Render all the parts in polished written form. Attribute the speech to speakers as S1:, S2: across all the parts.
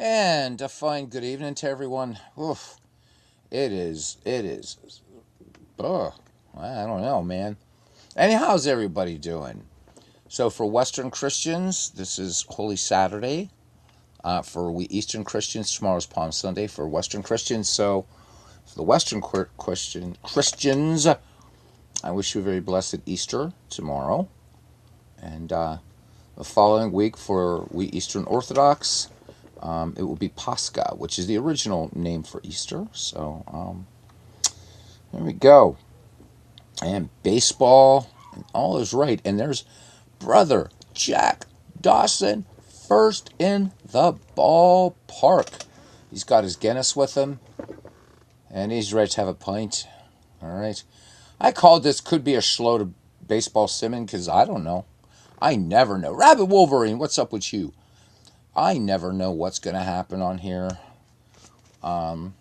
S1: And a fine good evening to everyone. Oof, it is. Ugh, I don't know, man. Anyhow, how's everybody doing? So for Western Christians, this is Holy Saturday. For we Eastern Christians, tomorrow's Palm Sunday for Western Christians. So for the Western Christians, I wish you a very blessed Easter tomorrow. And the following week for we Eastern Orthodox, it will be Pascha, which is the original name for Easter. So there we go. And baseball, and all is right. And there's brother Jack Dawson first in the ballpark. He's got his Guinness with him, and he's ready to have a pint. All right. I called this could be a schlo to baseball Simmin because I don't know. I never know. Rabbit Wolverine, what's up with you? I never know what's going to happen on here. And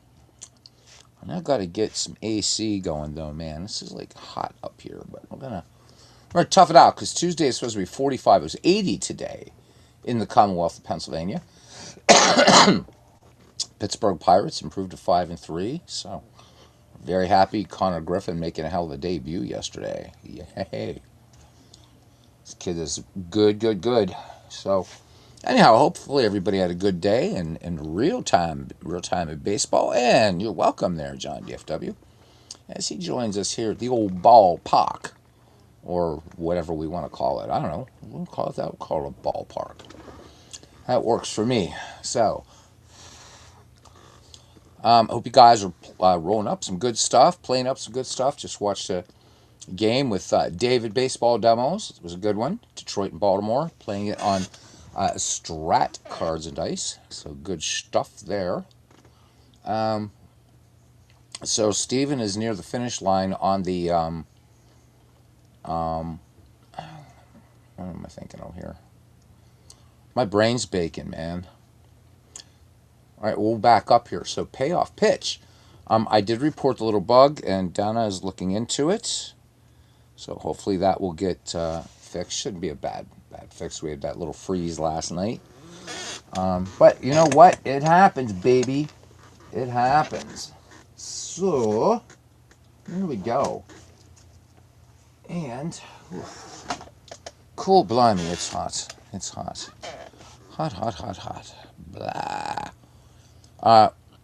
S1: I've got to get some AC going though, man. This is like hot up here, but we're gonna tough it out because Tuesday is supposed to be 45. It was 80 today in the Commonwealth of Pennsylvania. Pittsburgh Pirates improved to 5-3, so very happy. Connor Griffin making a hell of a debut yesterday. Yay! This kid is good. So anyhow, hopefully everybody had a good day and real time in baseball. And you're welcome there, John DFW, as he joins us here at the old ballpark, or whatever we want to call it. I don't know. We'll call it that. We'll call it a ballpark. That works for me. So, hope you guys are rolling up some good stuff, playing up some good stuff. Just watched a game with David Baseball Demos. It was a good one. Detroit and Baltimore playing it on Strat Cards and Dice. So good stuff there. So Steven is near the finish line on the what am I thinking of here? My brain's baking, man. All right, we'll back up here. So payoff pitch. I did report the little bug, and Donna is looking into it. So hopefully that will get fixed. Shouldn't be a bad fix. We had that little freeze last night. But you know what? It happens, baby. It happens. So here we go. And cool, blimey, it's hot. It's hot. Hot. Blah.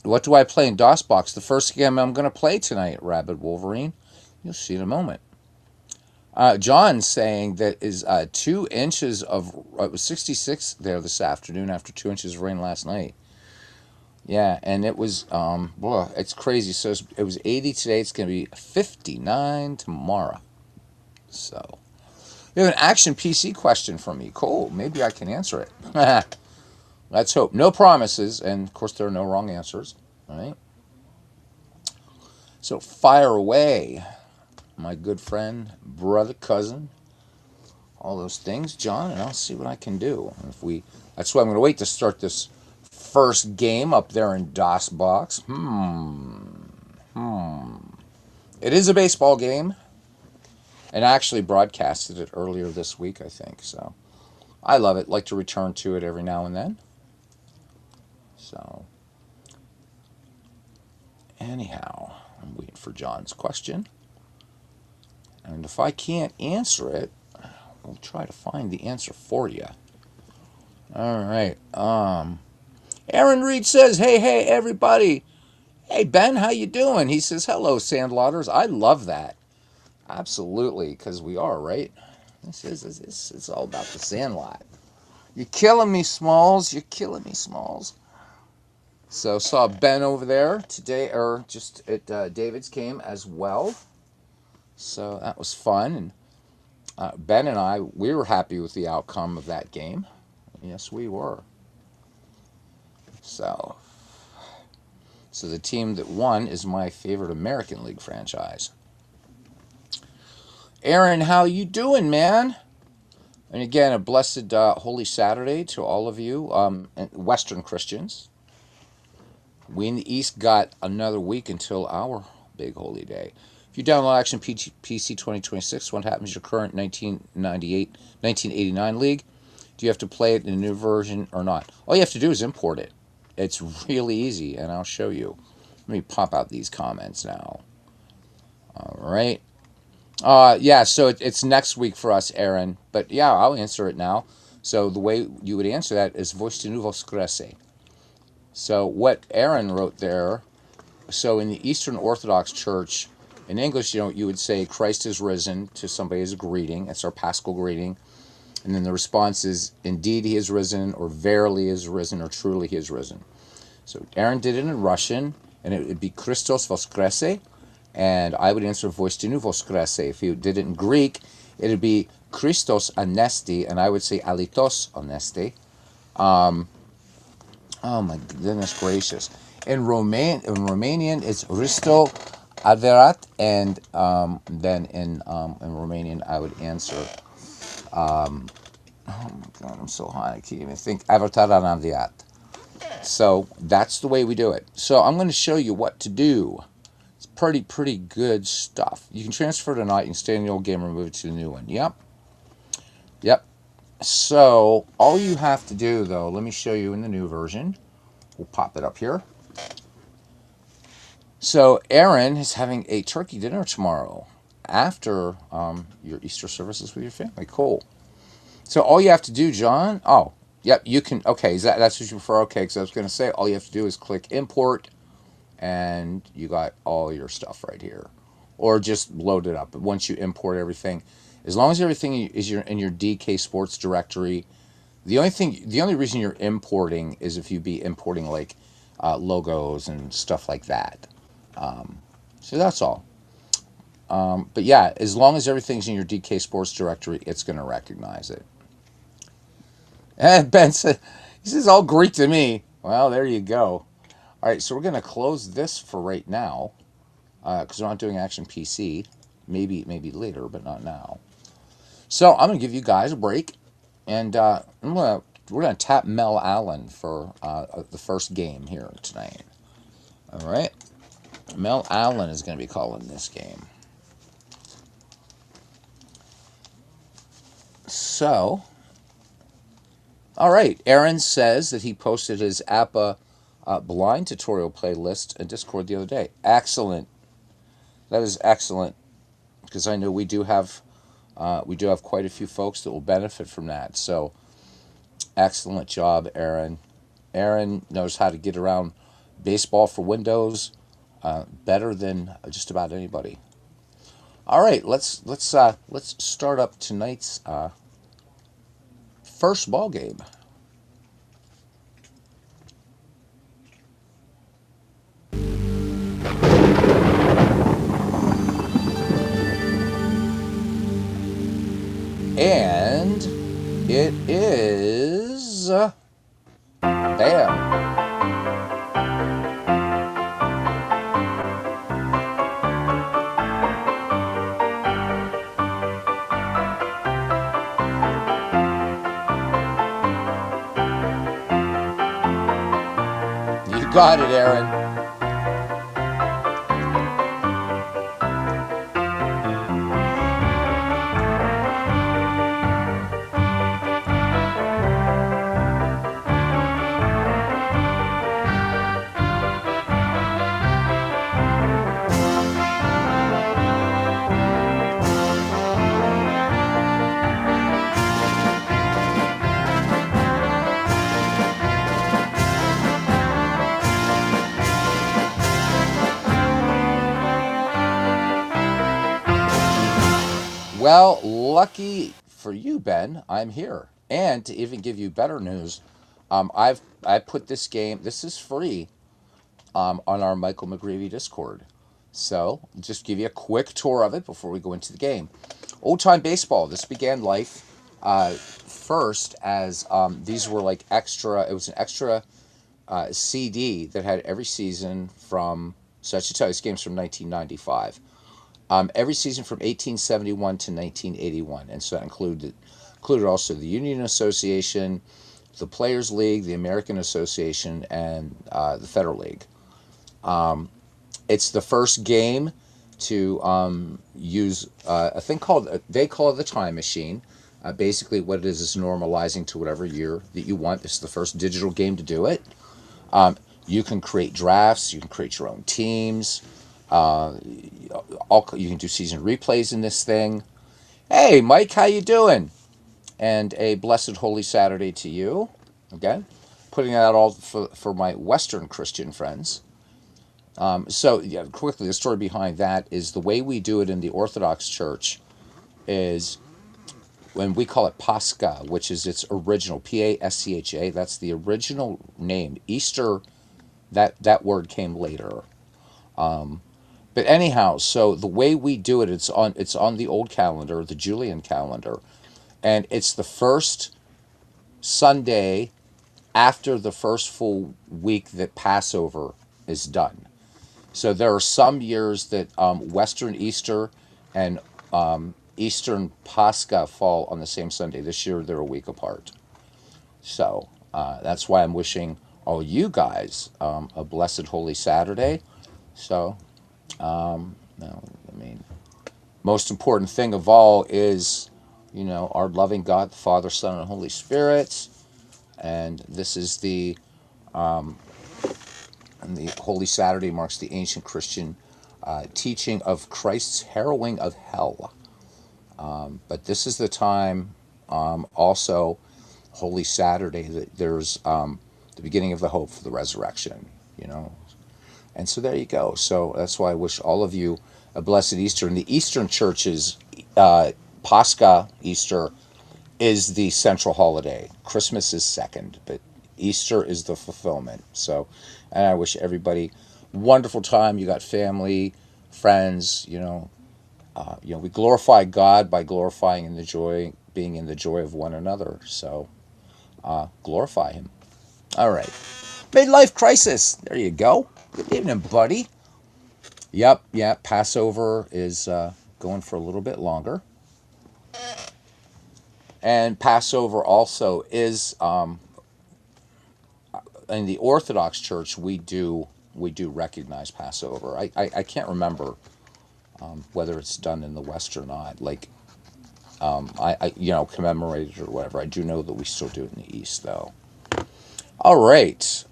S1: What do I play in DOSBox? The first game I'm going to play tonight, Rabbit Wolverine. You'll see in a moment. John saying that is 2 inches of... It was 66 there this afternoon after 2 inches of rain last night. Yeah, and it was... it's crazy. So it was 80 today. It's going to be 59 tomorrow. So... You have an Action PC question for me. Cool. Maybe I can answer it. Let's hope. No promises, and of course there are no wrong answers. All right. So fire away, my good friend, brother, cousin, all those things, John, and I'll see what I can do. That's why I'm going to wait to start this first game up there in DOSBox. It is a baseball game. And I actually broadcasted it earlier this week, I think. So I love it. Like to return to it every now and then. So anyhow, I'm waiting for John's question. And if I can't answer it, we'll try to find the answer for you. All right. Aaron Reed says, hey, everybody. Hey, Ben, how you doing? He says, hello, Sandlotters. I love that. Absolutely, because we are, right? It's all about the Sandlot. You're killing me, Smalls. You're killing me, Smalls. So saw Ben over there today, or just at David's game as well. So that was fun. And Ben and I, we were happy with the outcome of that game. Yes, we were. So the team that won is my favorite American League franchise. Aaron, how you doing, man? And again, a blessed Holy Saturday to all of you, Western Christians. We in the East got another week until our big holy day. If you download Action PC 2026, what happens to your current 1989 league? Do you have to play it in a new version or not? All you have to do is import it. It's really easy, and I'll show you. Let me pop out these comments now. All right. Yeah, so it's next week for us, Aaron. But yeah, I'll answer it now. So the way you would answer that is voice nouveau screse. So what Aaron wrote there, so in the Eastern Orthodox Church, in English, you would say Christ is risen to somebody as a greeting. That's our Paschal greeting. And then the response is, indeed he is risen, or verily he is risen, or truly he is risen. So Aaron did it in Russian, and it would be Christos Voskrese, and I would answer Voistinu Voskrese. If you did it in Greek, it would be Christos Anesti, and I would say Alitos Anesti. Oh my goodness gracious. In Romanian, it's Risto Adverat, and then in Romanian, I would answer, oh my God, I'm so high, I can't even think, Adverat Adverat. So that's the way we do it. So I'm going to show you what to do. It's pretty good stuff. You can transfer tonight. You can stay in the old game or move it to the new one. Yep. So all you have to do, though, let me show you in the new version. We'll pop it up here. So Aaron is having a turkey dinner tomorrow after your Easter services with your family. Cool. So all you have to do, John, yep, you can, okay, that's what you prefer? Okay, because I was going to say, all you have to do is click import, and you got all your stuff right here. Or just load it up. But once you import everything, as long as everything is in your DK Sports directory, the only reason you're importing is if you be importing like logos and stuff like that. So that's all. But yeah, as long as everything's in your DK Sports directory, it's going to recognize it. And Ben said, he says all Greek to me. Well, there you go. All right, so we're going to close this for right now because we're not doing Action PC. Maybe later, but not now. So I'm going to give you guys a break, and we're going to tap Mel Allen for the first game here tonight. All right, Mel Allen is going to be calling this game. So, all right, Aaron says that he posted his APA blind tutorial playlist in Discord the other day. Excellent. That is excellent, because I know we do have quite a few folks that will benefit from that. So, excellent job, Aaron. Aaron knows how to get around baseball for Windows better than just about anybody. All right, let's start up tonight's first ball game. And it is bam. You got it, Aaron. Well, lucky for you, Ben, I'm here. And to even give you better news, I put this game. This is free on our Michael McGreevy Discord. So just give you a quick tour of it before we go into the game. Old time baseball. This began life first as these were like extra. It was an extra CD that had every season from. So I should tell you, this game's from 1995. Every season from 1871 to 1981, and so that included also the Union Association, the Players League, the American Association, and the Federal League. It's the first game to use a thing called, they call it the time machine. Basically what it is normalizing to whatever year that you want. This is the first digital game to do it. You can create drafts. You can create your own teams. You can do season replays in this thing. Hey, Mike, how you doing? And a blessed holy Saturday to you. Okay, putting that all for my Western Christian friends. So yeah, quickly, the story behind that is the way we do it in the Orthodox Church is when we call it Pascha, which is its original Pascha. That's the original name. Easter, that word came later. But anyhow, so the way we do it, it's on the old calendar, the Julian calendar, and it's the first Sunday after the first full week that Passover is done. So there are some years that Western Easter and Eastern Pascha fall on the same Sunday. This year they're a week apart. So that's why I'm wishing all you guys a blessed Holy Saturday. So, no, I mean, most important thing of all is, our loving God, the Father, Son, and Holy Spirit. And this is and the Holy Saturday marks the ancient Christian teaching of Christ's harrowing of hell. But this is the time, also, Holy Saturday, that there's the beginning of the hope for the resurrection, And so there you go. So that's why I wish all of you a blessed Easter. In the Eastern churches, Pascha, Easter, is the central holiday. Christmas is second, but Easter is the fulfillment. So, and I wish everybody wonderful time. You got family, friends. We glorify God by glorifying in the joy, being in the joy of one another. So, glorify Him. All right, midlife crisis. There you go. Good evening, buddy. Yep, yeah. Passover is going for a little bit longer. And Passover also is in the Orthodox Church. We do recognize Passover. I can't remember whether it's done in the West or not. Like commemorated or whatever. I do know that we still do it in the East, though. All right,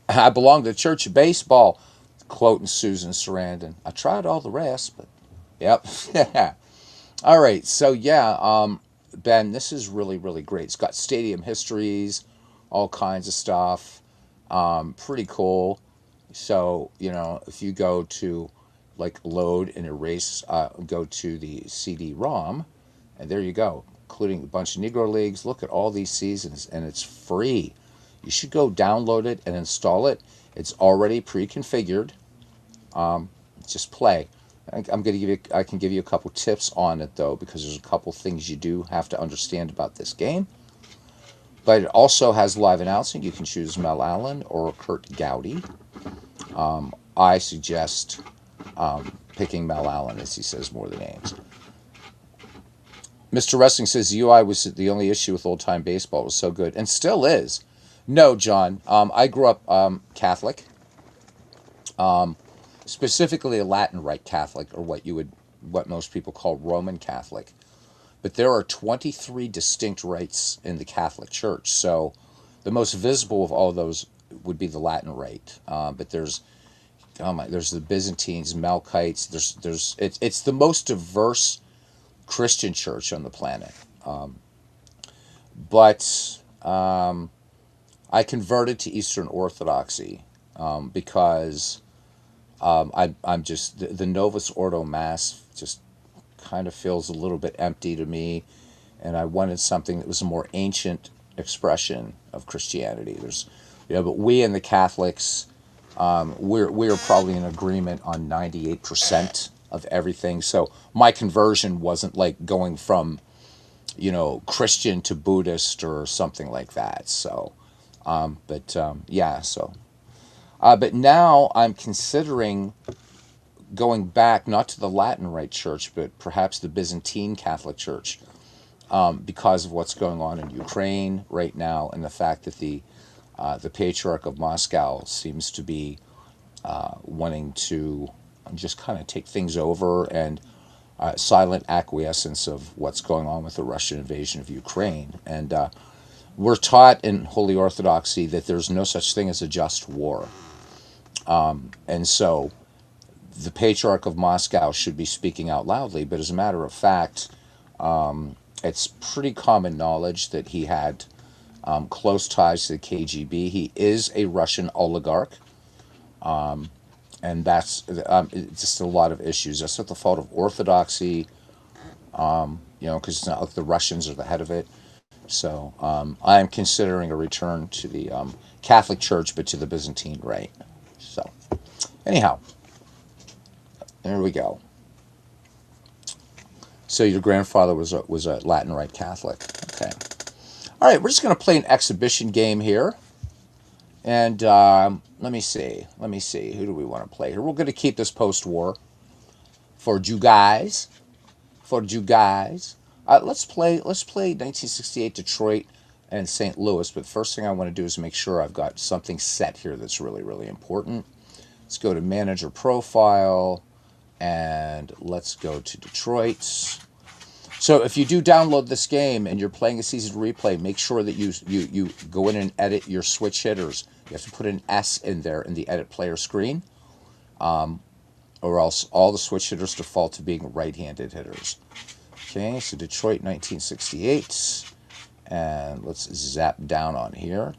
S1: I belong to the Church of Baseball. Quoting Susan Sarandon. I tried all the rest, but yep. All right, so yeah, Ben, this is really, really great. It's got stadium histories, all kinds of stuff. Pretty cool. So, if you go to like load and erase, go to the CD-ROM, and there you go, including a bunch of Negro Leagues. Look at all these seasons, and it's free. You should go download it and install it. It's already pre-configured. Just play. I can give you a couple tips on it though, because there's a couple things you do have to understand about this game. But it also has live announcing. You can choose Mel Allen or Kurt Gowdy. I suggest picking Mel Allen, as he says more of the names. Mr. Wrestling says the UI was the only issue with old time baseball. It was so good, and still is. No, John. I grew up Catholic. Specifically a Latin Rite Catholic, or what most people call Roman Catholic. But there are 23 distinct rites in the Catholic Church. So the most visible of all of those would be the Latin Rite. But there's the Byzantines, Melkites. It's the most diverse Christian church on the planet. But I converted to Eastern Orthodoxy because I'm just the Novus Ordo Mass just kind of feels a little bit empty to me, and I wanted something that was a more ancient expression of Christianity. But we and the Catholics, we're probably in agreement on 98% of everything. So my conversion wasn't like going from, Christian to Buddhist or something like that. So, yeah. So, but now I'm considering going back not to the Latin Rite Church, but perhaps the Byzantine Catholic Church, because of what's going on in Ukraine right now, and the fact that the Patriarch of Moscow seems to be wanting to just kind of take things over, and silent acquiescence of what's going on with the Russian invasion of Ukraine. And we're taught in Holy Orthodoxy that there's no such thing as a just war. And so the Patriarch of Moscow should be speaking out loudly, but as a matter of fact, it's pretty common knowledge that he had close ties to the KGB. He is a Russian oligarch, and that's just a lot of issues. That's not the fault of Orthodoxy, because it's not like the Russians are the head of it. So I am considering a return to the Catholic Church, but to the Byzantine Rite. So anyhow, there we go. So your grandfather was a Latin Rite Catholic. Okay. All right, we're just going to play an exhibition game here. And let me see. Who do we want to play here? We're going to keep this post-war for you guys. Let's play 1968 Detroit and St. Louis. But first thing I want to do is make sure I've got something set here that's really, really important. Let's go to Manager Profile, and let's go to Detroit. So if you do download this game and you're playing a season replay, make sure that you go in and edit your switch hitters. You have to put an S in there in the edit player screen, or else all the switch hitters default to being right-handed hitters. Okay, so Detroit 1968, and let's zap down on here.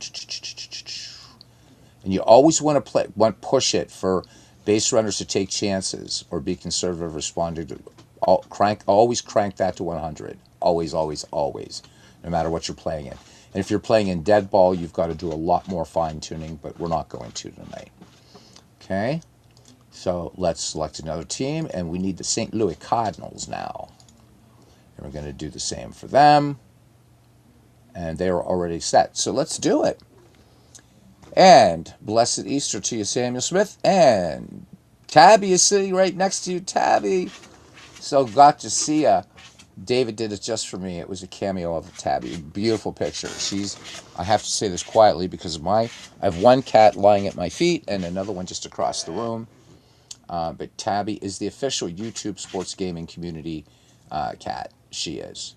S1: And you always want to push it for base runners to take chances or be conservative responding to. Always crank that to 100. Always, no matter what you're playing in. And if you're playing in dead ball, you've got to do a lot more fine tuning, but we're not going to tonight. Okay, so let's select another team, and we need the St. Louis Cardinals now. And we're going to do the same for them, and they are already set. So let's do it. And blessed Easter to you, Samuel Smith. And Tabby is sitting right next to you. Tabby, so glad to see ya. David did it just for me. It was a cameo of Tabby. Beautiful picture. I have to say this quietly because I have one cat lying at my feet and another one just across the room. But Tabby is the official YouTube sports gaming community cat. She is.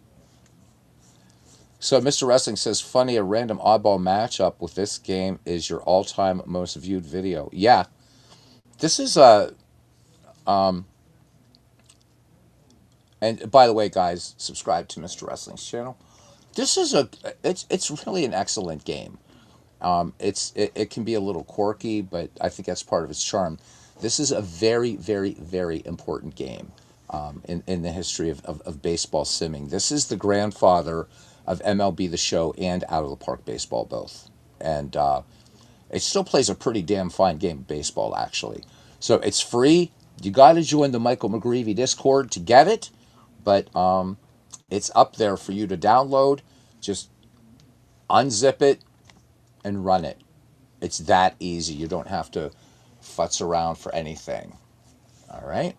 S1: So Mr. Wrestling says, funny, a random oddball matchup with this game is your all-time most viewed video. Yeah. This is a... and by the way, guys, subscribe to Mr. Wrestling's channel. This is it's really an excellent game. It can be a little quirky, but I think that's part of its charm. This is a very, very, very important game in the history of baseball simming. This is the grandfather of MLB The Show and Out of the Park Baseball both. And it still plays a pretty damn fine game of baseball, actually. So it's free. You got to join the Michael McGreevy Discord to get it. But it's up there for you to download. Just unzip it and run it. It's that easy. You don't have to futz around for anything. All right?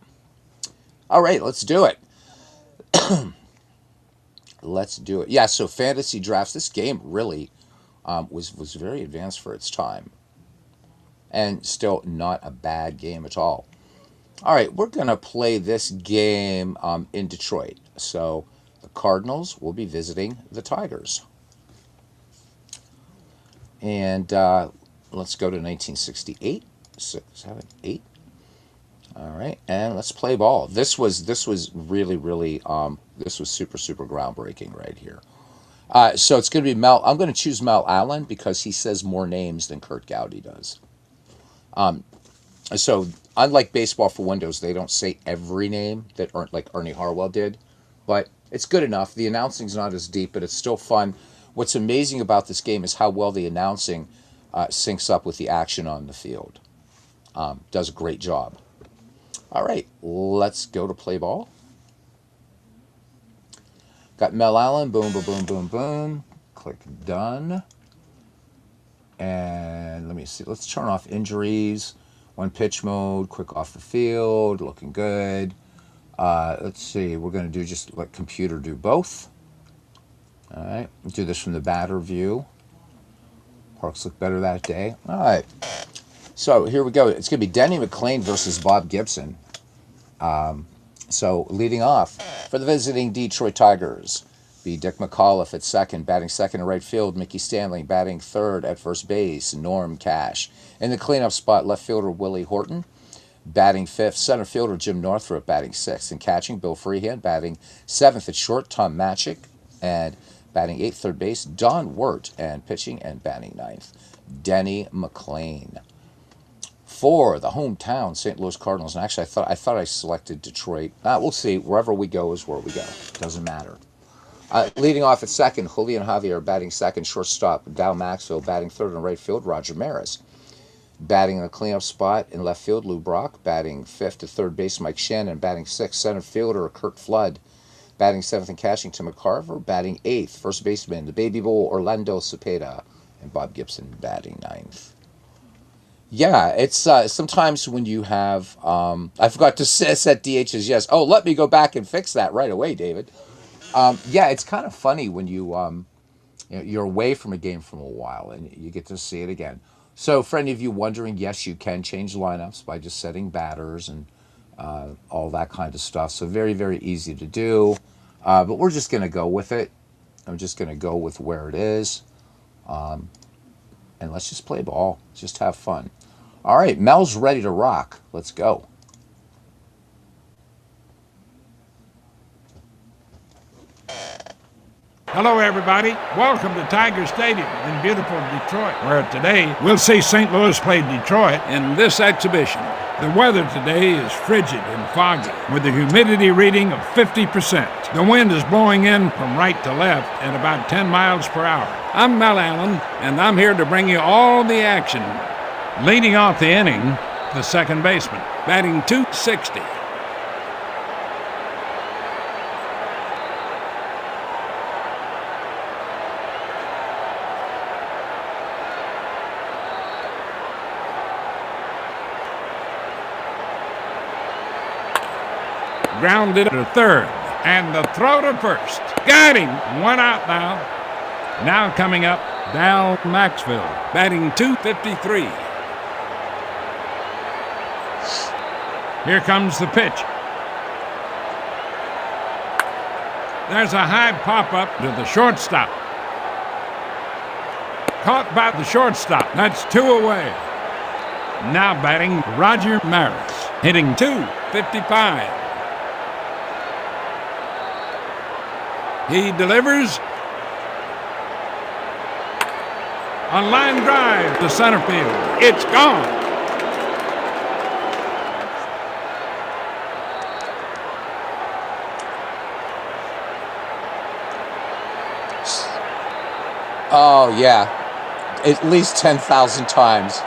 S1: All right, let's do it. Let's do it. Yeah, so fantasy drafts. This game really was very advanced for its time. And still not a bad game at all. All right, we're going to play this game in Detroit. So the Cardinals will be visiting the Tigers. And let's go to 1968. 6, 7, 8. All right, and let's play ball. This was really, really, this was super, super groundbreaking right here. So it's going to be Mel. I'm going to choose Mel Allen because he says more names than Kurt Gowdy does. So unlike Baseball for Windows, they don't say every name that aren't like Ernie Harwell did, but it's good enough. The announcing's not as deep, but it's still fun. What's amazing about this game is how well the announcing syncs up with the action on the field. Does a great job. All right, let's go to play ball. Got Mel Allen. Boom, boom, boom, boom, boom. Click done. And let me see. Let's turn off injuries. One pitch mode, quick off the field, looking good. Let's see, we're going to do just let computer do both. All right, do this from the batter view. Parks look better that day. All right, so here we go. It's going to be Denny McClain versus Bob Gibson. So leading off for the visiting Detroit Tigers, be Dick McAuliffe at second. Batting second in right field, Mickey Stanley. Batting third at first base, Norm Cash. In the cleanup spot, left fielder Willie Horton. Batting fifth, center fielder Jim Northrup. Batting sixth. And catching, Bill Freehand. Batting seventh at short, Tom Matchick. And batting eighth, third base, Don Wirt. And pitching and batting ninth, Denny McLain. For the hometown St. Louis Cardinals, and actually I thought I selected Detroit. We'll see. Wherever we go is where we go. Doesn't matter. Leading off at second, Julian Javier. Batting second, shortstop Dow Maxwell. Batting third in right field, Roger Maris. Batting in the cleanup spot in left field, Lou Brock. Batting fifth to third base, Mike Shannon. Batting sixth, center fielder Kurt Flood. Batting seventh and catching, Tim McCarver. Batting eighth, first baseman, the Baby Bull, Orlando Cepeda. And Bob Gibson batting ninth. Yeah, it's sometimes when you have, I forgot to set DHs yes. Oh, let me go back and fix that right away, David. Yeah, it's kind of funny when you're away from a game for a while and you get to see it again. So for any of you wondering, yes, you can change lineups by just setting batters and all that kind of stuff. So very, very easy to do. But we're just going to go with it. I'm just going to go with where it is. And let's just play ball. Just have fun. All right, Mel's ready to rock. Let's go.
S2: Hello, everybody. Welcome to Tiger Stadium in beautiful Detroit, where today we'll see St. Louis play Detroit in this exhibition. The weather today is frigid and foggy, with a humidity reading of 50%. The wind is blowing in from right to left at about 10 miles per hour. I'm Mel Allen, and I'm here to bring you all the action. Leading off the inning, the second baseman, batting .260. Grounded to third, and the throw to first. Got him! One out now. Now coming up, Dow Maxwell, batting .253. Here comes the pitch. There's a high pop-up to the shortstop. Caught by the shortstop. That's two away. Now batting, Roger Maris, hitting .255. He delivers a line drive to center field. It's gone.
S1: Oh, yeah. At least 10,000 times.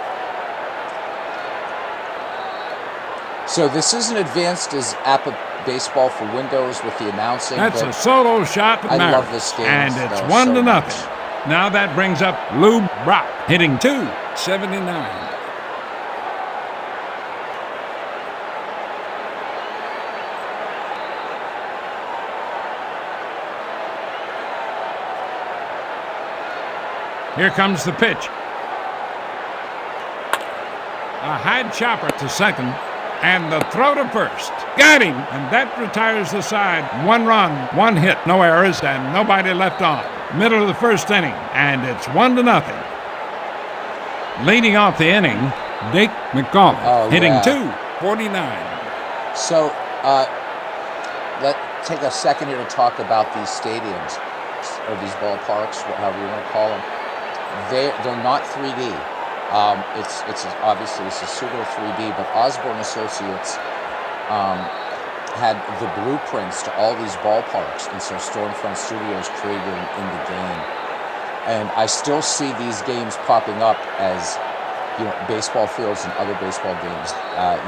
S1: So this isn't advanced as Apple Baseball for Windows with the announcing.
S2: That's a solo shot to Maris.
S1: I love this game.
S2: And it's 1-0. Now that brings up Lou Brock, hitting .279. Here comes the pitch. A high chopper to second, and the throw to first. Got him, and that retires the side. 1 run, 1 hit, no errors, and nobody left on. Middle of the first inning, and it's 1-0. Leading off the inning, Dick McAuliffe, hitting .249.
S1: So, let's take a second here to talk about these stadiums, or these ballparks, however you want to call them. They're not 3D. It's obviously it's a pseudo 3D, but Osborne Associates had the blueprints to all these ballparks, and so Stormfront Studios created in the game. And I still see these games popping up as baseball fields and other baseball games.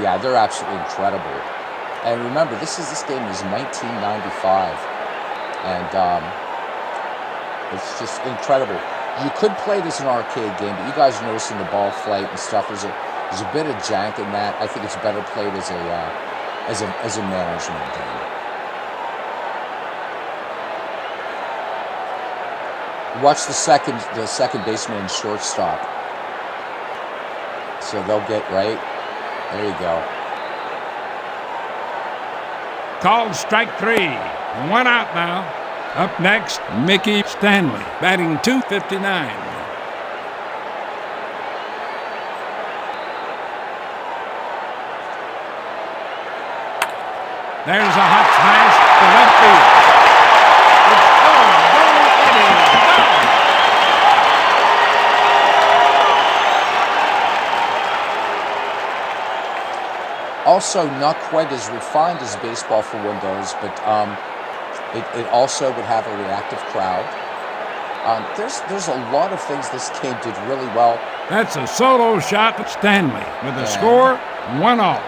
S1: Yeah, they're absolutely incredible. And remember, this game is 1995, and it's just incredible. You could play it as an arcade game, but you guys are noticing the ball flight and stuff. There's a bit of jank in that. I think it's better played as a management game. Watch the second baseman and shortstop. So they'll get right. There you go.
S2: Called strike 3. 1 out now. Up next, Mickey Stanley, batting .259. There's a hot smash to left field. It's gone. It is gone.
S1: Also, not quite as refined as baseball for Windows, but it also would have a reactive crowd. There's a lot of things this game did really well.
S2: That's a solo shot to Stanley with a score 1-all.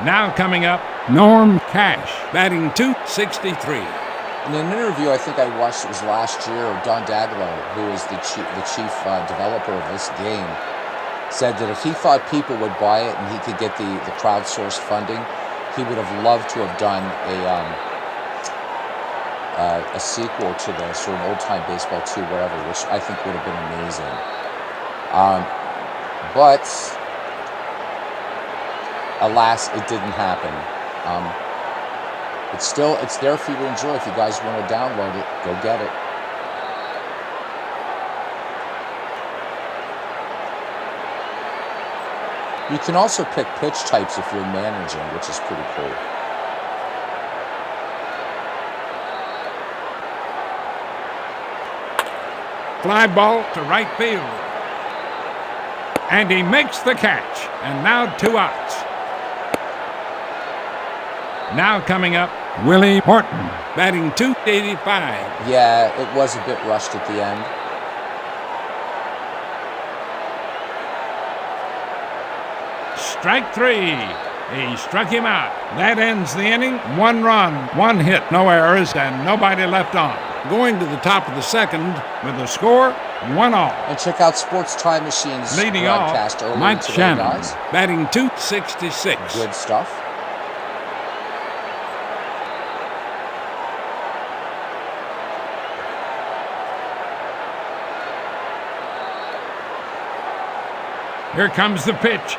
S2: Now coming up, Norm Cash, batting .263.
S1: In an interview I think I watched, it was last year, Don Daglow, who is the chief developer of this game, said that if he thought people would buy it and he could get the crowdsourced funding, he would have loved to have done a sequel to the sort of old-time baseball 2, whatever, which I think would have been amazing. But alas, it didn't happen. It's there for you to enjoy. If you guys want to download it, go get it. You can also pick pitch types if you're managing, which is pretty cool.
S2: Fly ball to right field. And he makes the catch. And now 2 outs. Now coming up, Willie Horton, batting .285.
S1: Yeah, it was a bit rushed at the end.
S2: Strike 3. He struck him out. That ends the inning. 1 run, 1 hit, no errors, and nobody left on. Going to the top of the second with a score 1-all.
S1: And check out Sports Time Machine's
S2: Leading
S1: broadcast
S2: off,
S1: earlier
S2: Mike
S1: today,
S2: Shannon,
S1: guys.
S2: batting .266.
S1: Good stuff.
S2: Here comes the pitch.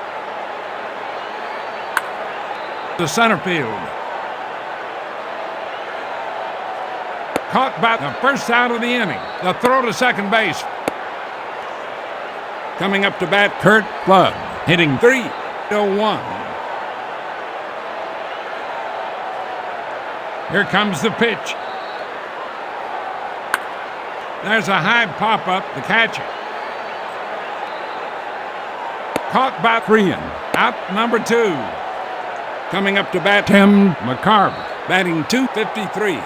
S2: To center field. Caught by the first out of the inning. The throw to second base. Coming up to bat, Kurt Flood, hitting .301. Here comes the pitch. There's a high pop-up, the catcher. Caught by Freehan. Out number 2. Coming up to bat, Tim McCarver, batting .253.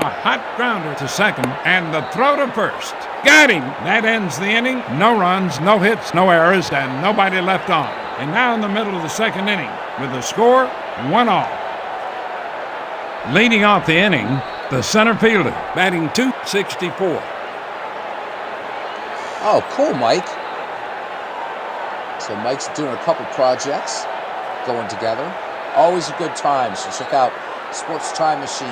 S2: A hot grounder to second, and the throw to first. Got him! That ends the inning. No runs, no hits, no errors, and nobody left on. And now in the middle of the second inning, with the score 1-all. Leading off the inning, the center fielder, batting .264.
S1: Oh, cool, Mike. So Mike's doing a couple projects going together. Always a good time, so check out Sports Time Machine.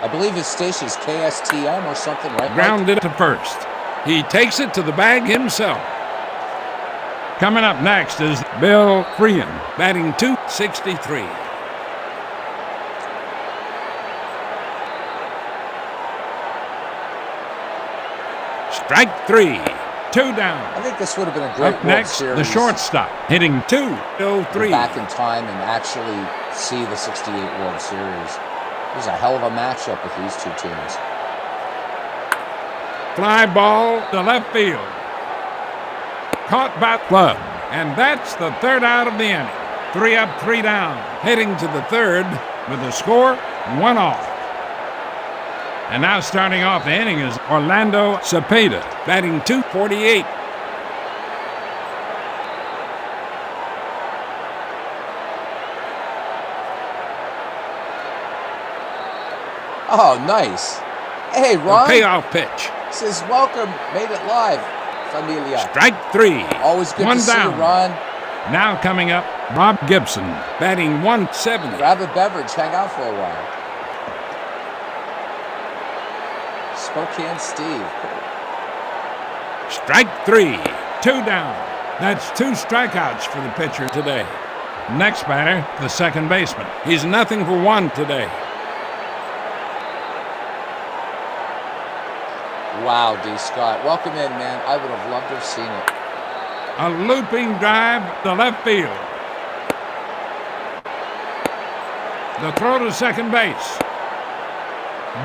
S1: I believe his station is KSTM or something, right, Mike?
S2: Grounded to first. He takes it to the bag himself. Coming up next is Bill Freehan, batting .263. Strike 3. 2 down.
S1: I think this would have been a great
S2: Up
S1: World
S2: next,
S1: Series.
S2: the shortstop, hitting .203.
S1: Back in time and actually see the '68 World Series. It was a hell of a matchup with these two teams.
S2: Fly ball to left field. Caught by Flood. And that's the third out of the inning. 3 up, 3 down. Heading to the third with a score 1-all. And now starting off the inning is Orlando Cepeda, batting .248.
S1: Oh, nice. Hey, Ron.
S2: A payoff pitch.
S1: Says, welcome. Made it live, familia.
S2: Strike 3.
S1: Always good
S2: 1
S1: to
S2: down.
S1: see you, Ron.
S2: Now coming up, Bob Gibson, batting .170.
S1: Grab a beverage. Hang out for a while. Spokane Steve. Cool.
S2: Strike 3. 2 down. That's 2 strikeouts for the pitcher today. Next batter, the second baseman. He's nothing for 1 today.
S1: Wow, D. Scott. Welcome in, man. I would have loved to have seen it.
S2: A looping drive to left field. The throw to second base.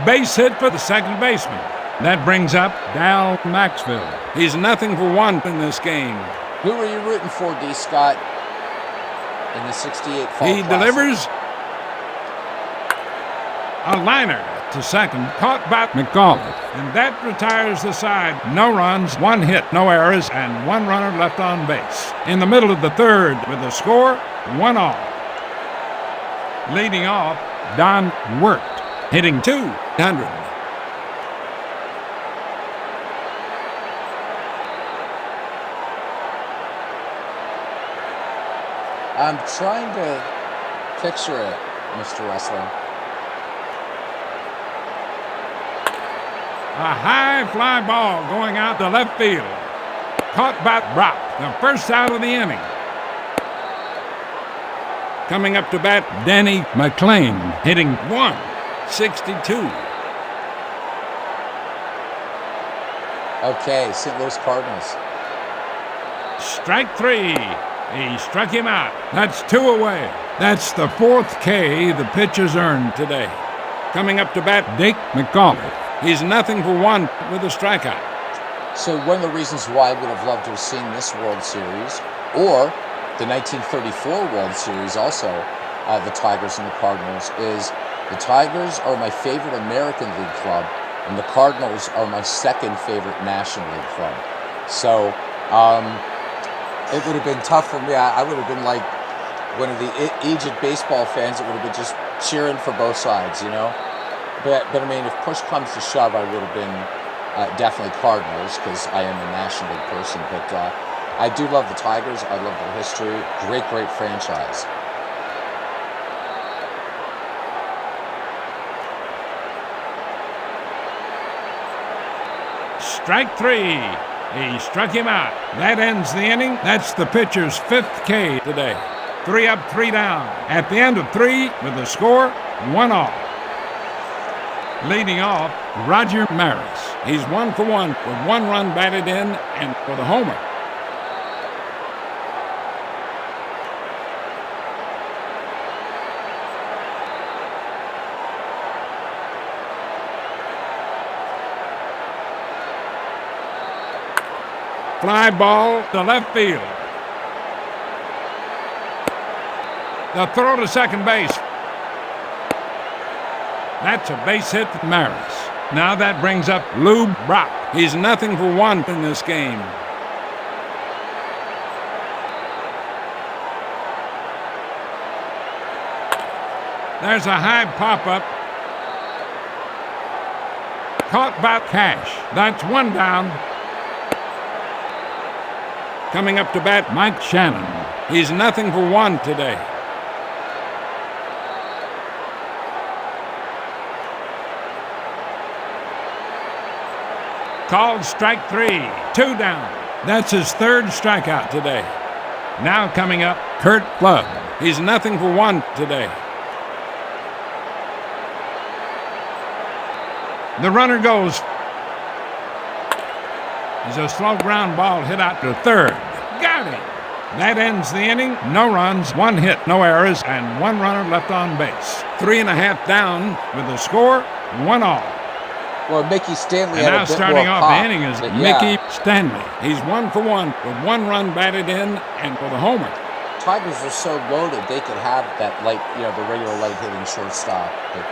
S2: Base hit for the second baseman. That brings up Dal Maxfield. He's nothing for 1 in this game.
S1: Who are you rooting for, D. Scott, in the 68 Fall
S2: He
S1: Classic?
S2: delivers a liner to second, caught by McAuliffe, and that retires the side. No runs, 1 hit, no errors, and 1 runner left on base. In the middle of the third with a score, 1 all. Leading off, Don Wirt, hitting .200.
S1: I'm trying to picture it, Mr. Wrestling.
S2: A high fly ball going out to left field. Caught by Brock, the first out of the inning. Coming up to bat, Danny McLean, hitting .162.
S1: Okay, St. Louis Cardinals.
S2: Strike 3. He struck him out. That's 2 away. That's the 4th K the pitcher's earned today. Coming up to bat, Dick McAuliffe. He's nothing for 1 with a strikeout.
S1: So one of the reasons why I would have loved to have seen this World Series, or the 1934 World Series also, the Tigers and the Cardinals, is the Tigers are my favorite American League club, and the Cardinals are my second favorite National League club. So it would have been tough for me. I would have been like one of the aged baseball fans that would have been just cheering for both sides, you know? But I mean, if push comes to shove, I would have been definitely Cardinals, because I am a National League person. But I do love the Tigers. I love their history. Great franchise.
S2: Strike 3. He struck him out. That ends the inning. That's the pitcher's 5th K today. 3 up, 3 down. At the end of 3, with the score, 1 all. Leading off, Roger Maris. He's 1 for 1 with 1 run batted in and for the homer. Fly ball to left field. The throw to second base. That's a base hit for Maris. Now that brings up Lou Brock. He's nothing for 1 in this game. There's a high pop-up. Caught by Cash. That's 1 down. Coming up to bat, Mike Shannon. He's nothing for 1 today. Called strike 3, 2 down. That's his 3rd strikeout today. Now coming up, Kurt Flood. He's nothing for 1 today. The runner goes. There's a slow ground ball hit out to third. Got him. That ends the inning. No runs, 1 hit, no errors, and 1 runner left on base. 3.5 down with the score, 1 all.
S1: Well, Mickey Stanley
S2: And
S1: had
S2: now
S1: a bit
S2: starting
S1: more
S2: off
S1: pop,
S2: the inning is
S1: but
S2: Mickey Stanley. He's 1 for 1 with 1 run batted in and for the homer.
S1: Tigers are so loaded they could have that light, the regular light hitting shortstop. But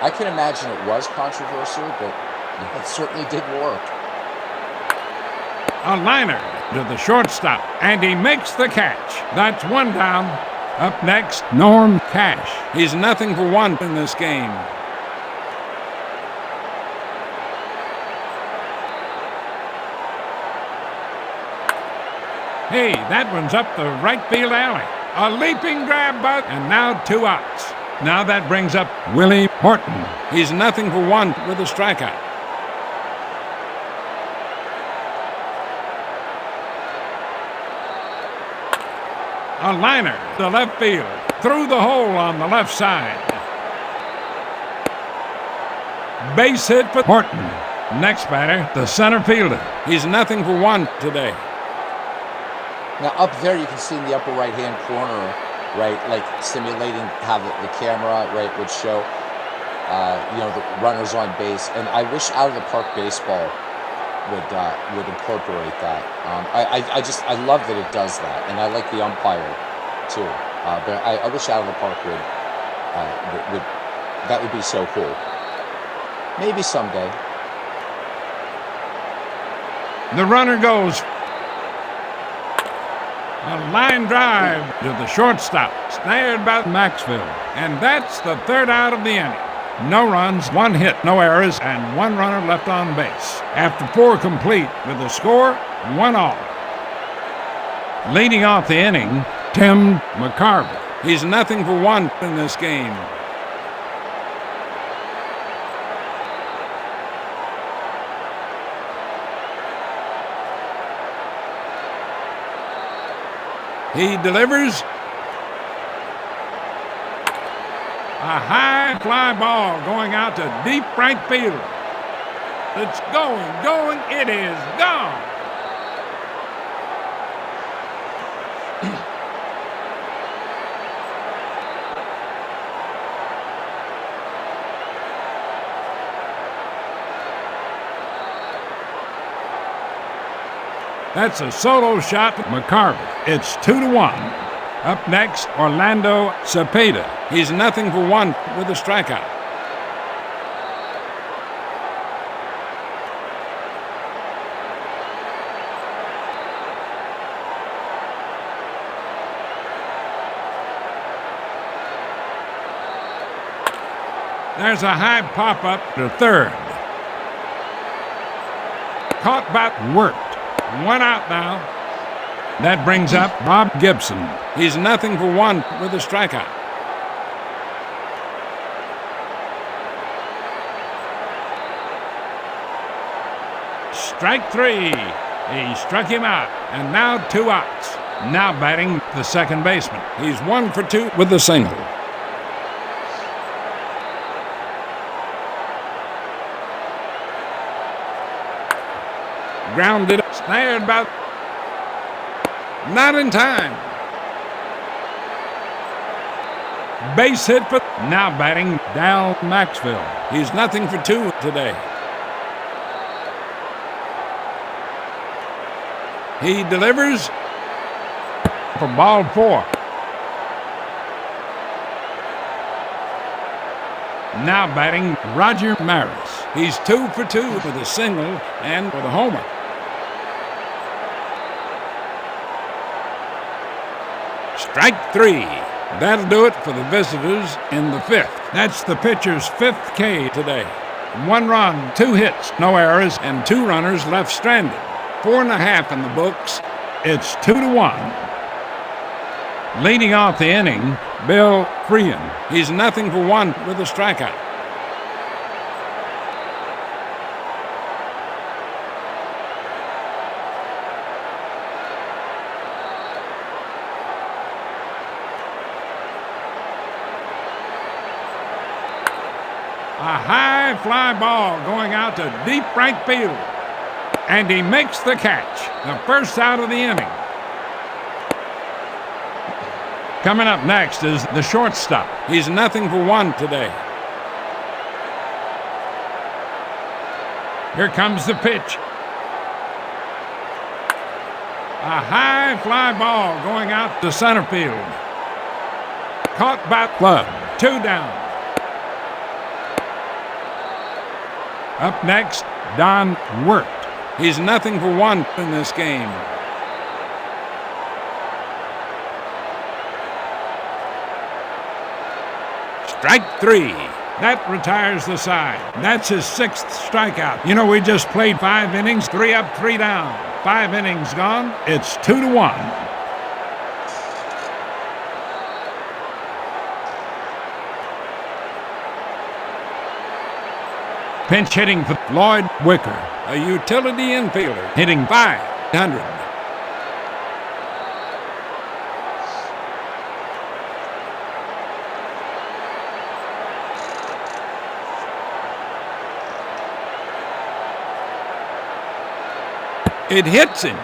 S1: I can imagine it was controversial, but it certainly did work.
S2: A liner to the shortstop, and he makes the catch. That's 1 down. Up next, Norm Cash. He's nothing for 1 in this game. Hey, that one's up the right field alley. A leaping grab, but and now 2 outs. Now that brings up Willie Horton. He's nothing for 1 with a strikeout. A liner to left field. Through the hole on the left side. Base hit for Horton. Next batter, the center fielder. He's nothing for one today.
S1: Now up there you can see in the upper right-hand corner, right, like simulating how the camera, right, would show, the runners on base. And I wish Out of the Park Baseball would incorporate that. I love that it does that, and I like the umpire too. But I wish Out of the Park would that would be so cool. Maybe someday.
S2: The runner goes. A line drive to the shortstop, snared by Maxfield. And that's the third out of the inning. No runs, 1 hit, no errors, and 1 runner left on base. After 4 complete with the score, 1 all. Leading off the inning, Tim McCarver. He's nothing for one in this game. He delivers a high fly ball going out to deep right field. It's going, it is gone. That's a solo shot for McCarver. It's 2-1. Up next, Orlando Cepeda. He's nothing for one with a strikeout. There's a high pop-up to third. Caught by Wirt. 1 out now. That brings up Bob Gibson. He's nothing for one with a strikeout. Strike 3. He struck him out, and now 2 outs. Now batting the second baseman. He's 1 for 2 with a single. Grounded, snared by. Not in time. Base hit for. Now batting Dal Maxfield. He's nothing for 2 today. He delivers for ball 4. Now batting Roger Maris. He's 2 for 2 with a single and with a homer. Strike 3. That'll do it for the visitors in the 5th. That's the pitcher's 5th K today. 1 run, 2 hits, no errors, and 2 runners left stranded. 4.5 in the books. It's 2-1. Leading off the inning, Bill Freehan. He's nothing for one with a strikeout. A high fly ball going out to deep right field. And he makes the catch. The first out of the inning. Coming up next is the shortstop. He's nothing for one today. Here comes the pitch. A high fly ball going out to center field. Caught by Club. 2 down. Up next, Don Wirt. He's nothing for one in this game. Strike 3. That retires the side. That's his 6th strikeout. You know, we just played 5 innings, 3 up, 3 down. 5 innings gone. It's 2-1. Pinch hitting for Lloyd Wicker, a utility infielder, hitting .500. It hits him.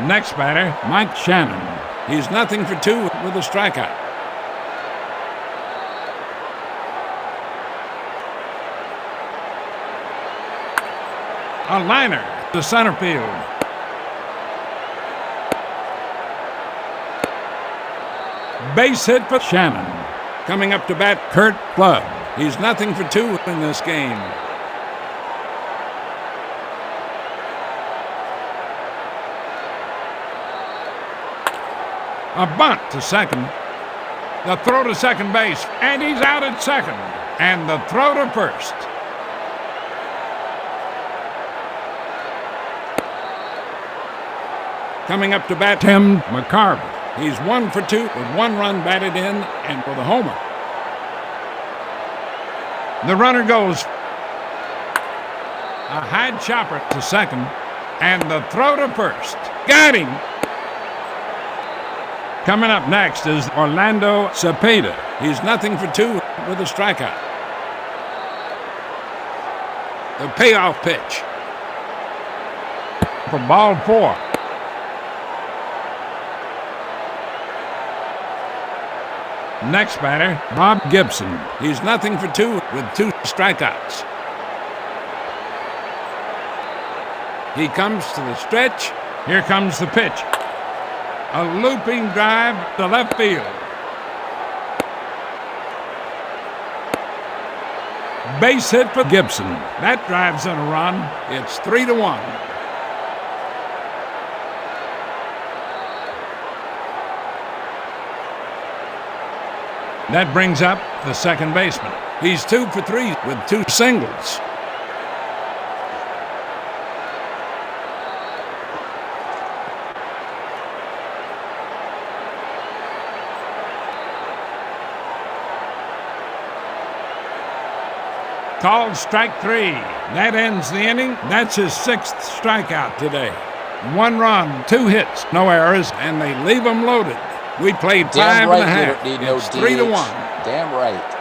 S2: Next batter, Mike Shannon. He's nothing for two with a strikeout. A liner to center field. Base hit for Shannon. Coming up to bat, Kurt Flood. He's nothing for two in this game. A bunt to second. The throw to second base, and he's out at second. And the throw to first. Coming up to bat, Tim McCarver. He's 1 for 2 with 1 run batted in and with a homer. The runner goes. A high chopper to second, and the throw to first. Got him. Coming up next is Orlando Cepeda. He's nothing for 2 with a strikeout. The payoff pitch. For ball 4. Next batter, Bob Gibson. He's nothing for 2 with 2 strikeouts. He comes to the stretch. Here comes the pitch. A looping drive to left field. Base hit for Gibson. That drives in a run. It's 3-1. That brings up the second baseman. He's 2 for 3 with 2 singles. Called strike 3. That ends the inning. That's his 6th strikeout today. 1 run, 2 hits, no errors, and they leave him loaded. We played
S1: Damn
S2: 5
S1: right
S2: and a
S1: you
S2: half.
S1: don't need no
S2: It's
S1: DH.
S2: 3-1.
S1: Damn right.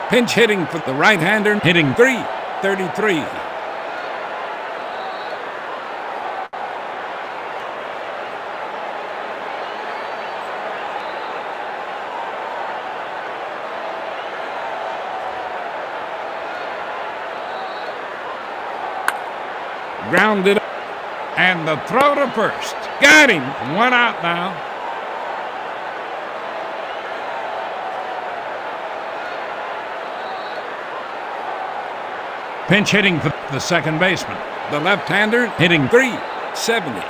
S2: Pinch hitting for the right-hander, hitting .333. Grounded, and the throw to first. Got him. 1 out now. Pinch hitting for the second baseman. The left-hander hitting .370.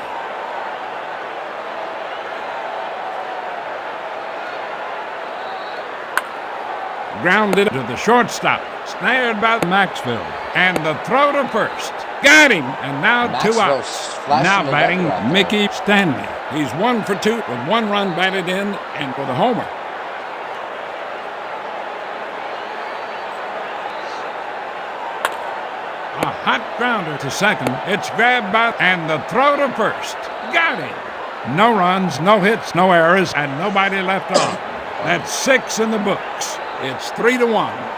S2: Grounded to the shortstop. Snared by Maxwell. And the throw to first. Got him. And now 2 outs. Now batting Mickey Stanley. He's 1 for 2 with 1 run batted in and with a homer. A hot grounder to second. It's grabbed by and the throw to first. Got him. No runs, no hits, no errors, and nobody left on. That's 6 in the books. It's 3-1.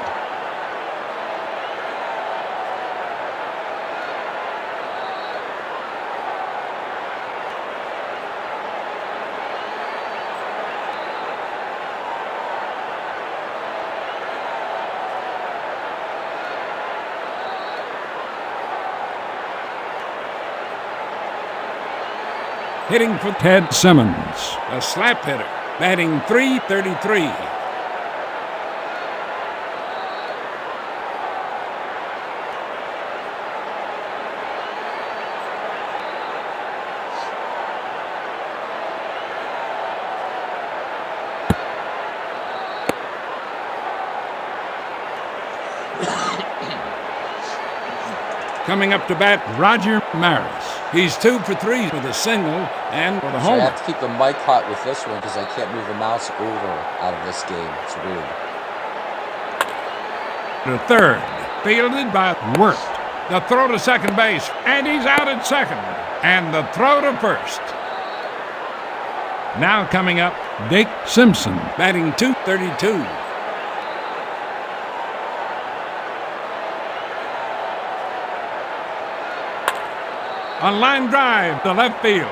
S2: Hitting for Ted Simmons, a slap hitter, batting .333. Coming up to bat, Roger Maris. He's 2 for 3 with a single and with a
S1: So I
S2: homer.
S1: have to keep the mic hot with this one because I can't move the mouse over out of this game. It's weird.
S2: To third, fielded by Wirt. The throw to second base, and he's out at second. And the throw to first. Now coming up, Dick Simpson, batting .232. A line drive to left field.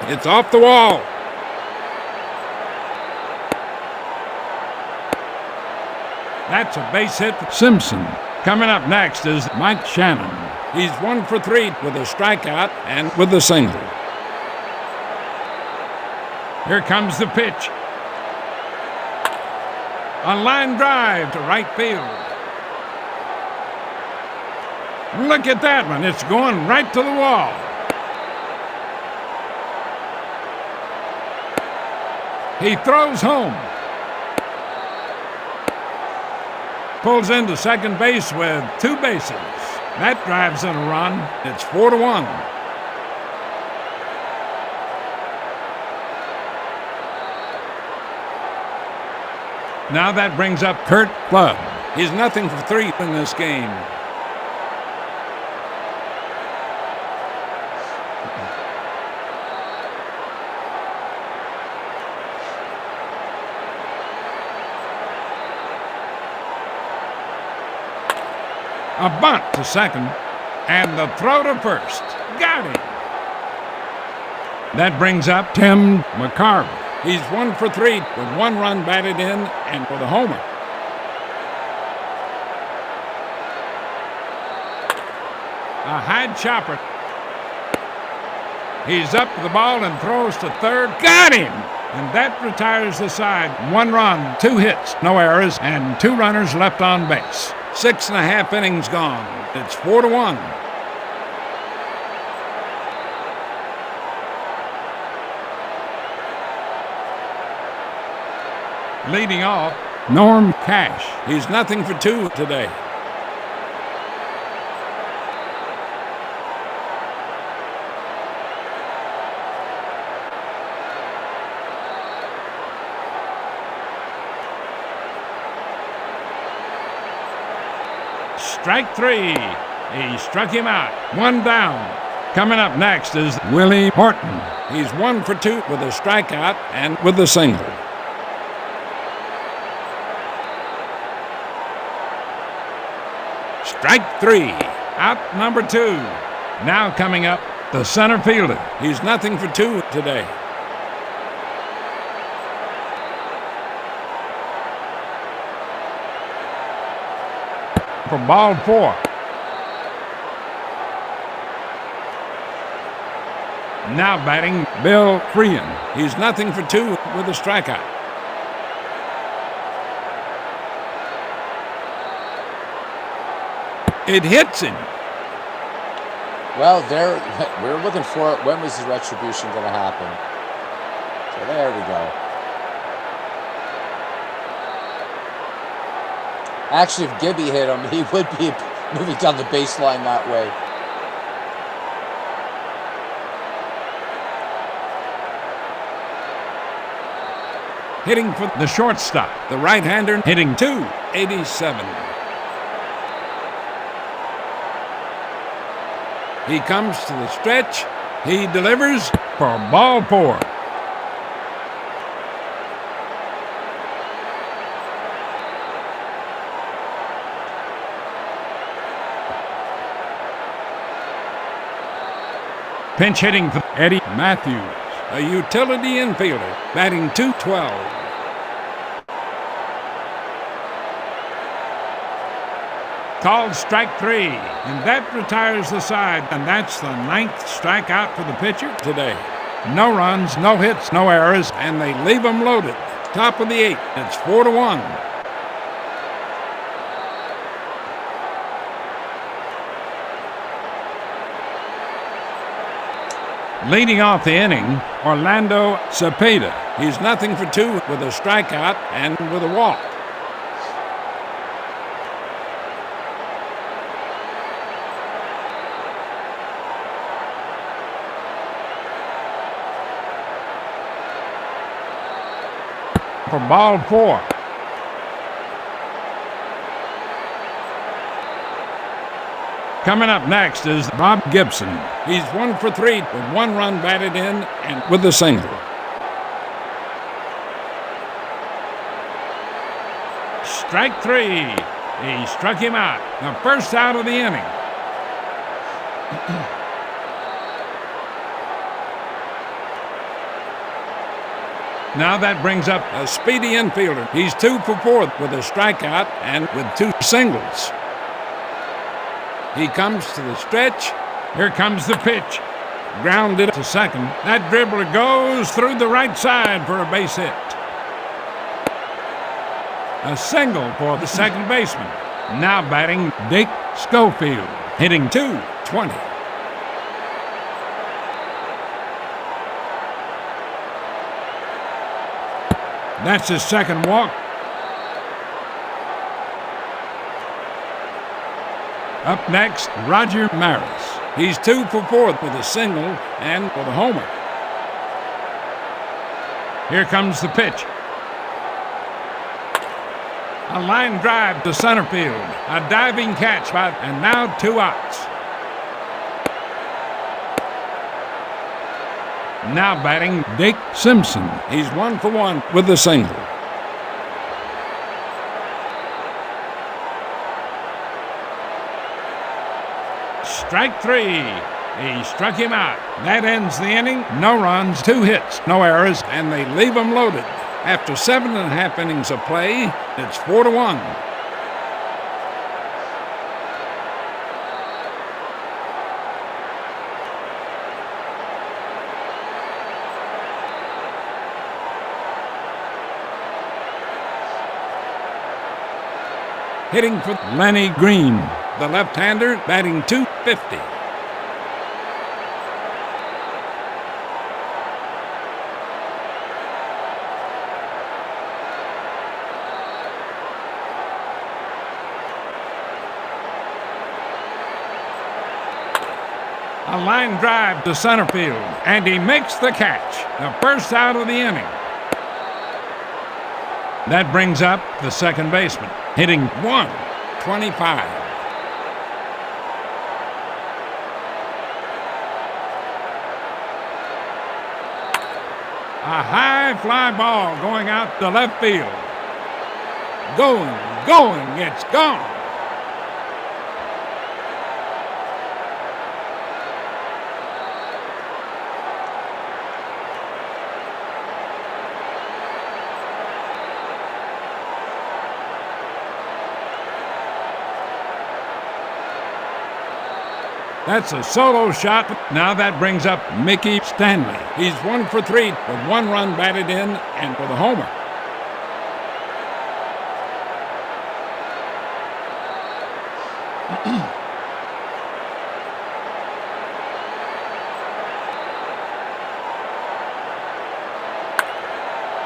S2: It's off the wall. That's a base hit for Simpson. Coming up next is Mike Shannon. He's 1 for 3 with a strikeout and with a single. Here comes the pitch. A line drive to right field. Look at that one. It's going right to the wall. He throws home. Pulls into second base with 2 bases. That drives in a run. It's 4-1. Now that brings up Kurt Flood. He's nothing for 3 in this game. A bunt to second, and the throw to first. Got him. That brings up Tim McCarver. He's 1 for 3 with 1 run batted in and with a homer. A high chopper. He's up to the ball and throws to third. Got him! And that retires the side. 1 run, 2 hits, no errors, and 2 runners left on base. 6.5 innings gone. It's 4-1. Leading off, Norm Cash. He's nothing for 2 today. Strike 3. He struck him out. 1 down. Coming up next is Willie Horton. He's 1 for 2 with a strikeout and with a single. Strike 3. Out number 2. Now coming up, the center fielder. He's nothing for 2 today. For ball 4. Now batting, Bill Freehan. He's nothing for 2 with a strikeout. It hits him.
S1: Well, we're looking for it. When was the retribution going to happen? So there we go. Actually, if Gibby hit him, he would be moving down the baseline that way.
S2: Hitting for the shortstop. The right-hander hitting .287. He comes to the stretch. He delivers for ball 4. Pinch hitting for Eddie Matthews, a utility infielder, batting .212. Called strike 3, and that retires the side, and that's the 9th strikeout for the pitcher today. No runs, no hits, no errors, and they leave him loaded. Top of the 8th, it's 4-1. Leading off the inning, Orlando Cepeda. He's nothing for 2 with a strikeout and with a walk. for ball 4. Coming up next is Bob Gibson. He's 1 for 3 with 1 run batted in and with a single. Strike 3. He struck him out. The first out of the inning. Now that brings up a speedy infielder. He's 2 for 4 with a strikeout and with 2 singles. He comes to the stretch. Here comes the pitch. Grounded to second. That dribbler goes through the right side for a base hit. A single for the second baseman. Now batting Dick Schofield, hitting .220. That's his second walk. Up next, Roger Maris. He's 2 for 4 with a single and with a homer. Here comes the pitch. A line drive to center field. A diving catch, and now 2 outs. Now batting Dick Simpson. He's 1 for 1 with a single. Strike 3. He struck him out. That ends the inning. No runs, 2 hits, no errors, and they leave him loaded. After 7.5 innings of play, it's 4-1. Hitting for Lenny Green, the left-hander, batting .250. A line drive to center field, and he makes the catch. The first out of the inning. That brings up the second baseman, hitting .125. A high fly ball going out to left field. Going, it's gone. That's a solo shot. Now that brings up Mickey Stanley. He's 1 for 3 with 1 run batted in and with a homer.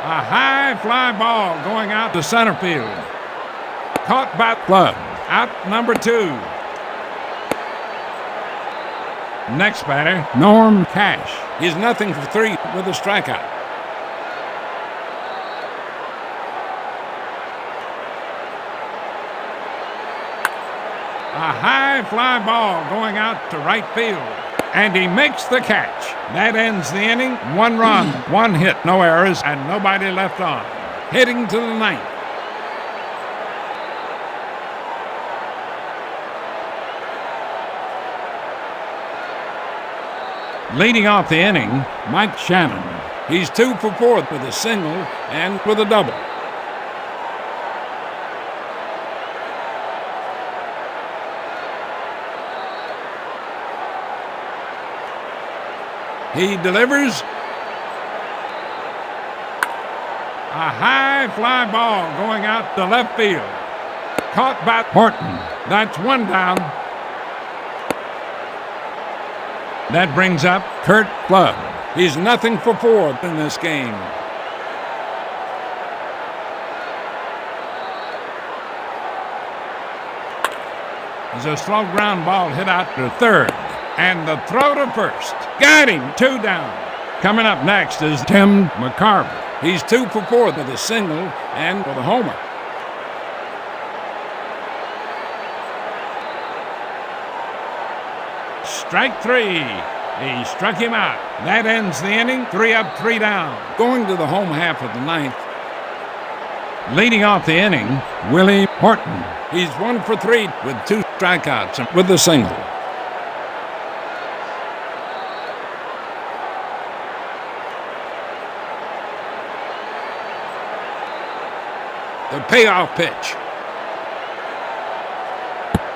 S2: A high fly ball going out to center field. Caught by Flood. Out number 2. Next batter, Norm Cash. He's nothing for 3 with a strikeout. A high fly ball going out to right field. And he makes the catch. That ends the inning. 1 run, 1 hit, no errors, and nobody left on. Heading to the 9th. Leading off the inning, Mike Shannon. He's 2 for 4 with a single and with a double. He delivers. A high fly ball going out to left field. Caught by Horton. That's 1 down. That brings up Kurt Flood. He's nothing for 4 in this game. There's a slow ground ball hit out to third. And the throw to first. Got him, 2 down. Coming up next is Tim McCarver. He's 2 for 4 with a single and with a homer. Strike 3. He struck him out. That ends the inning. 3 up, 3 down. Going to the home half of the ninth. Leading off the inning, Willie Horton. He's 1 for 3 with 2 strikeouts and with a single. The payoff pitch.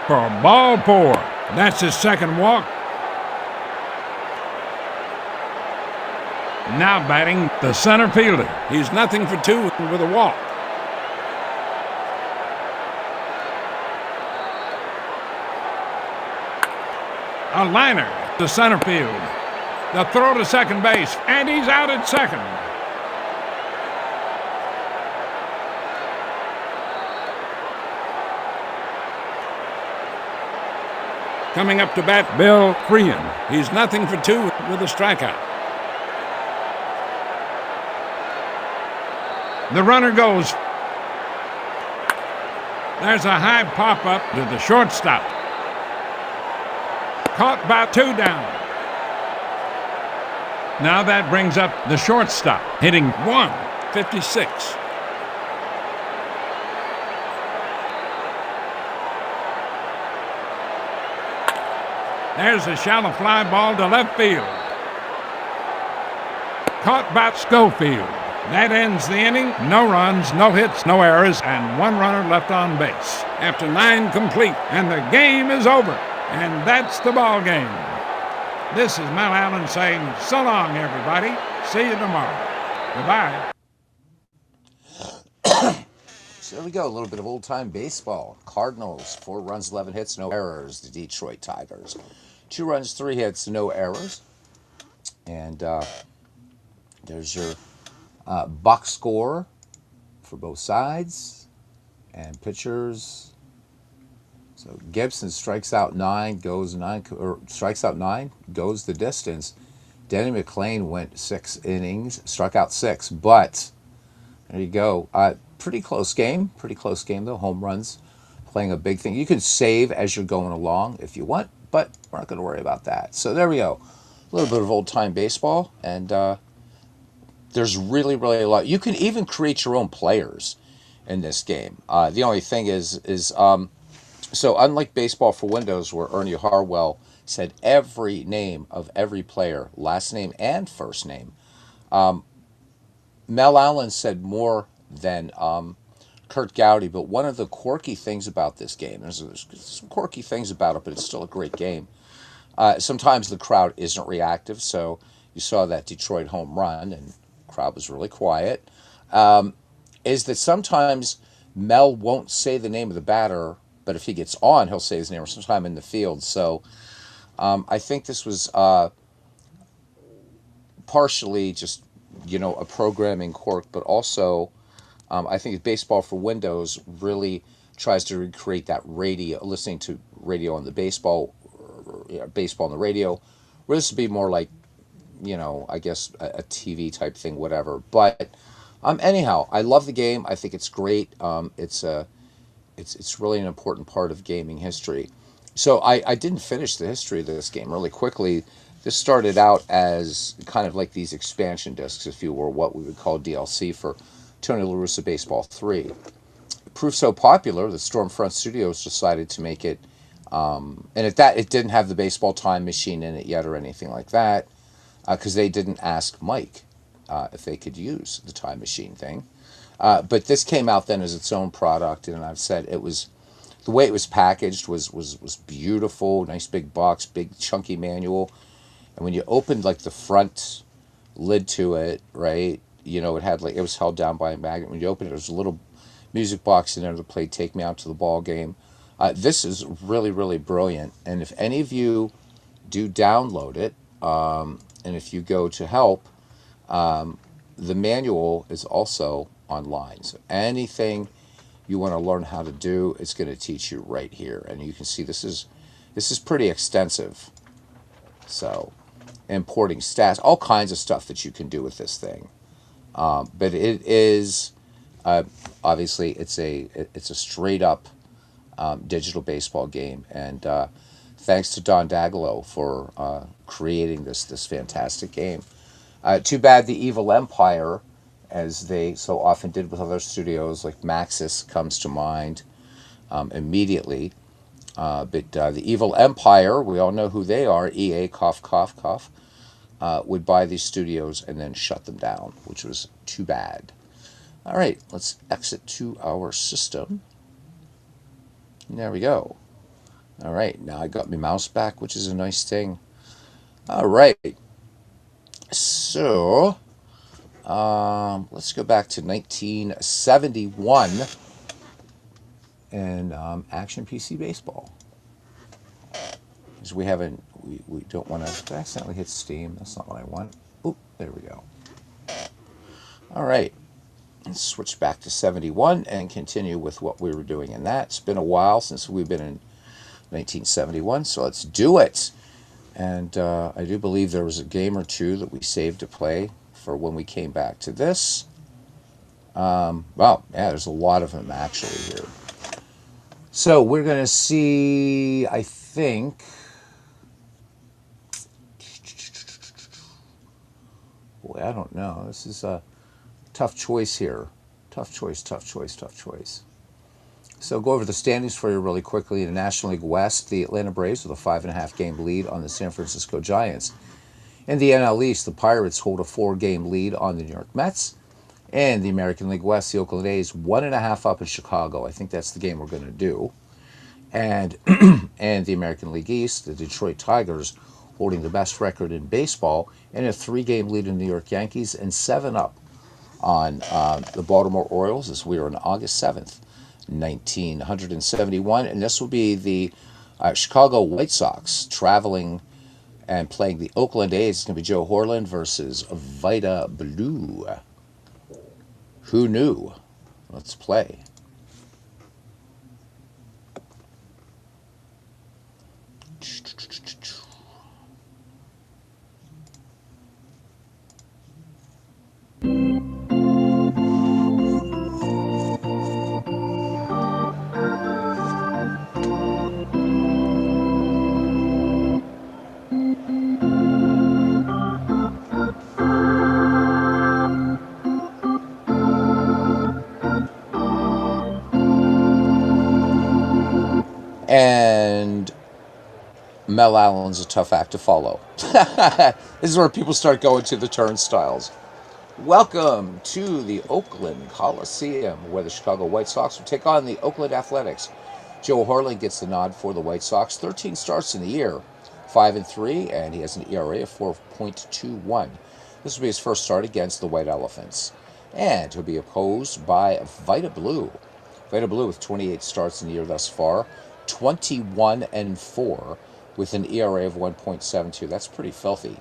S2: For ball 4. That's his second walk. Now batting the center fielder. He's nothing for 2 with a walk. A liner to center field. The throw to second base, and he's out at second. Coming up to bat, Bill Freehan. He's nothing for 2 with a strikeout. The runner goes. There's a high pop-up to the shortstop. Caught by 2 down. Now that brings up the shortstop, hitting 156. There's a shallow fly ball to left field. Caught by Schofield. That ends the inning. No runs, no hits, no errors, and 1 runner left on base. After 9 complete, and the game is over. And that's the ball game. This is Mel Allen saying, so long, everybody. See you tomorrow. Goodbye.
S1: So there we go, a little bit of old-time baseball. Cardinals, 4 runs, 11 hits, no errors. The Detroit Tigers, 2 runs, 3 hits, no errors. And there's your box score for both sides and pitchers. So Gibson strikes out 9, goes 9, or strikes out 9, goes the distance. Denny McLain went 6 innings, struck out 6, but there you go. Pretty close game though. Home runs playing a big thing. You can save as you're going along if you want, but we're not going to worry about that. So there we go. A little bit of old-time baseball, and there's really a lot. You can even create your own players in this game. The only thing is so unlike Baseball for Windows, where Ernie Harwell said every name of every player, last name and first name, Mel Allen said more than Kurt Gowdy. But one of the quirky things about this game, there's some quirky things about it, but it's still a great game. Sometimes the crowd isn't reactive, so you saw that Detroit home run, and the crowd was really quiet. Is that sometimes Mel won't say the name of the batter, but if he gets on, he'll say his name or sometime in the field. So I think this was partially just, a programming quirk, but also I think Baseball for Windows really tries to recreate that radio, listening to radio on the baseball on the radio, where this would be more like, I guess a TV type thing, whatever. But anyhow, I love the game. I think it's great. It's really an important part of gaming history. So I didn't finish the history of this game really quickly. This started out as kind of like these expansion discs, if you were, what we would call DLC for Tony La Russa Baseball 3. It proved so popular that Stormfront Studios decided to make it, and at that, it didn't have the baseball time machine in it yet or anything like that, because they didn't ask Mike if they could use the time machine thing. But this came out then as its own product, and I've said it was, the way it was packaged was beautiful, nice big box, big chunky manual. And when you opened like the front lid to it, right, it had it was held down by a magnet. When you opened it, there was a little music box in there that played "Take Me Out to the Ball Game." This is really brilliant. And if any of you do download it, and if you go to help, the manual is also online. So anything you want to learn how to do, it's going to teach you right here. And you can see this is pretty extensive. So importing stats, all kinds of stuff that you can do with this thing. But it is obviously it's a straight up digital baseball game, and thanks to Don Daglow for creating this fantastic game. Too bad the Evil Empire, as they so often did with other studios like Maxis, comes to mind immediately. But the Evil Empire, we all know who they are. EA, cough, cough, cough, would buy these studios and then shut them down, which was too bad. All right, let's exit to our system. There we go. All right, now I got my mouse back, which is a nice thing. All right, so let's go back to 1971 and Action PC Baseball. Because we don't want to accidentally hit Steam. That's not what I want. Oop, there we go. All right. Let's switch back to 71 and continue with what we were doing in that. It's been a while since we've been in 1971, so let's do it. And I do believe there was a game or two that we saved to play for when we came back to this. Well, yeah, there's a lot of them actually here. So we're going to see, I think... Boy, I don't know. This is a tough choice here. Tough choice. So go over the standings for you really quickly. In the National League West, the Atlanta Braves with a 5.5 game lead on the San Francisco Giants. In the NL East, the Pirates hold a 4-game lead on the New York Mets. And the American League West, the Oakland A's 1.5 up in Chicago. I think that's the game we're going to do. And and the American League East, the Detroit Tigers holding the best record in baseball and a 3-game lead in the New York Yankees and 7 up on the Baltimore Orioles as we are on August 7th, 1971. And this will be the Chicago White Sox traveling and playing the Oakland A's. It's going to be Joe Horland versus Vita Blue. Who knew? Let's play. And Mel Allen's a tough act to follow. This is where people start going to the turnstiles. Welcome to the Oakland Coliseum, where the Chicago White Sox will take on the Oakland Athletics. Joe Horling gets the nod for the White Sox. 13 starts in the year, 5-3, and he has an ERA of 4.21. This will be his first start against the White Elephants. And he'll be opposed by Vita Blue. Vita Blue with 28 starts in the year thus far, 21-4 with an ERA of 1.72. That's pretty filthy.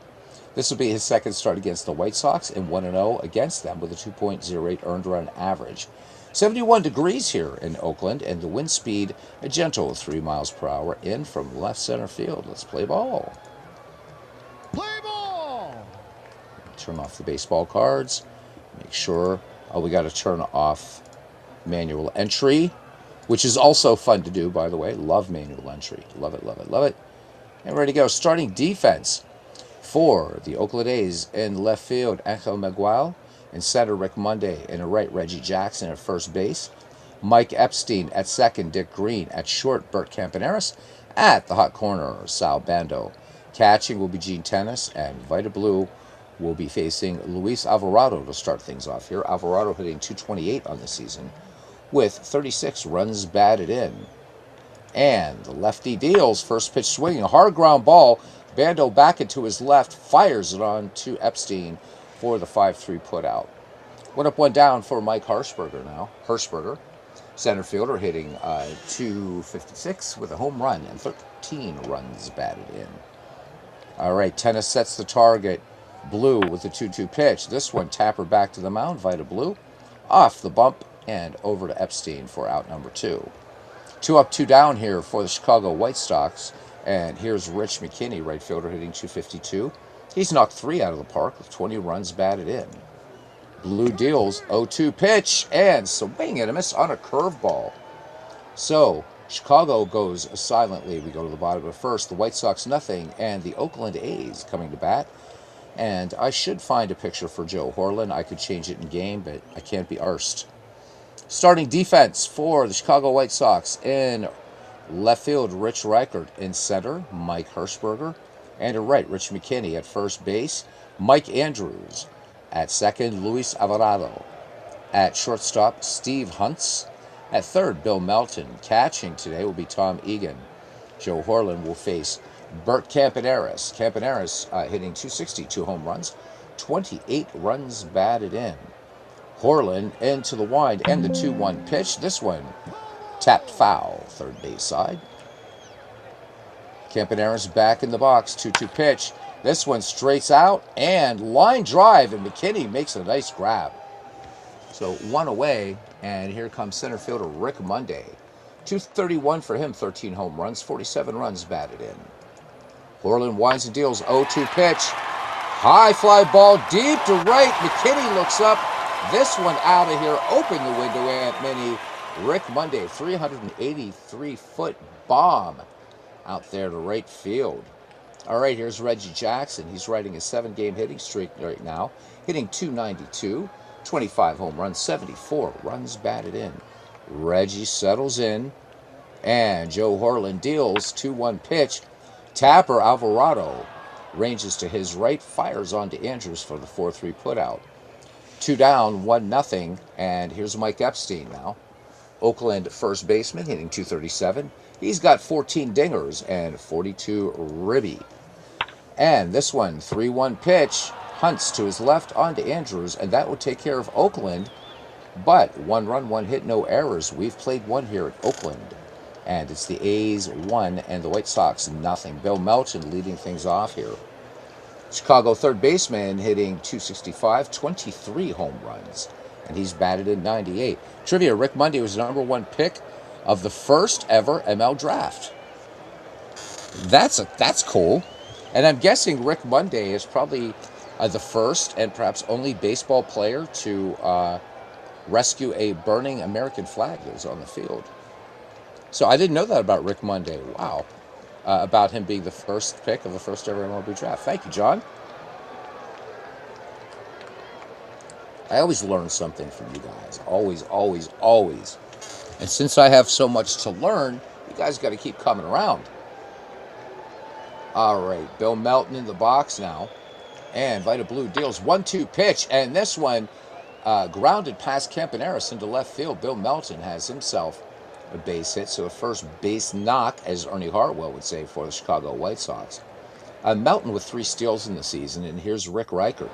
S1: This will be his second start against the White Sox and 1-0 against them with a 2.08 earned run average. 71 degrees here in Oakland, and the wind speed a gentle 3 miles per hour in from left center field. Let's play ball.
S3: Play ball!
S1: Turn off the baseball cards. Make sure. Oh, we got to turn off manual entry, which is also fun to do, by the way. Love manual entry. Love it, love it, love it. And ready to go. Starting defense for the Oakland A's in left field, Angel Miguel. In center, Rick Monday. In the right, Reggie Jackson at first base. Mike Epstein at second. Dick Green at short. Bert Campaneris at the hot corner. Sal Bando. Catching will be Gene Tennis. And Vita Blue will be facing Luis Alvarado to start things off here. Alvarado hitting .228 on the season with 36 runs batted in. And the lefty deals. First pitch swinging. A hard ground ball. Bando back into his left. Fires it on to Epstein for the 5-3 putout. 1 up, 1 down for Mike Hirschberger now. Hirschberger, center fielder, hitting .256 with a home run and 13 runs batted in. All right, Tennis sets the target. Blue with the 2-2 pitch. This one, Tapper back to the mound. Vita Blue off the bump and over to Epstein for out number 2. 2 up, 2 down here for the Chicago White Sox. And here's Rich McKinney, right fielder, hitting .252. He's knocked 3 out of the park with 20 runs batted in. Blue deals 0-2 pitch and swing and a miss on a curveball. So Chicago goes silently. We go to the bottom of the first. The White Sox nothing, and the Oakland A's coming to bat. And I should find a picture for Joe Horlin. I could change it in game, but I can't be arsed. Starting defense for the Chicago White Sox in left field, Rich Reichert. In center, Mike Hirschberger. And at right, Rich McKinney. At first base, Mike Andrews. At second, Luis Alvarado. At shortstop, Steve Huntz. At third, Bill Melton. Catching today will be Tom Egan. Joe Horlin will face Bert Campaneris. Campaneris hitting .260, 2 home runs, 28 runs batted in. Horlin into the wind and the 2-1 pitch. This one tapped foul, third base side. Campaneris back in the box, 2-2 pitch. This one straights out and line drive, and McKinney makes a nice grab. So 1 away, and here comes center fielder Rick Monday. .231 for him, 13 home runs, 47 runs batted in. Horlin winds and deals 0-2 pitch. High fly ball deep to right. McKinney looks up. This one out of here. Open the window, Aunt Minnie. Rick Monday, 383-foot bomb out there to right field. All right, here's Reggie Jackson. He's riding a 7-game hitting streak right now, hitting .292, 25 home runs, 74 runs batted in. Reggie settles in, and Joe Horlin deals 2-1 pitch. Tapper Alvarado ranges to his right, fires onto Andrews for the 4-3 putout. 2 down, 1-0, and here's Mike Epstein now. Oakland first baseman hitting .237. He's got 14 dingers and 42 ribby. And this one, 3-1 pitch, Hunts to his left onto Andrews, and that will take care of Oakland. But 1 run, 1 hit, no errors. We've played 1 here at Oakland. And it's the A's 1 and the White Sox nothing. Bill Melton leading things off here. Chicago third baseman hitting .265, 23 home runs. And he's batted in 98. Trivia, Rick Monday was the #1 pick of the first ever ML draft. That's cool. And I'm guessing Rick Monday is probably the first and perhaps only baseball player to rescue a burning American flag that was on the field. So I didn't know that about Rick Monday. Wow. About him being the first pick of the first ever MLB draft. Thank you, John. I always learn something from you guys. Always, always, always. And since I have so much to learn, you guys got to keep coming around. All right, Bill Melton in the box now. And Vita Blue deals 1-2 pitch. And this one grounded past Campaneris into left field. Bill Melton has himself a base hit. So a first base knock, as Ernie Hartwell would say, for the Chicago White Sox. Melton with 3 steals in the season. And here's Rick Reichert.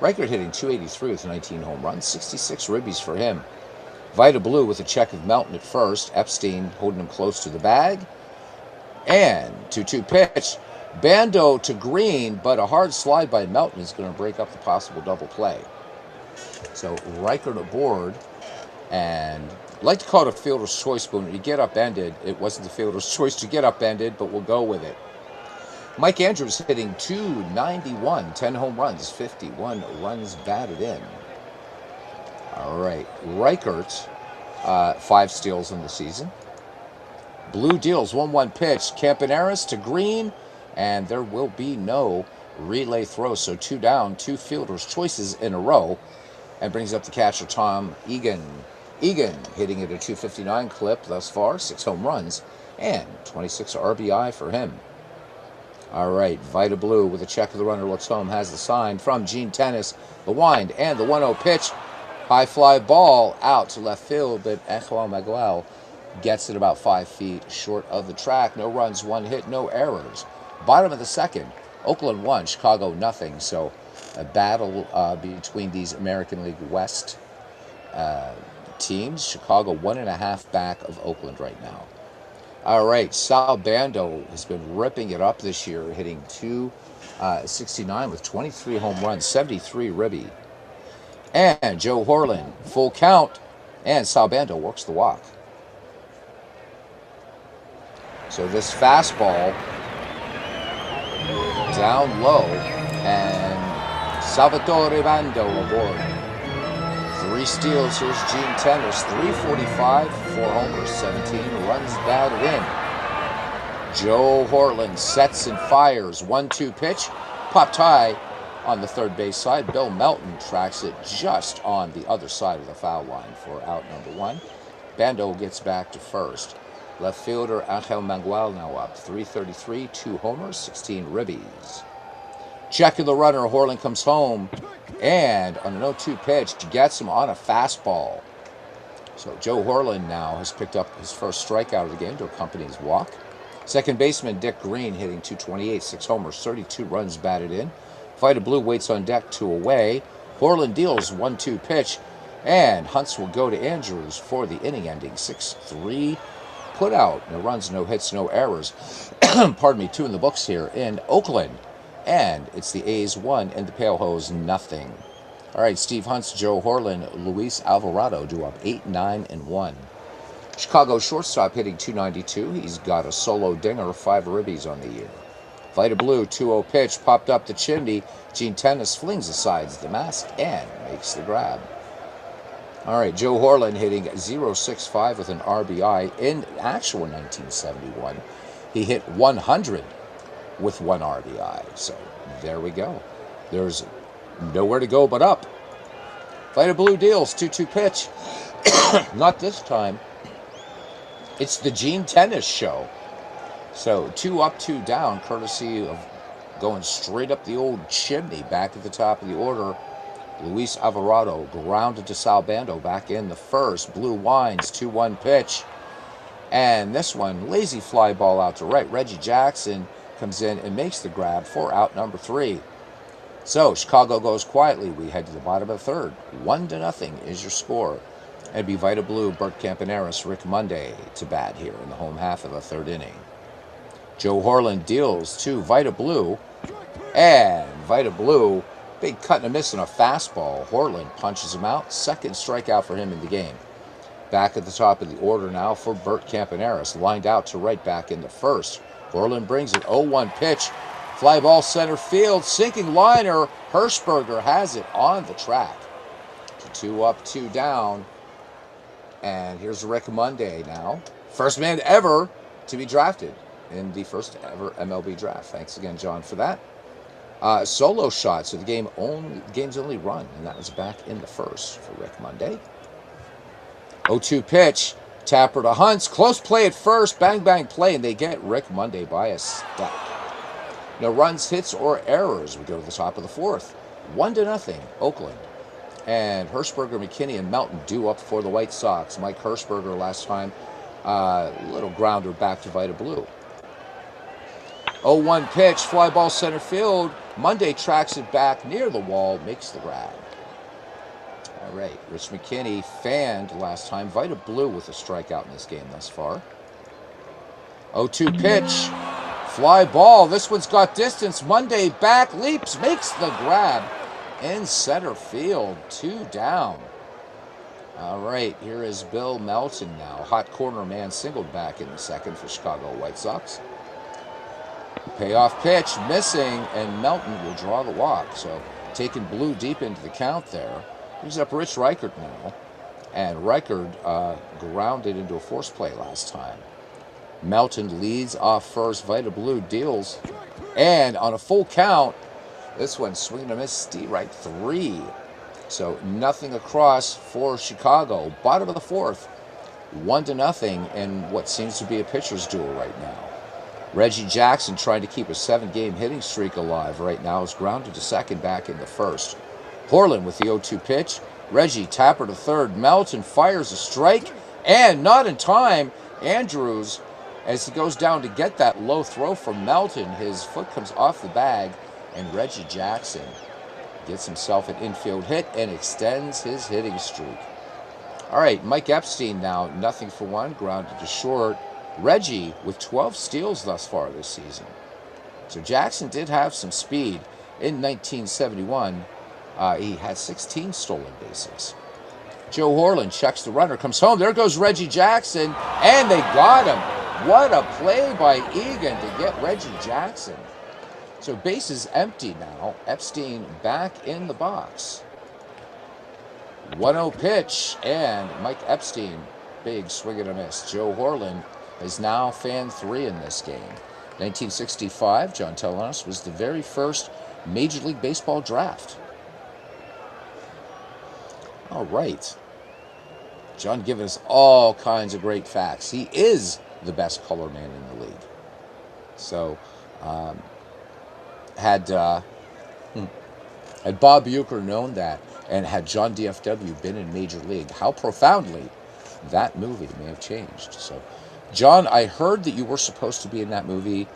S1: Reichert hitting .283 with 19 home runs, 66 ribbies for him. Vita Blue with a check of Melton at first. Epstein holding him close to the bag. And 2-2 pitch. Bando to Green, but a hard slide by Melton is going to break up the possible double play. So Reichert aboard, and I'd like to call it a fielder's choice, but when you get upended, it wasn't the fielder's choice to get upended, but we'll go with it. Mike Andrews hitting .291, 10 home runs, 51 runs batted in. All right, Reichert, 5 steals in the season. Blue deals 1-1 pitch. Campaneris to Green, and there will be no relay throw. So 2 down, 2 fielders' choices in a row, and brings up the catcher, Tom Egan. Egan hitting at a .259 clip thus far, 6 home runs, and 26 RBI for him. All right, Vita Blue with a check of the runner looks home, has the sign from Gene Tennis, the wind, and the 1-0 pitch. High fly ball out to left field, but Echua Maguel gets it about 5 feet short of the track. No runs, 1 hit, no errors. Bottom of the second, Oakland 1, Chicago nothing. So a battle between these American League West teams. Chicago 1.5 back of Oakland right now. All right, Sal Bando has been ripping it up this year, hitting .269 with 23 home runs, 73 ribby. And Joe Horlin, full count, and Sal Bando works the walk. So this fastball down low, And Salvatore Bando aboard. 3 steals. Here's Gene Tennis. 345, 4 homers, 17 runs batted in. Joe Horland sets and fires. 1-2 pitch. Popped high on the third base side. Bill Melton tracks it just on the other side of the foul line for out number 1. Bando gets back to first. Left fielder Angel Mangual now up. 333, 2 homers, 16 ribbies. Checking the runner. Horland comes home. And on an 0-2 pitch, gets him on a fastball. So Joe Horland now has picked up his first strikeout of the game to accompany his walk. Second baseman Dick Green hitting .228, 6 homers, 32 runs batted in. Vida Blue waits on deck, 2 away. Horland deals 1-2 pitch, and Hunts will go to Andrews for the inning-ending 6-3 put out. No runs, no hits, no errors. Pardon me, 2 in the books here in Oakland. And it's the A's 1 and the Pale Hose nothing. All right, Steve Hunts, Joe Horland, Luis Alvarado do up 8, 9, and 1. Chicago shortstop hitting .292. He's got a solo dinger, 5 ribbies on the year. Vida Blue, 2-0 pitch, popped up the chimney. Gene Tennis flings aside the mask and makes the grab. All right, Joe Horland hitting .065 with an RBI. In actual 1971, he hit 100 with 1 RBI. So there we go. There's nowhere to go but up. Vida Blue deals 2-2 pitch. Not this time. It's the Gene Tennis show. So 2 up, 2 down, courtesy of going straight up the old chimney back at the top of the order. Luis Alvarado grounded to Sal Bando back in the first. Blue winds, 2-1 pitch. And this one, lazy fly ball out to right. Reggie Jackson comes in and makes the grab for out number 3. So Chicago goes quietly. We head to the bottom of the third. 1-0 is your score. It'd be Vida Blue, Bert Campaneris, Rick Monday to bat here in the home half of the third inning. Joe Horland deals to Vida Blue. And Vida Blue, big cut and a miss on a fastball. Horland punches him out. Second strikeout for him in the game. Back at the top of the order now for Bert Campaneris. Lined out to right back in the first. Horland brings it 0-1 pitch. Fly ball center field. Sinking liner. Hirschberger has it on the track. 2 up, 2 down. And here's Rick Monday now. First man ever to be drafted in the first ever MLB draft. Thanks again, John, for that. Solo shot, so the game's only run, and that was back in the first for Rick Monday. 0-2 pitch. Tapper to Hunts. Close play at first. Bang, bang play, and they get Rick Monday by a step. No runs, hits, or errors. We go to the top of the fourth. 1-0, Oakland. And Hirschberger, McKinney, and Melton due up for the White Sox. Mike Hirschberger last time, little grounder back to Vida Blue. 0-1 pitch, fly ball center field. Monday tracks it back near the wall, makes the grab. All right, Rich McKinney fanned last time. Vida Blue with a strikeout in this game thus far. 0-2 pitch, fly ball. This one's got distance. Monday back, leaps, makes the grab. In center field, 2 down. All right, here is Bill Melton now. Hot corner man singled back in the second for Chicago White Sox. Payoff pitch, missing, and Melton will draw the walk. So taking Blue deep into the count there. Brings up Rich Reichert now. And Reichert grounded into a force play last time. Melton leads off first. Vida Blue deals. And on a full count, this one swing and a miss, strike 3. So nothing across for Chicago. Bottom of the fourth, 1-0 in what seems to be a pitcher's duel right now. Reggie Jackson trying to keep a 7-game hitting streak alive right now is grounded to second back in the first. Horland with the 0-2 pitch. Reggie Tapper to third. Melton fires a strike and not in time. Andrews, as he goes down to get that low throw from Melton, his foot comes off the bag. And Reggie Jackson gets himself an infield hit and extends his hitting streak. All right, Mike Epstein now, 0-for-1, grounded to short. Reggie with 12 steals thus far this season. So Jackson did have some speed. In 1971, he had 16 stolen bases. Joe Horland checks the runner, comes home. There goes Reggie Jackson, and they got him. What a play by Egan to get Reggie Jackson. So base is empty now. Epstein back in the box. 1-0 pitch, and Mike Epstein, big swing and a miss. Joe Horland is now fan 3 in this game. 1965, John telling us, was the very first Major League Baseball draft. All right. John giving us all kinds of great facts. He is the best color man in the league. So, had Bob Uecker known that, and had John DFW been in Major League, how profoundly that movie may have changed. So, John, I heard that you were supposed to be in that movie,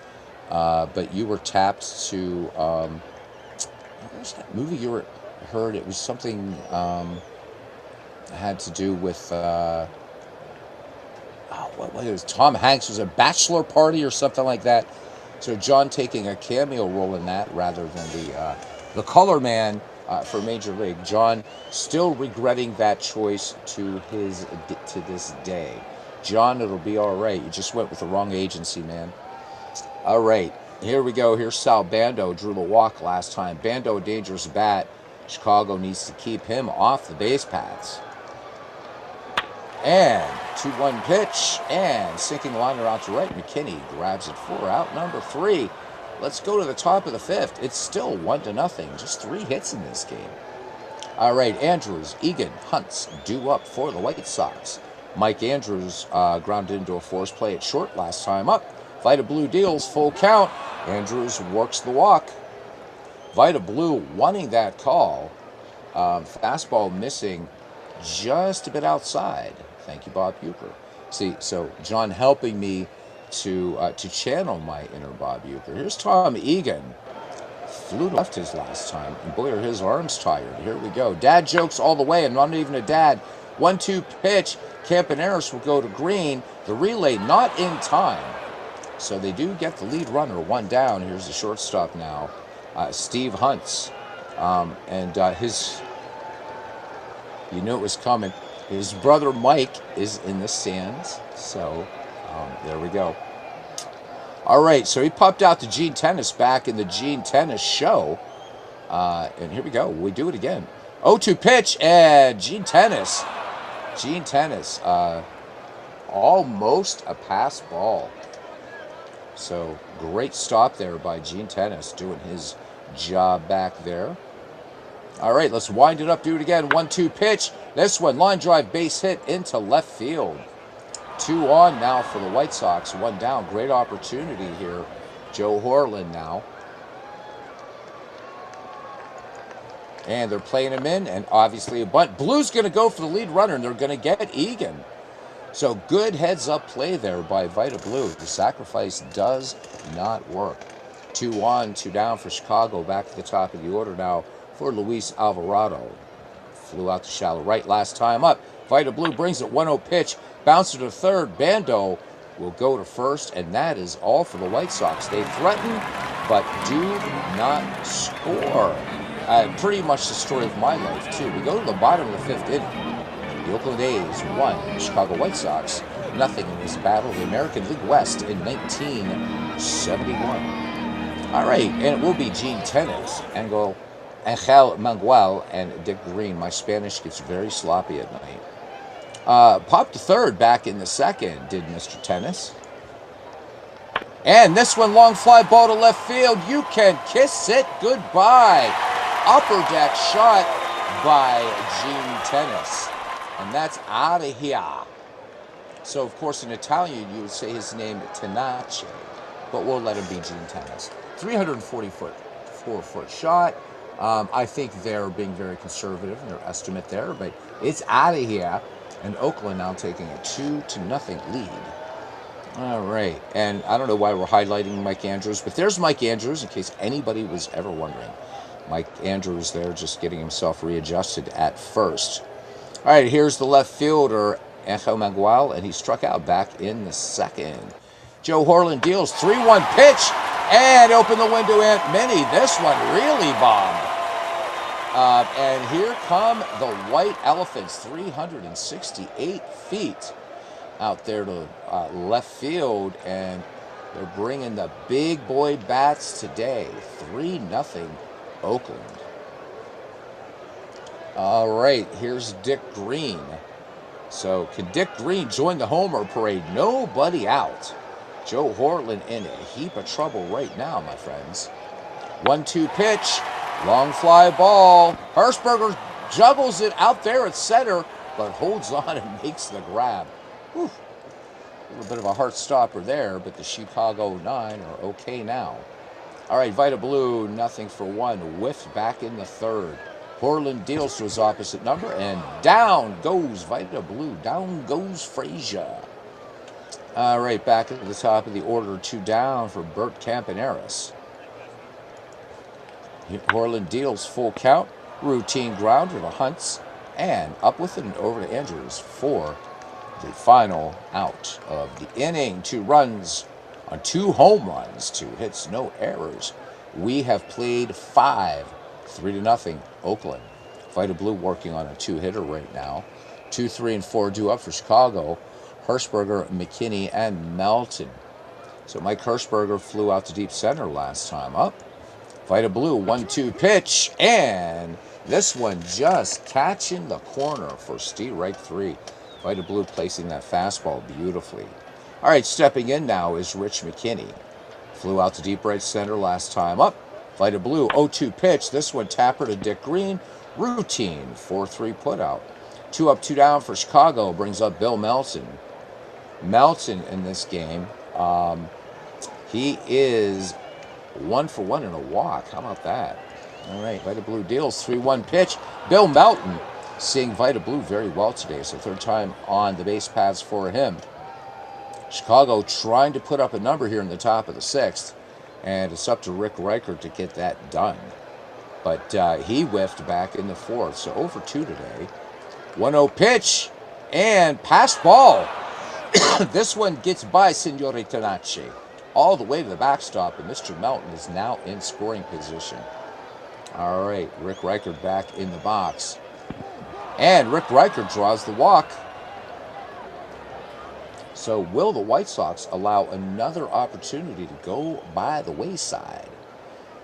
S1: but you were tapped to. What was that movie you were heard? It was something had to do with. What it was? Tom Hanks was a bachelor party or something like that. So John taking a cameo role in that rather than the color man for Major League. John still regretting that choice to this day. John, it'll be all right. You just went with the wrong agency, man. All right, here we go. Here's Sal Bando. Drew the walk last time. Bando, a dangerous bat. Chicago needs to keep him off the base paths. And 2-1 pitch, and sinking liner out to right. McKinney grabs it for out number 3. Let's go to the top of the 5th. It's still 1-0. Just 3 hits in this game. All right, Andrews, Egan, Hunts due up for the White Sox. Mike Andrews grounded into a force play at short last time up. Vita Blue deals full count. Andrews works the walk. Vita Blue wanting that call. Fastball missing just a bit outside. Thank you, Bob Uecker. See, so John helping me to channel my inner Bob Uecker. Here's Tom Egan. Flew to left his last time, and boy, are his arms tired. Here we go. Dad jokes all the way, and not even a dad. 1-2 pitch. Campaneris will go to Green. The relay not in time. So they do get the lead runner, 1 down. Here's the shortstop now, Steve Hunts. And his, you knew it was coming. His brother Mike is in the stands. So there we go. All right, so he popped out to Gene Tennis back in the Gene Tennis show. And here we go. We do it again. 0-2 pitch, and Gene Tennis. Almost a pass ball. So great stop there by Gene Tennis, doing his job back there. All right, let's wind it up, do it again. 1-2 pitch. This one, line drive, base hit into left field. 2 on now for the White Sox, 1 down. Great opportunity here. Joe Horland now. And they're playing him in, and obviously a bunt. Blue's going to go for the lead runner, and they're going to get Egan. So good heads-up play there by Vita Blue. The sacrifice does not work. 2 on, 2 down for Chicago. Back at the top of the order now for Luis Alvarado. Flew out to shallow right last time up. Vita Blue brings it, 1-0 pitch. Bouncer to third. Bando will go to first, and that is all for the White Sox. They threaten, but do not score. Pretty much the story of my life, too. We go to the bottom of the 5th inning. The Oakland A's won, the Chicago White Sox nothing in this battle of the American League West in 1971. All right, and it will be Gene Tennis, Angel Mangual, and Dick Green. My Spanish gets very sloppy at night. Popped to third back in the 2nd, did Mr. Tennis. And this one, long fly ball to left field. You can kiss it goodbye. Upper deck shot by Gene Tennis. And that's out of here. So, of course, in Italian, you would say his name Tenace, but we'll let him be Gene Tennis. 344-foot shot. I think they're being very conservative in their estimate there, but it's out of here. And Oakland now taking a 2-0 lead. All right, and I don't know why we're highlighting Mike Andrews, but there's Mike Andrews in case anybody was ever wondering. Mike Andrews there just getting himself readjusted at first. All right, here's the left fielder, Angel Mangual, and he struck out back in the 2nd. Joe Horland deals 3-1 pitch, and open the window, Aunt Minnie. This one really bombed. And here come the White Elephants, 368 feet out there to left field, and They're bringing the big boy bats today. 3-0 Oakland. All right, here's Dick Green. So can Dick Green join the homer parade? Nobody out. Joe Hortland in a heap of trouble right now, my friends. 1-2 pitch. Long fly ball. Hirschberger juggles it out there at center, but holds on and makes the grab. Whew. A little bit of a heart stopper there, but the Chicago 9 are okay now. All right, Vita Blue, 0-1. Whiffed back in the third. Horland deals to his opposite number, and down goes Vita Blue. Down goes Frazier. All right, back at the top of the order, 2 down for Bert Campaneris. Horland deals full count. Routine grounder to Hunts, and up with it and over to Andrews for the final out of the inning. 2 runs on 2 home runs, 2 hits, no errors. We have played 5, 3-0 Oakland. Vita Blue working on a 2-hitter right now. 2, 3, and 4 due up for Chicago. Hirschberger, McKinney, and Melton. So Mike Hirschberger flew out to deep center last time up. Vita Blue, 1-2 pitch, and this one just catching the corner for strike 3. Vita Blue placing that fastball beautifully. All right, stepping in now is Rich McKinney. Flew out to deep right center last time up. Vita Blue, 0-2 pitch. This one tapper to Dick Green. Routine 4-3 putout. 2 up, 2 down for Chicago brings up Bill Melton. Melton in this game, he is 1 for 1 in a walk. How about that? All right, Vita Blue deals 3-1 pitch. Bill Melton seeing Vita Blue very well today. It's the 3rd time on the base paths for him. Chicago trying to put up a number here in the top of the 6th, and it's up to Rick Reichert to get that done. But he whiffed back in the 4th, so 0 for 2 today. 1-0 pitch, and pass ball. This one gets by Signore Tenace all the way to the backstop, and Mr. Melton is now in scoring position. All right, Rick Reichert back in the box. And Rick Reichert draws the walk. So will the White Sox allow another opportunity to go by the wayside,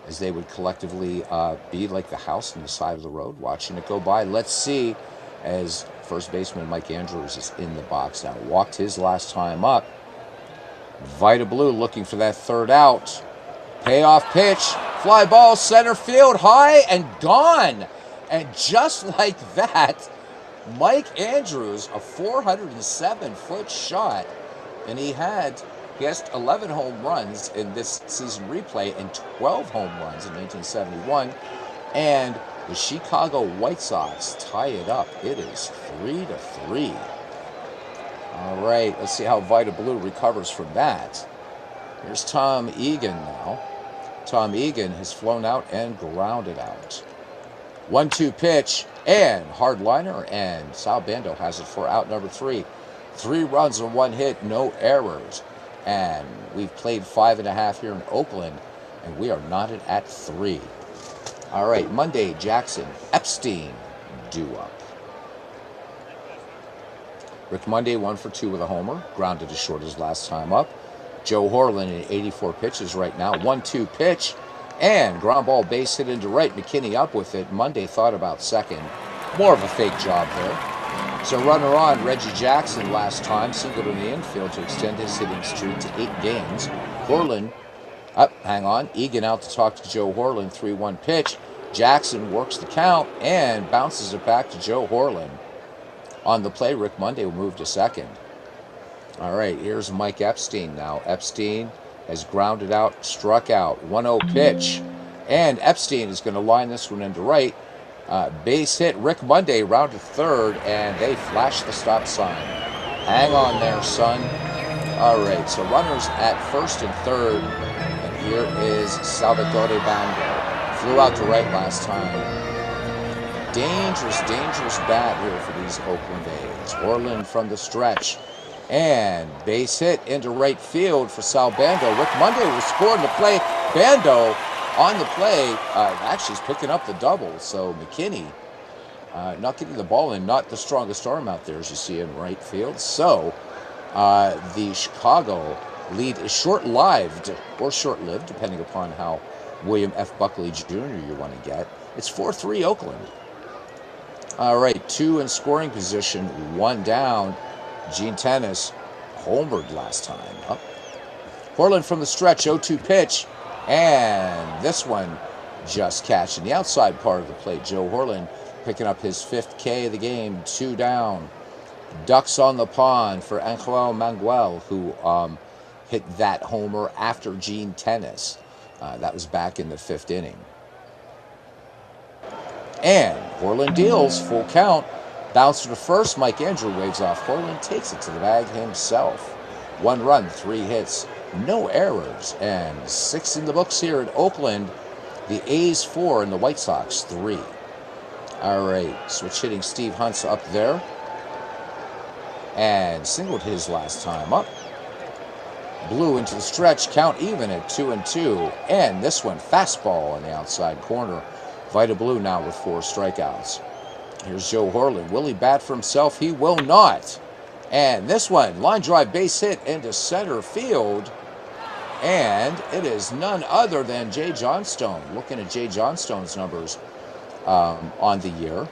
S1: as they would collectively be like the house on the side of the road, watching it go by? Let's see, as first baseman Mike Andrews is in the box now. Walked his last time up. Vita Blue looking for that 3rd out. Payoff pitch. Fly ball, center field, high and gone. And just like that, Mike Andrews, a 407-foot shot, and he has 11 home runs in this season replay and 12 home runs in 1971. And the Chicago White Sox tie it up. It is 3-3. All right, let's see how Vita Blue recovers from that. Here's Tom Egan now. Tom Egan has flown out and grounded out. 1-2 pitch, and hard liner, and Sal Bando has it for out number 3. 3 runs and 1 hit, no errors. And we've played 5.5 here in Oakland, and we are knotted at 3. All right, Monday, Jackson, Epstein, due up. Rick Monday, 1 for 2 with a homer, grounded as short as last time up. Joe Horland in 84 pitches right now. 1-2 pitch, and ground ball base hit into right. McKinney up with it. Monday thought about second. More of a fake job there. So runner on, Reggie Jackson last time, singled in the infield to extend his hitting streak to 8 games. Horland up, hang on. Egan out to talk to Joe Horland. 3-1 pitch. Jackson works the count and bounces it back to Joe Horland. On the play, Rick Monday will move to second. All right, here's Mike Epstein now. Epstein has grounded out, struck out. 1-0 pitch. And Epstein is going to line this one into right. Base hit. Rick Monday rounded third, and they flash the stop sign. Hang on there, son. All right, so runners at first and third. And here is Salvatore Bando. Flew out to right last time. Dangerous, dangerous bat here for these Oakland A's. Orland from the stretch. And base hit into right field for Sal Bando. Rick Monday will score in the play. Bando on the play. Actually, he's picking up the double. So McKinney not getting the ball in. Not the strongest arm out there, as you see in right field. So the Chicago lead is short-lived or short-lived, depending upon how William F. Buckley Jr. you want to get. It's 4-3 Oakland. All right, 2 in scoring position, 1 down. Gene Tennis homered last time up. Horland from the stretch, 0-2 pitch, and this one just catching the outside part of the plate. Joe Horland picking up his 5th K of the game, 2 down. Ducks on the pond for Angel Manuel, who hit that homer after Gene Tennis. That was back in the 5th inning. And Horland deals, full count. Bouncer to first, Mike Andrew waves off Horland, takes it to the bag himself. 1 run, 3 hits, no errors, and 6 in the books here in Oakland. The A's 4 and the White Sox 3. All right, switch hitting Steve Hunt's up there. And singled his last time up. Blue into the stretch, count even at 2-2. And this one, fastball on the outside corner. Vida Blue now with 4 strikeouts. Here's Joe Horland. Will he bat for himself? He will not. And this one, line drive base hit into center field. And it is none other than Jay Johnstone. Looking at Jay Johnstone's numbers on the year.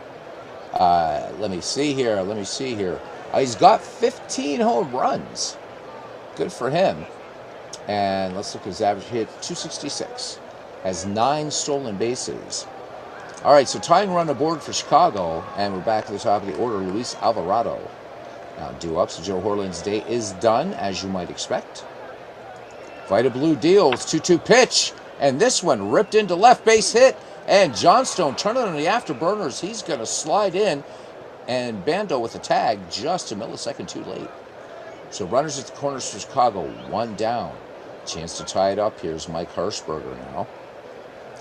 S1: Let me see here. He's got 15 home runs. Good for him. And let's look at his average hit, 266. Has 9 stolen bases. All right, so tying run aboard for Chicago, and we're back at the top of the order, Luis Alvarado. Now due up, so Joe Horland's day is done, as you might expect. Vida Blue deals, 2-2 pitch, and this one ripped into left base hit, and Johnstone turning on the afterburners. He's going to slide in, and Bando with a tag just a millisecond too late. So runners at the corners for Chicago, 1 down. Chance to tie it up. Here's Mike Hirschberger now.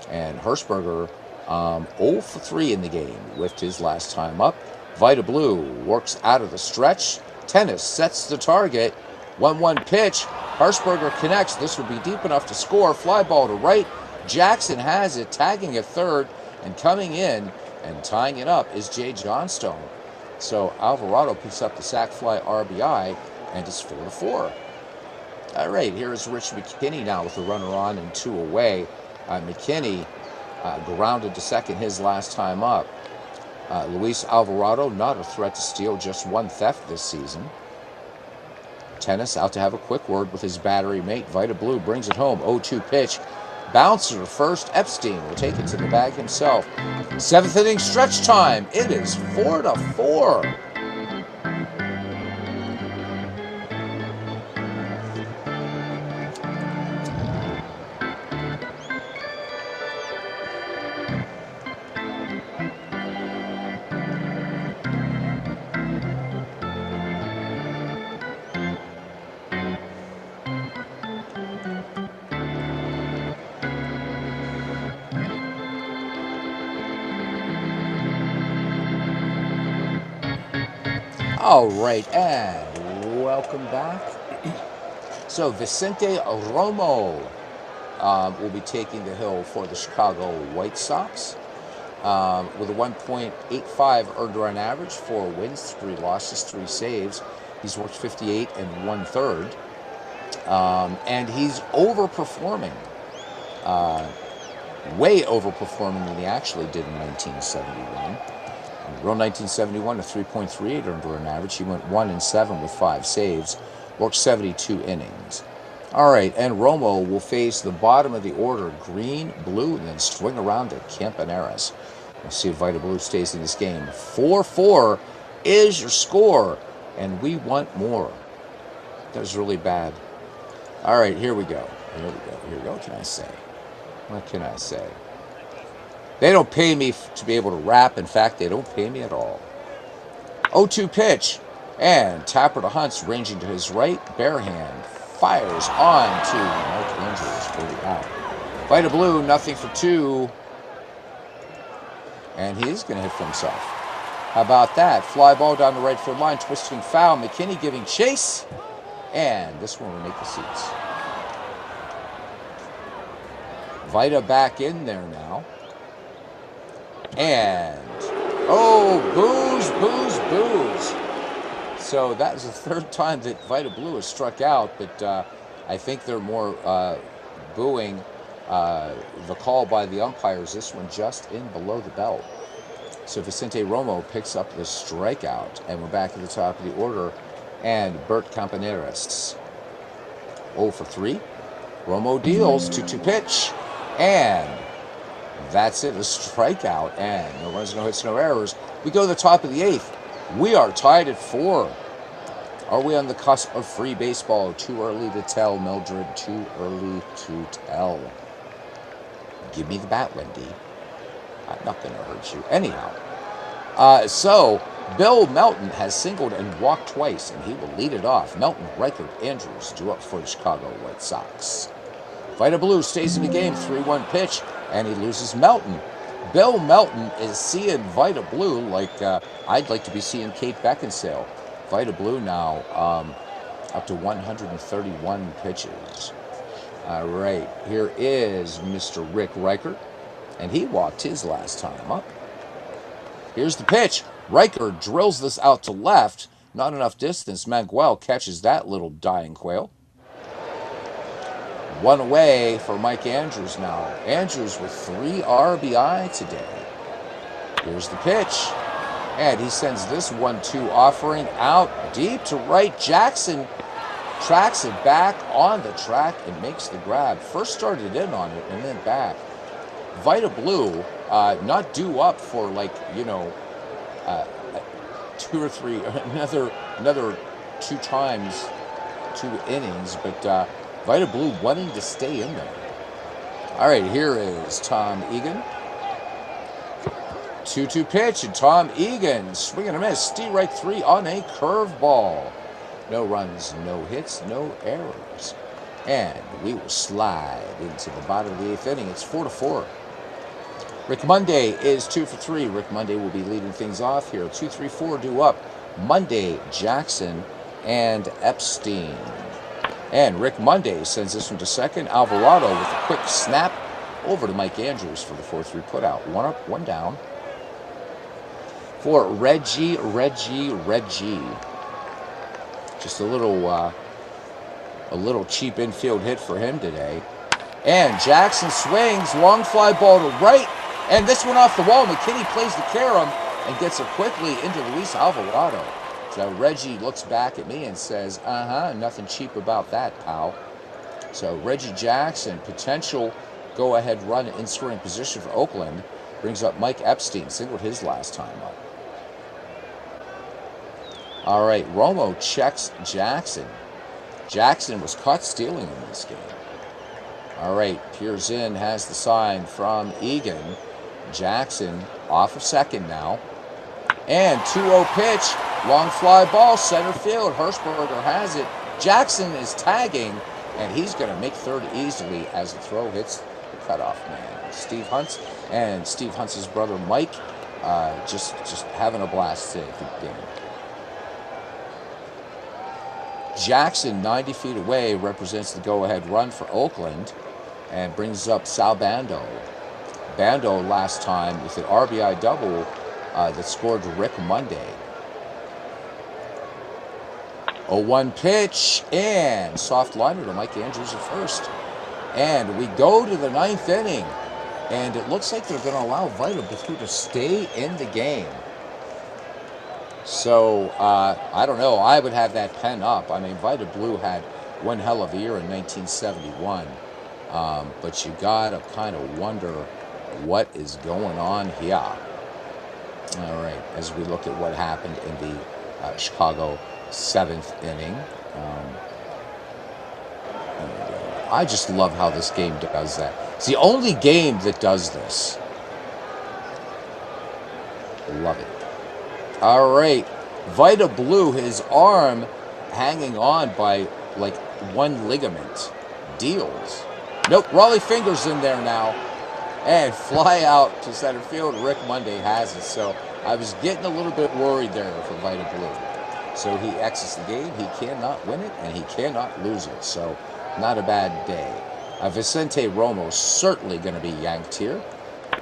S1: And Hirschberger 0 for 3 in the game. Whiffed his last time up. Vida Blue works out of the stretch. Tennis sets the target. 1-1 pitch. Hirschberger connects. This would be deep enough to score. Fly ball to right. Jackson has it, tagging at third. And coming in and tying it up is Jay Johnstone. So Alvarado picks up the sac fly RBI, and it's 4-4. All right, here is Rich McKinney now with a runner on and 2 away. McKinney grounded to second his last time up. Luis Alvarado, not a threat to steal, just 1 theft this season. Tennis out to have a quick word with his battery mate. Vida Blue brings it home, 0-2 pitch. Bouncer to first, Epstein will take it to the bag himself. 7th inning stretch time, it is 4-4. All right, and welcome back. So Vicente Romo will be taking the hill for the Chicago White Sox with a 1.85 earned run average, 4 wins, 3 losses, 3 saves. He's worked 58 1/3, and he's overperforming, way overperforming than he actually did in 1971. Real 1971, a 3.38 earned run average. He went 1-7 with 5 saves, worked 72 innings. All right, and Romo will face the bottom of the order, Green, Blue, and then swing around to Campaneris. We'll see if Vida Blue stays in this game. 4-4 is your score, and we want more. That was really bad. All right, here we go. What can I say? They don't pay me to be able to rap. In fact, they don't pay me at all. 0-2 pitch. And Tapper to Hunt's ranging to his right. Bare hand fires on to Mark Andrews for the out. Vida Blue, 0-2. And he's going to hit for himself. How about that? Fly ball down the right field line. Twisting foul. McKinney giving chase. And this one will make the seats. Vida back in there now. And, booze. So that is the 3rd time that Vida Blue has struck out, but I think they're more booing the call by the umpires. This one just in below the belt. So Vicente Romo picks up the strikeout, and we're back at the top of the order. And Bert Campaneris, 0 for 3. Romo deals, 2-2 pitch, and that's it, a strikeout, and no runs, no hits, no errors. We go to the top of the 8th. We are tied at 4. Are we on the cusp of free baseball? Too early to tell, Mildred. Too early to tell. Give me the bat, Wendy. I'm not going to hurt you. Anyhow, so Bill Melton has singled and walked twice, and he will lead it off. Melton, Reichert, Andrews due up for the Chicago White Sox. Vita Blue stays in the game, 3-1 pitch, and he loses Melton. Bill Melton is seeing Vita Blue like I'd like to be seeing Kate Beckinsale. Vita Blue now up to 131 pitches. All right, here is Mr. Rick Reichert, and he walked his last time up. Here's the pitch. Reichert drills this out to left. Not enough distance. Manuel catches that little dying quail. 1 away for Mike Andrews now. Andrews with 3 RBI today. Here's the pitch. And he sends this 1-2 offering out deep to right. Jackson tracks it back on the track and makes the grab. First started in on it and then back. Vita Blue, not due up for 2 or 3, another 2 times, 2 innings, but Vita Blue wanting to stay in there. All right, here is Tom Egan. 2-2 pitch, and Tom Egan swing and a miss. Strike 3 on a curveball. No runs, no hits, no errors. And we will slide into the bottom of the 8th inning. It's 4-4. Rick Monday is 2 for 3. Rick Monday will be leading things off here. 2-3-4 due up. Monday, Jackson, and Epstein. And Rick Monday sends this one to second. Alvarado with a quick snap over to Mike Andrews for the 4-3 putout. 1 up, 1 down. For Reggie. Just a little cheap infield hit for him today. And Jackson swings, long fly ball to right, and this one off the wall. McKinney plays the carom and gets it quickly into Luis Alvarado. So Reggie looks back at me and says, nothing cheap about that, pal. So Reggie Jackson, potential go-ahead run in scoring position for Oakland, brings up Mike Epstein, singled his last time up. All right, Romo checks Jackson. Jackson was caught stealing in this game. All right, peers in, has the sign from Egan. Jackson off of second now. And 2-0 pitch, long fly ball, center field. Hirschberger has it. Jackson is tagging, and he's going to make third easily as the throw hits the cutoff man. Steve Hunt and Steve Hunt's brother Mike just having a blast today at the game. Jackson, 90 feet away, represents the go-ahead run for Oakland and brings up Sal Bando. Bando last time with an RBI double that scored Rick Monday. 0-1 pitch and soft liner to Mike Andrews at first. And we go to the 9th inning, and it looks like they're going to allow Vita Blue to stay in the game. So, I don't know. I would have that pen up. I mean, Vita Blue had one hell of a year in 1971. But you got to kind of wonder what is going on here. All right, as we look at what happened in the Chicago 7th inning. I just love how this game does that. It's the only game that does this. Love it. All right, Vita Blue, his arm hanging on by like one ligament. Deals. Nope, Raleigh Fingers in there now. And fly out to center field. Rick Monday has it. So I was getting a little bit worried there for Vita Blue. So he exits the game. He cannot win it, and he cannot lose it. So not a bad day. Vicente Romo certainly going to be yanked here.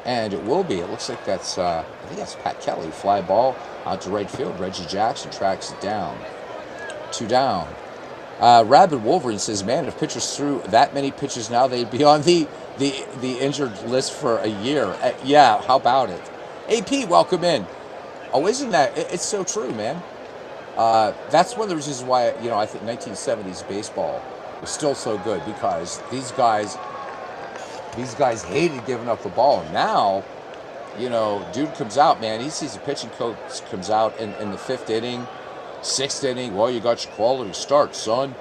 S1: And it will be. It looks like that's, I think that's Pat Kelly. Fly ball out to right field. Reggie Jackson tracks it down. 2 down. Rabid Wolverine says, "Man, if pitchers threw that many pitches now, they'd be on the injured list for a year." Yeah, how about it? AP, welcome in. Oh, isn't that? It's so true, man. That's one of the reasons why I think 1970s baseball was still so good, because these guys hated giving up the ball. Now, dude comes out, man. He sees the pitching coach comes out in the fifth inning, sixth inning. Well, you got your quality start, son.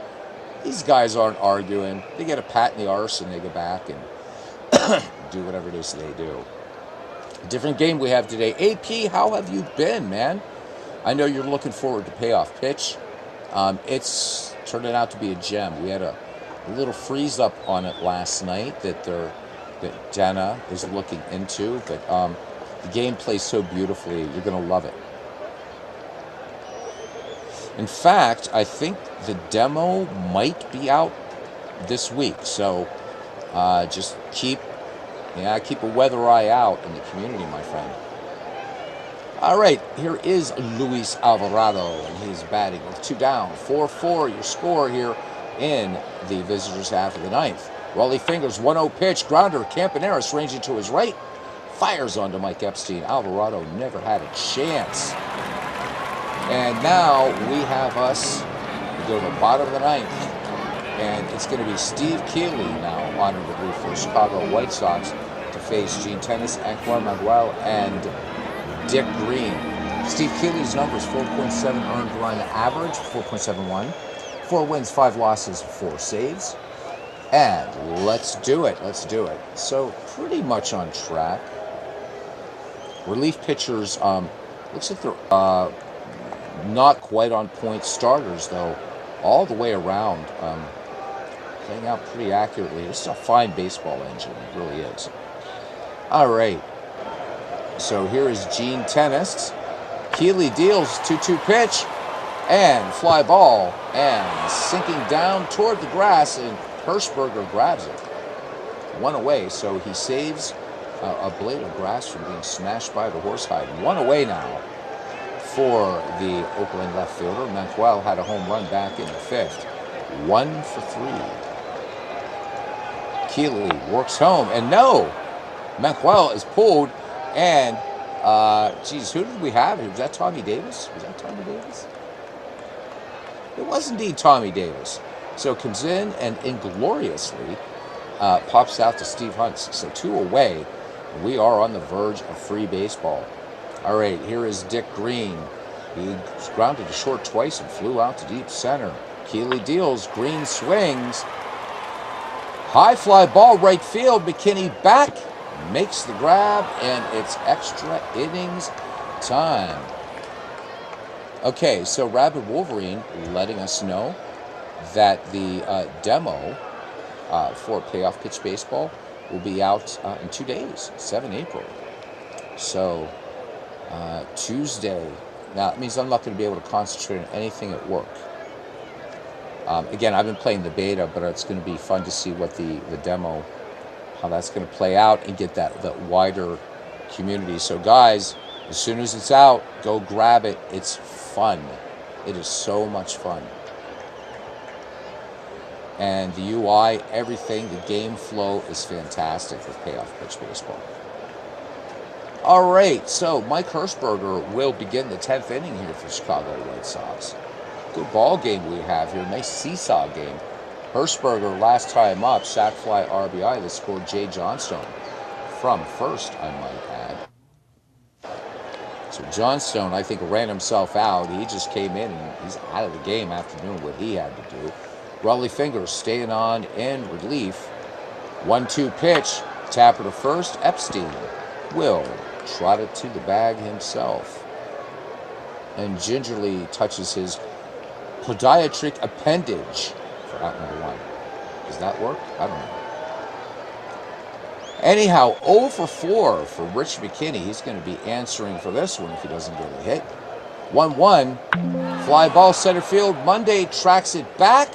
S1: These guys aren't arguing. They get a pat in the arse and they go back and do whatever it is they do. A different game we have today. AP, how have you been, man? I know you're looking forward to payoff pitch. It's turning out to be a gem. We had a little freeze up on it last night that Jenna is looking into, but the game plays so beautifully. You're going to love it. In fact, I think the demo might be out this week, so just keep a weather eye out in the community, my friend. All right, here is Luis Alvarado, and he's batting with 2 down, 4-4. Your score here in the visitors' half of the ninth. Rolly fingers, 1-0 pitch, grounder. Campaneris ranging to his right, fires onto Mike Epstein. Alvarado never had a chance. And now we have us go to the bottom of the ninth, and it's going to be Steve Keeley now on relief for the Chicago White Sox to face Gene Tennis, Anquan Manuel, and Dick Green. Steve Keeley's number is 4.7 earned run average, 4.71. 4 wins, 5 losses, 4 saves. And let's do it. So pretty much on track. Relief pitchers, looks like they're not quite on point. Starters, though, all the way around, playing out pretty accurately. This is a fine baseball engine. It really is. All right. So here is Gene Tennis. Keeley deals 2-2 pitch and fly ball, and sinking down toward the grass, and Hirschberger grabs it. 1 away, so he saves a blade of grass from being smashed by the horsehide. 1 away now for the Oakland left fielder. Manuel had a home run back in the 5th. 1 for 3. Keeley works home, and no! Manuel is pulled. And, who did we have here? Was that Tommy Davis? It was indeed Tommy Davis. So comes in and ingloriously pops out to Steve Hunt. So 2 away. We are on the verge of free baseball. All right, here is Dick Green. He grounded to short twice and flew out to deep center. Keeley deals. Green swings. High fly ball right field. McKinney back. Makes the grab, and it's extra innings time. Okay, so Rabid Wolverine letting us know that the demo for Payoff Pitch Baseball will be out in 2 days, 7 April. So Tuesday. Now, that means I'm not going to be able to concentrate on anything at work. Again, I've been playing the beta, but it's going to be fun to see what the demo, how that's going to play out and get that wider community. So guys, as soon as it's out, go grab it. It's fun. It is so much fun. And the UI, everything, the game flow is fantastic with Payoff Pitch Baseball. All right, so Mike Hirschberger will begin the 10th inning here for Chicago White Sox. Good ball game we have here. Nice seesaw game. Hirschberger, last time up, sac fly RBI that scored Jay Johnstone from first, I might add. So Johnstone, I think, ran himself out. He just came in and he's out of the game after doing what he had to do. Raleigh Fingers staying on in relief. 1-2 pitch, tapper to first. Epstein will trot it to the bag himself and gingerly touches his podiatric appendage for out number 1. Does that work? I don't know. Anyhow, 0 for 4 for Rich McKinney. He's going to be answering for this one if he doesn't get a hit. 1-1. Fly ball center field. Monday tracks it back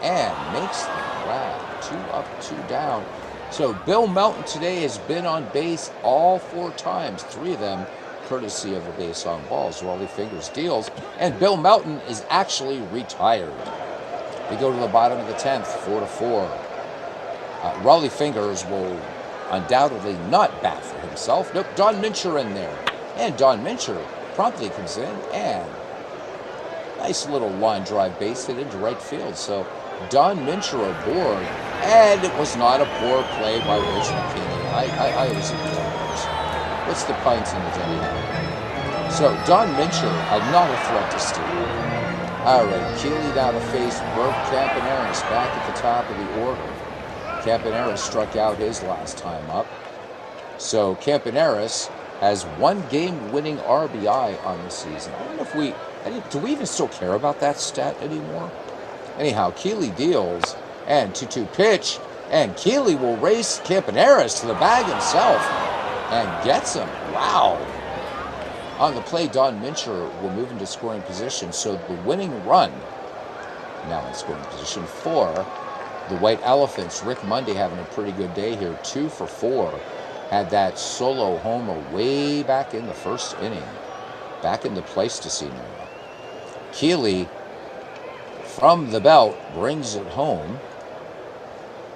S1: and makes the grab. 2 up, 2 down. So Bill Melton today has been on base all 4 times. 3 of them courtesy of a base on balls. Raleigh Fingers deals. And Bill Melton is actually retired. They go to the bottom of the 10th, 4-4. Raleigh Fingers will undoubtedly not bat for himself. Nope, Don Mincher in there. And Don Mincher promptly comes in and nice little line drive base hit into right field. So Don Mincher aboard, and it was not a poor play by Rich McKinney. I always enjoy those. What's the Pint in it anyhow? So Don Mincher, not a threat to steal. All right, Keeley down to face Bert Campaneris back at the top of the order. Campaneris struck out his last time up. So Campaneris has one game-winning RBI on the season. I don't know if do we even still care about that stat anymore? Anyhow, Keeley deals, and 2-2 pitch, and Keeley will race Campaneris to the bag himself and gets him. Wow. On the play, Don Mincher will move into scoring position, so the winning run, now in scoring position for the White Elephants. Rick Monday having a pretty good day here, 2 for 4. Had that solo homer way back in the first inning, back in the Pleistocene era. Keeley, from the belt, brings it home.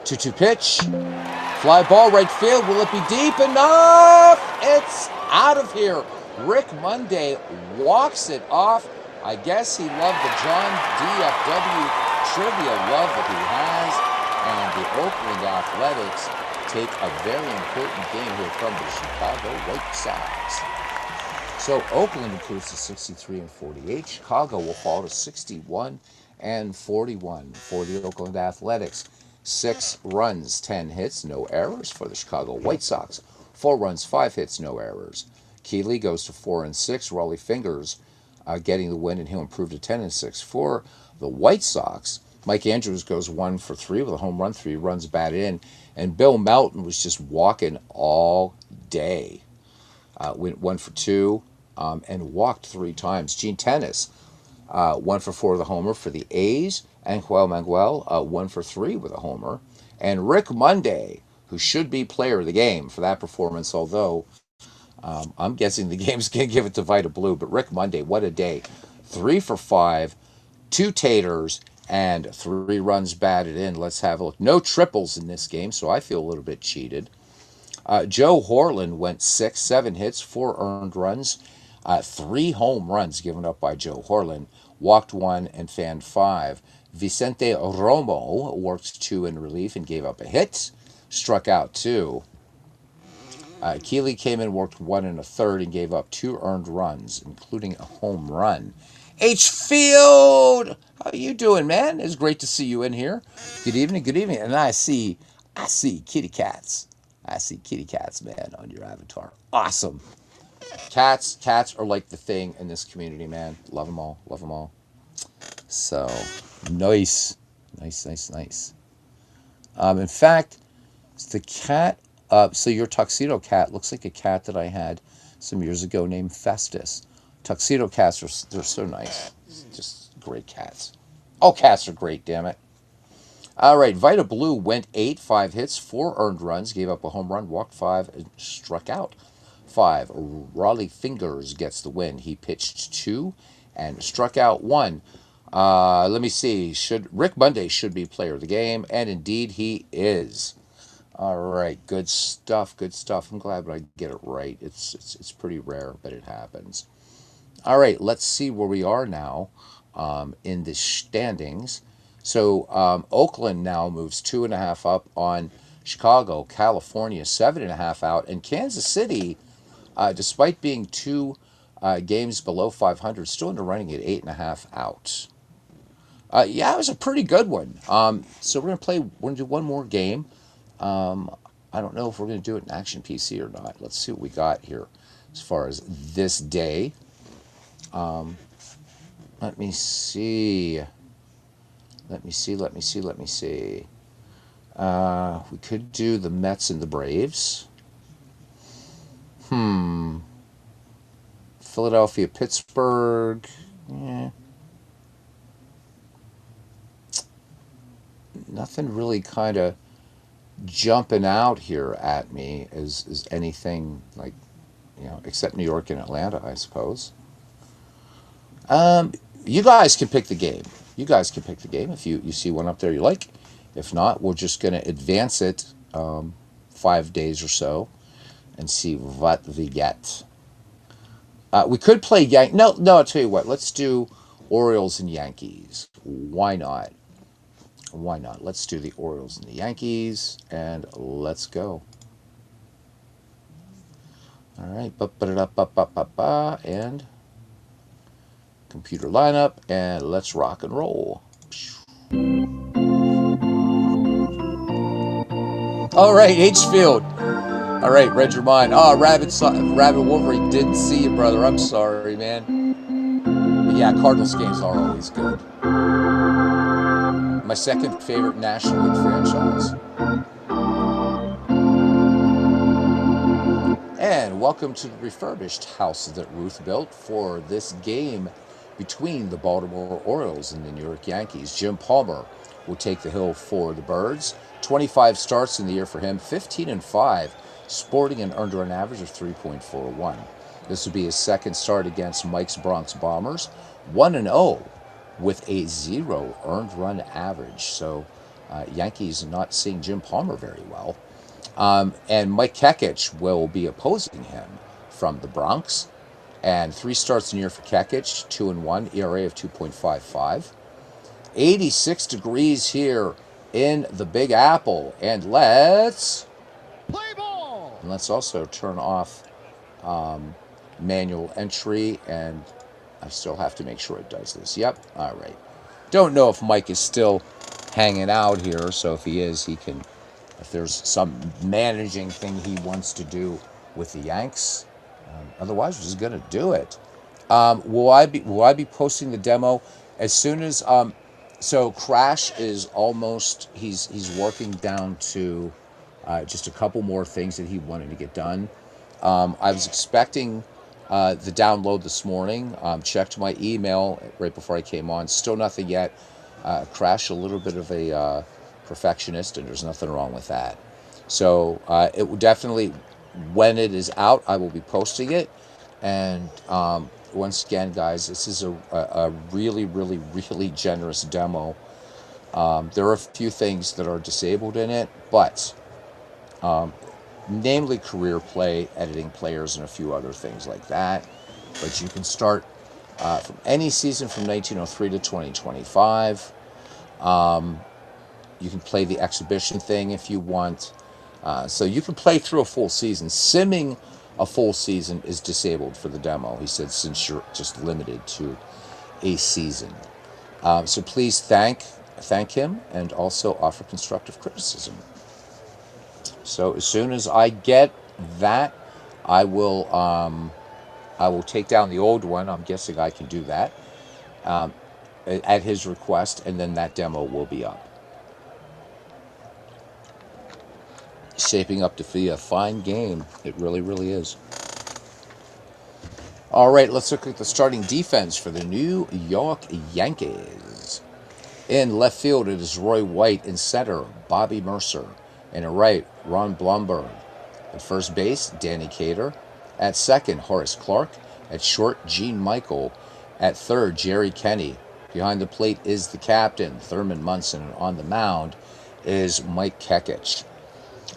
S1: 2-2 pitch. Fly ball right field. Will it be deep enough? It's out of here. Rick Monday walks it off. I guess he loved the John DFW trivia love that he has. And the Oakland Athletics take a very important game here from the Chicago White Sox. So Oakland improves to 63-48. Chicago will fall to 61-41 for the Oakland Athletics. 6 runs, 10 hits, no errors for the Chicago White Sox. 4 runs, 5 hits, no errors. Keeley goes to 4-6. Raleigh Fingers getting the win, and he'll improve to 10-6 for the White Sox. Mike Andrews goes 1 for 3 with a home run, 3 runs batted in. And Bill Melton was just walking all day. Went 1 for 2 and walked 3 times. Gene Tennis, 1 for 4 with a homer for the A's. Angel Manuel, 1 for 3 with a homer. And Rick Monday, who should be player of the game for that performance, although I'm guessing the game's going to give it to Vita Blue. But Rick Monday, what a day. 3 for 5, 2 taters, and 3 runs batted in. Let's have a look. No triples in this game, so I feel a little bit cheated. Joe Horland went 6, 7 hits, 4 earned runs, 3 home runs given up by Joe Horland. Walked 1 and fanned 5. Vicente Romo worked 2 in relief and gave up a hit. Struck out 2. Keeley came in, worked 1 and a third, and gave up 2 earned runs, including a home run. H. Field, how you doing, man? It's great to see you in here. Good evening, good evening. And I see kitty cats. I see kitty cats, man, on your avatar. Awesome. Cats are like the thing in this community, man. Love them all, love them all. So, nice. In fact, it's the cat. So your tuxedo cat looks like a cat that I had some years ago named Festus. Tuxedo cats they're so nice. Just great cats. All cats are great, damn it. All right, Vita Blue went 8, 5 hits, 4 earned runs, gave up a home run, walked 5, and struck out 5. Raleigh Fingers gets the win. He pitched 2 and struck out 1. Let me see. Rick Monday should be player of the game, and indeed he is. All right, good stuff. I'm glad I get it right. It's pretty rare, but it happens. All right, let's see where we are now in the standings. So Oakland now moves 2.5 up on Chicago, California 7.5 out, and Kansas City, despite being 2 games below 500, still in the running at 8.5 out. Yeah, it was a pretty good one. So we're gonna do one more game. I don't know if we're gonna do it in Action PC or not. Let's see what we got here as far as this day. Let me see. We could do the Mets and the Braves. Philadelphia, Pittsburgh. Yeah. Nothing really kind of jumping out here at me as anything like, except New York and Atlanta, I suppose. You guys can pick the game. you guys can pick the game if you see one up there you like. If not, we're just going to advance it 5 days or so and see what we get. We could play No, I'll tell you what. Let's do Orioles and Yankees. Why not? Why not? Let's do the Orioles and the Yankees, and let's go. All right, and computer lineup, and let's rock and roll. All right, H-Field. All right, read your mind. Oh, Rabbit Wolverine, didn't see you, brother. I'm sorry, man. But yeah, Cardinals games are always good. My second favorite National League franchise. And welcome to the refurbished house that Ruth built for this game between the Baltimore Orioles and the New York Yankees. Jim Palmer will take the hill for the Birds. 25 starts in the year for him, 15-5, sporting an earned run average of 3.41. This would be his second start against Mike's Bronx Bombers, 1-0 with a 0 earned run average. So Yankees not seeing Jim Palmer very well. And Mike Kekich will be opposing him from the Bronx. And 3 starts in the year for Kekich, 2-1, ERA of 2.55. 86 degrees here in the Big Apple. And let's also turn off manual entry, and I still have to make sure it does this. Yep, all right. Don't know if Mike is still hanging out here, so if he is, he can, if there's some managing thing he wants to do with the Yanks. Otherwise, we're just gonna do it. Will I be posting the demo as soon as so Crash is almost, he's working down to just a couple more things that he wanted to get done. I was expecting the download this morning. Checked my email right before I came on. Still nothing yet. Crash, a little bit of a perfectionist, and there's nothing wrong with that. So it will definitely, when it is out, I will be posting it. And once again, guys, this is a really, really, really generous demo. There are a few things that are disabled in it, but namely career play, editing players, and a few other things like that. But you can start from any season from 1903 to 2025. You can play the exhibition thing if you want. So you can play through a full season. Simming a full season is disabled for the demo. He said, since you're just limited to a season. So please thank him and also offer constructive criticism. So as soon as I get that, I will take down the old one. I'm guessing I can do that at his request, and then that demo will be up. Shaping up to be a fine game. It really, really is. All right, let's look at the starting defense for the New York Yankees. In left field, it is Roy White. In center, Bobby Mercer. In right, Ron Blomberg. At first base, Danny Cater. At second, Horace Clark. At short, Gene Michael. At third, Jerry Kenny. Behind the plate is the captain, Thurman Munson. And on the mound is Mike Kekich.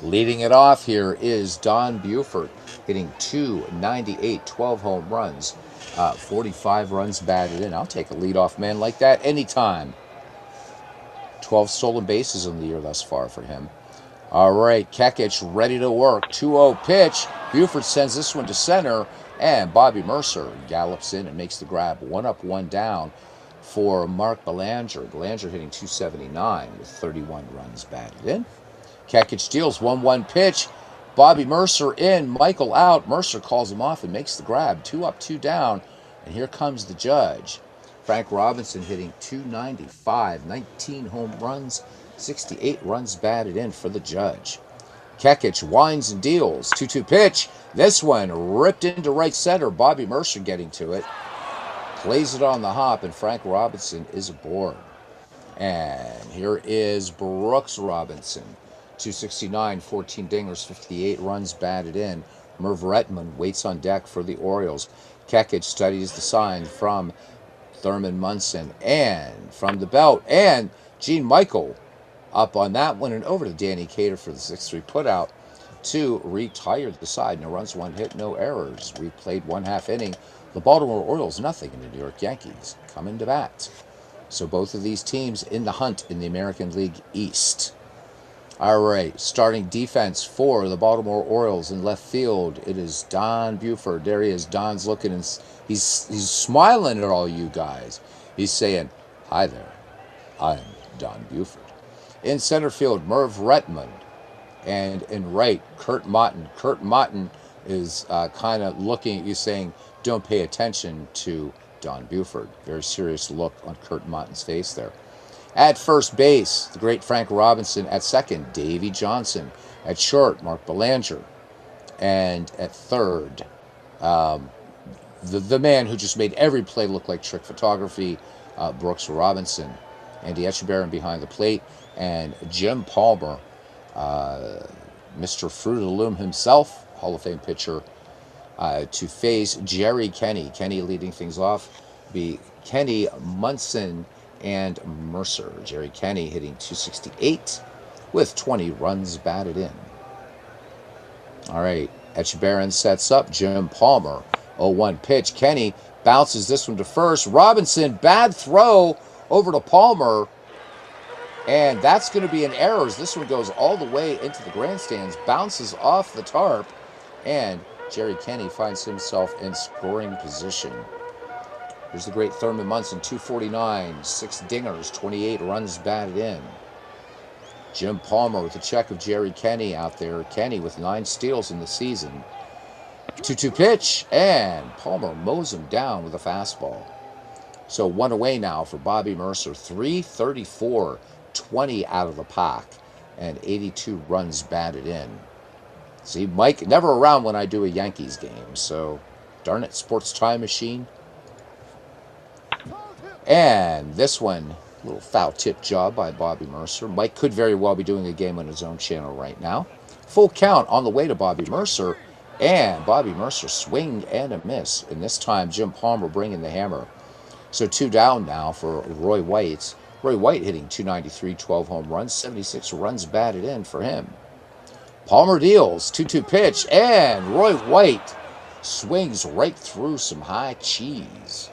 S1: Leading it off here is Don Buford, hitting 298, 12 home runs, 45 runs batted in. I'll take a leadoff man like that anytime. 12 stolen bases in the year thus far for him. All right, Kekich ready to work. 2-0 pitch. Buford sends this one to center, and Bobby Mercer gallops in and makes the grab. 1 up, 1 down for Mark Belanger. Belanger hitting 279 with 31 runs batted in. Kekich deals 1-1 pitch. Bobby Mercer in, Michael out. Mercer calls him off and makes the grab. 2 up, 2 down, and here comes the judge. Frank Robinson hitting 295, 19 home runs, 68 runs batted in for the judge. Kekich winds and deals. 2-2 pitch. This one ripped into right center. Bobby Mercer getting to it. Plays it on the hop, and Frank Robinson is aboard. And here is Brooks Robinson. 269, 14 dingers, 58 runs batted in. Merv Retman waits on deck for the Orioles. Kekich studies the sign from Thurman Munson, and from the belt, and Gene Michael up on that one, and over to Danny Cater for the 6-3 putout to retire the side. No runs, 1 hit, no errors. We played 1/2 inning. The Baltimore Orioles nothing, and the New York Yankees coming to bat. So both of these teams in the hunt in the American League East. All right, starting defense for the Baltimore Orioles in left field, it is Don Buford. There he is. Don's looking, and he's smiling at all you guys. He's saying, "Hi there, I'm Don Buford." In center field, Merv Retmund. And in right, Kurt Motton. Kurt Motton is kind of looking at you saying, don't pay attention to Don Buford. Very serious look on Kurt Motton's face there. At first base, the great Frank Robinson. At second, Davey Johnson. At short, Mark Belanger. And at third, the man who just made every play look like trick photography, Brooks Robinson. Andy Etchebarren behind the plate. And Jim Palmer, Mr. Fruit of the Loom himself, Hall of Fame pitcher, to face Jerry Kenny. Kenny leading things off, be Kenny, Munson, and Mercer. Jerry Kenny hitting .268 with 20 runs batted in. All right, Etchebarren sets up Jim Palmer. 0-1 pitch. Kenny bounces this one to first. Robinson, bad throw over to Palmer. And that's going to be an error as this one goes all the way into the grandstands, bounces off the tarp, and Jerry Kenny finds himself in scoring position. Here's the great Thurman Munson, 249, 6 dingers, 28 runs batted in. Jim Palmer with a check of Jerry Kenny out there. Kenny with 9 steals in the season. 2-2 pitch, and Palmer mows him down with a fastball. So 1 away now for Bobby Mercer, 334. 20 out of the park, and 82 runs batted in. See, Mike, never around when I do a Yankees game, so darn it, sports time machine. And this one, a little foul tip job by Bobby Mercer. Mike could very well be doing a game on his own channel right now. Full count on the way to Bobby Mercer, and Bobby Mercer swing and a miss, and this time Jim Palmer bringing the hammer. So 2 down now for Roy White. Roy White hitting .293, 12 home runs, 76 runs batted in for him. Palmer deals, 2-2 pitch, and Roy White swings right through some high cheese.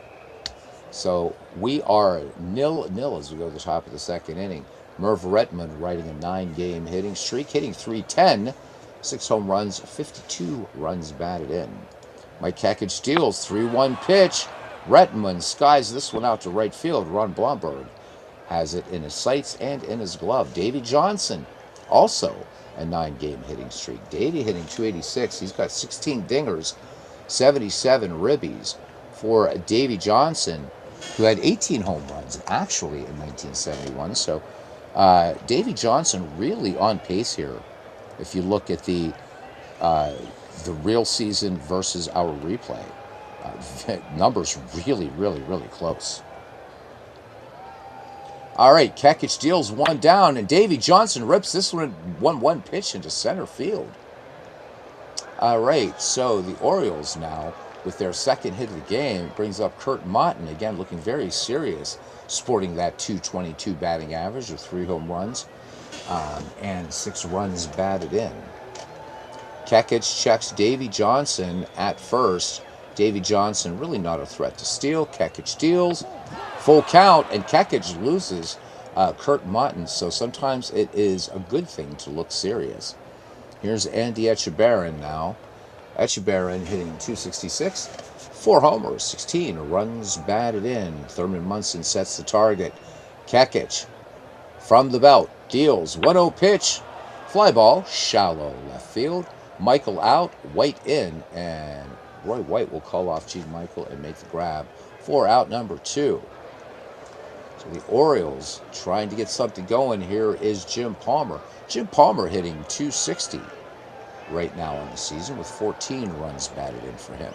S1: So we are 0-0 as we go to the top of the second inning. Merv Retmund riding a 9-game hitting streak, hitting .310, 6 home runs, 52 runs batted in. Mike Kekich deals, 3-1 pitch. Retmund skies this one out to right field. Ron Blomberg has it in his sights and in his glove. Davey Johnson, also a 9-game hitting streak. Davey hitting .286. He's got 16 dingers, 77 ribbies for Davey Johnson, who had 18 home runs actually in 1971. So Davey Johnson really on pace here. If you look at the real season versus our replay, numbers really, really, really close. All right, Kekich deals 1 down, and Davey Johnson rips this one 1-1 pitch into center field. All right, so the Orioles now, with their second hit of the game, brings up Kurt Motton, again looking very serious, sporting that .222 batting average with 3 home runs and 6 runs batted in. Kekich checks Davey Johnson at first. Davey Johnson really not a threat to steal. Kekich deals. Full count, and Kekich loses Kurt Motton, so sometimes it is a good thing to look serious. Here's Andy Etchebarren now. Etchebarren hitting .266, 4 homers, 16 runs batted in. Thurman Munson sets the target. Kekich from the belt, deals, 1-0 pitch, fly ball, shallow left field. Michael out, White in, and Roy White will call off Gene Michael and make the grab for out number 2. So the Orioles trying to get something going. Here is Jim Palmer. Jim Palmer hitting .260 right now in the season with 14 runs batted in for him.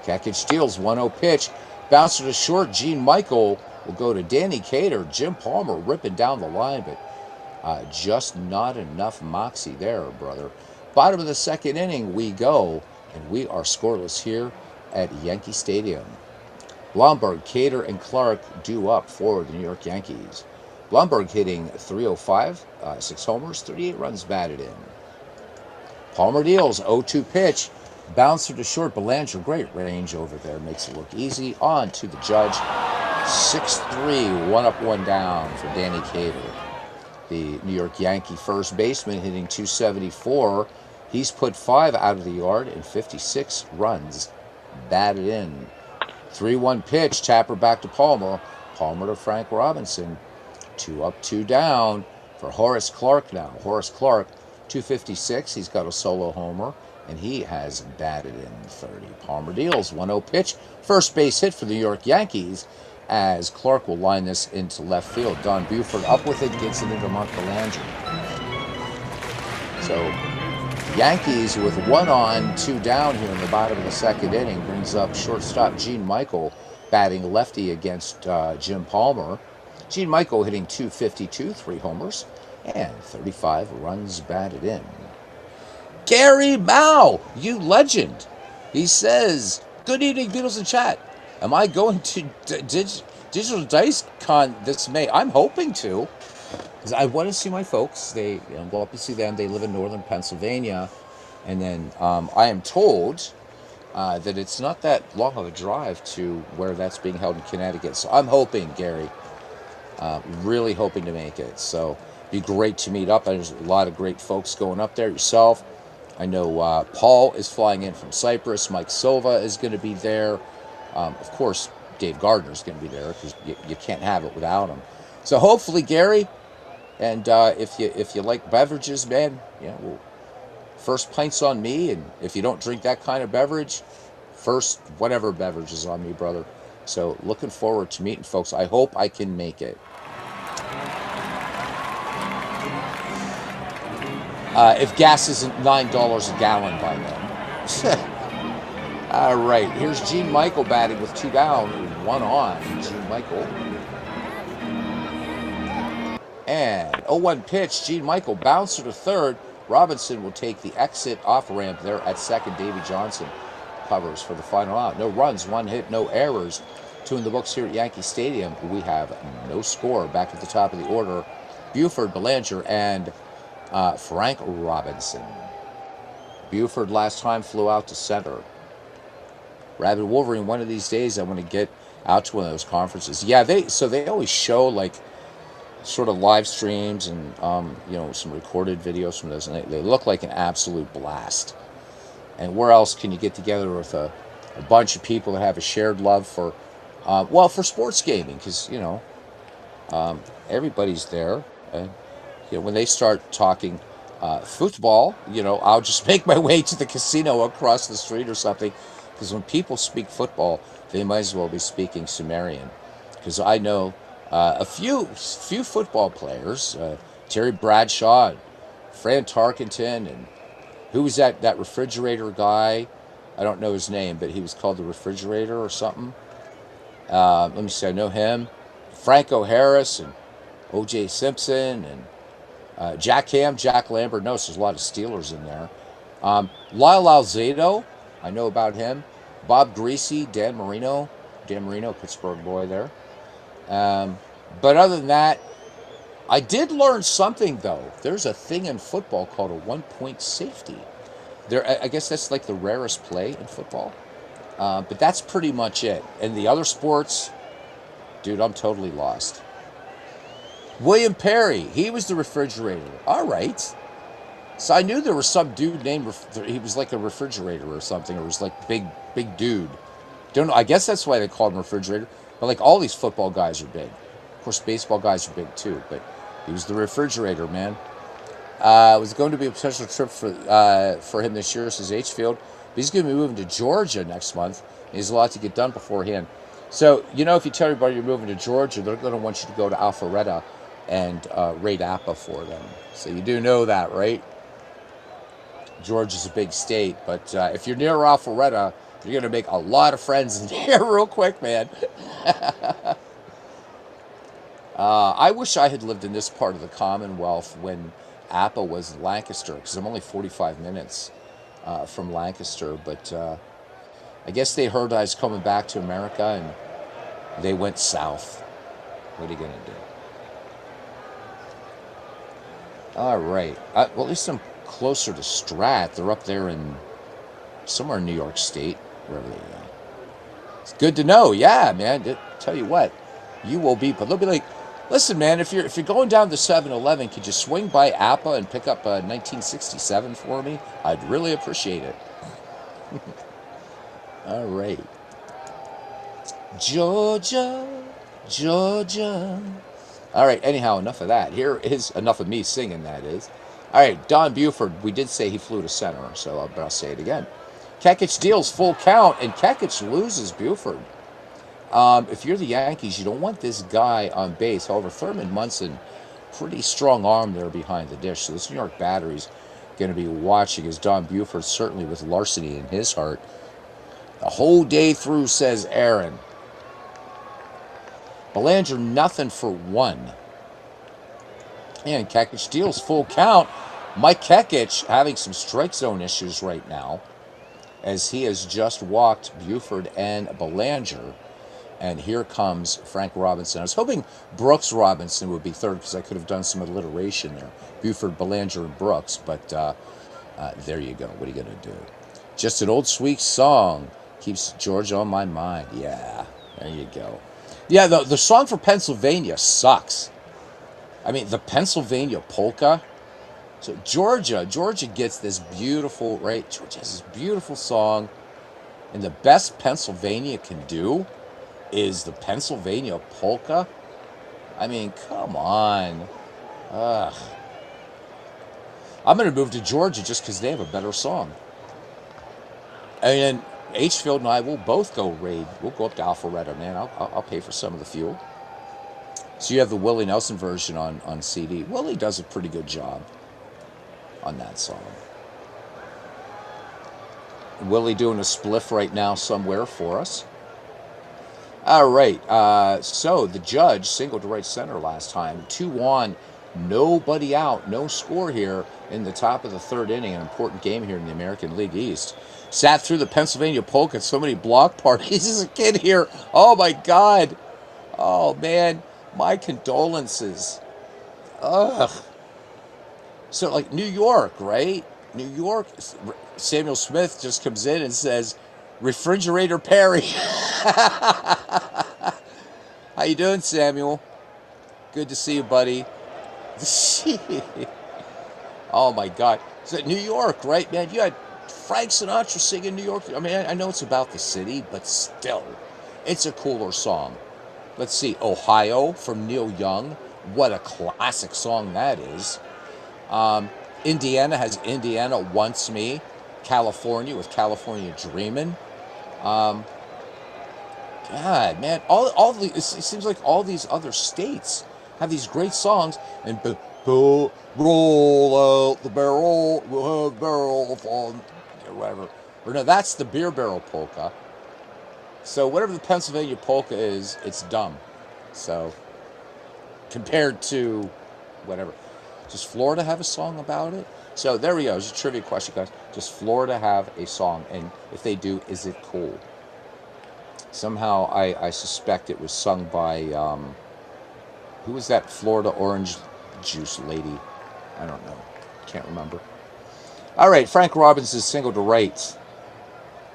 S1: Kekich deals, 1-0 pitch. Bouncer to short. Gene Michael will go to Danny Cater. Jim Palmer ripping down the line, but just not enough moxie there, brother. Bottom of the second inning we go, and we are scoreless here at Yankee Stadium. Blomberg, Cater, and Clark due up for the New York Yankees. Blomberg hitting 305, 6 homers, 38 runs batted in. Palmer deals 0-2 pitch. Bouncer to short. Belanger, great range over there. Makes it look easy. On to the judge. 6-3, 1 up, 1 down for Danny Cater. The New York Yankee first baseman hitting 274. He's put 5 out of the yard and 56 runs batted in. 3-1 pitch. Tapper back to Palmer. Palmer to Frank Robinson. 2 up, 2 down for Horace Clark now. Horace Clark, 256. He's got a solo homer, and he has batted in 30. Palmer deals 1-0 pitch. First base hit for the New York Yankees as Clark will line this into left field. Don Buford up with it, gets it into Mark Belanger. So Yankees with 1 on, 2 down here in the bottom of the second inning brings up shortstop Gene Michael batting lefty against Jim Palmer. Gene Michael hitting 252, 3 homers, and 35 runs batted in. Gary Mao, you legend. He says, "Good evening, Beatles in chat. Am I going to Digital Dice Con this May?" I'm hoping to, because I want to see my folks. They go up to see them. They live in northern Pennsylvania, and then I am told that it's not that long of a drive to where that's being held in Connecticut. So I'm hoping, Gary. Really hoping to make it. So it'd be great to meet up. There's a lot of great folks going up there. Yourself. I know Paul is flying in from Cyprus. Mike Silva is going to be there. Of course, Dave Gardner is going to be there because you can't have it without him. So hopefully, Gary, and if you like beverages, man, well, first pint's on me. And if you don't drink that kind of beverage, first whatever beverage is on me, brother. So looking forward to meeting folks. I hope I can make it. If gas isn't $9 a gallon by then. All right, here's Gene Michael batting with 2 down, 1 on. Gene Michael. And 0-1 pitch. Gene Michael bouncer to third. Robinson will take the exit off ramp there at second. Davey Johnson covers for the final out. No runs, 1 hit, no errors. 2 in the books here at Yankee Stadium. We have no score. Back at the top of the order, Buford, Belanger, and Frank Robinson. Buford last time flew out to center. Rabid Wolverine, one of these days I want to get out to one of those conferences. Yeah, they always show like sort of live streams and some recorded videos from those, and they look like an absolute blast. And where else can you get together with a bunch of people that have a shared love for for sports gaming? Because everybody's there. When they start talking football, I'll just make my way to the casino across the street or something. Because when people speak football, they might as well be speaking Sumerian. Because I know a few football players, Terry Bradshaw, and Fran Tarkenton, and who was that refrigerator guy? I don't know his name, but he was called the refrigerator or something. Let me see, I know him. Franco Harris and O.J. Simpson and Jack Ham, Jack Lambert. Notice there's a lot of Steelers in there. Lyle Alzado, I know about him. Bob Greasy, Dan Marino, Pittsburgh boy there. But other than that, I did learn something, though. There's a thing in football called a 1-point safety. I guess that's like the rarest play in football. But that's pretty much it. And the other sports, dude, I'm totally lost. William Perry, he was the refrigerator. All right. So I knew there was some dude named, he was like a refrigerator or something, or was like big dude. Don't know. I guess that's why they called him refrigerator. But like all these football guys are big. Of course, baseball guys are big too. But he was the refrigerator, man. It was going to be a potential trip for him this year, says H-Field. But he's going to be moving to Georgia next month. And he has a lot to get done beforehand. So, if you tell everybody you're moving to Georgia, they're going to want you to go to Alpharetta and raid APA for them. So you do know that, right? Georgia's a big state, but if you're near Alpharetta, you're going to make a lot of friends in here real quick, man. I wish I had lived in this part of the Commonwealth when APA was in Lancaster, because I'm only 45 minutes from Lancaster, but I guess they heard I was coming back to America, and They went south. What are you going to do? All right. Well, at least I'm closer to Strat. They're up there in somewhere in New York State, wherever they are. It's good to know. Yeah, man. Tell you what, you will be. But they'll be like, listen, man. If you're going down to 7-Eleven, could you swing by Appa and pick up a 1967 for me? I'd really appreciate it. All right. Georgia, Georgia. All right, anyhow, enough of that. Here is enough of me singing, that is. All right, Don Buford, we did say he flew to center, but I'll say it again. Kekich deals full count, and Kekich loses Buford. If you're the Yankees, you don't want this guy on base. However, Thurman Munson, pretty strong arm there behind the dish. So this New York battery's going to be watching as Don Buford, certainly with larceny in his heart. The whole day through, says Aaron. Belanger, nothing for 1. And Kekich deals full count. Mike Kekich having some strike zone issues right now, as he has just walked Buford and Belanger. And here comes Frank Robinson. I was hoping Brooks Robinson would be third because I could have done some alliteration there. Buford, Belanger, and Brooks. But there you go. What are you going to do? Just an old sweet song. Keeps Georgia on my mind. Yeah, there you go. Yeah, the song for Pennsylvania sucks. I mean, the Pennsylvania polka. So Georgia gets this beautiful, right? Georgia has this beautiful song. And the best Pennsylvania can do is the Pennsylvania polka. I mean, come on. Ugh. I'm going to move to Georgia just because they have a better song. And Hfield and I will both go raid. We'll go up to Alpharetta, man. I'll pay for some of the fuel. So you have the Willie Nelson version on CD. Willie does a pretty good job on that song. Willie doing a spliff right now somewhere for us. All right. So the Judge singled to right center last time. 2 on, nobody out, no score here in the top of the third inning. An important game here in the American League East. Sat through the Pennsylvania polka at so many block parties as a kid here. Oh, my God. Oh, man. My condolences. Ugh. So, like, New York, right? New York, Samuel Smith just comes in and says, Refrigerator Perry. How you doing, Samuel? Good to see you, buddy. Oh, my God. So, New York, right, man? You had Frank Sinatra singing New York. I mean, I know it's about the city, but still, it's a cooler song. Let's see, Ohio from Neil Young. What a classic song that is. Indiana has Indiana Wants Me. California with California Dreamin'. God, man, all the it seems like all these other states have these great songs. And roll out the barrel, we'll have barrel of fun. Whatever. Or no, that's the beer barrel polka. So whatever the Pennsylvania polka is, it's dumb. So compared to whatever. Does Florida have a song about it? So there we go. It's a trivia question, guys. Does Florida have a song? And if they do, is it cool? Somehow I suspect it was sung by, who was that Florida orange juice lady? I don't know. Can't remember. All right, Frank Robinson's single to right.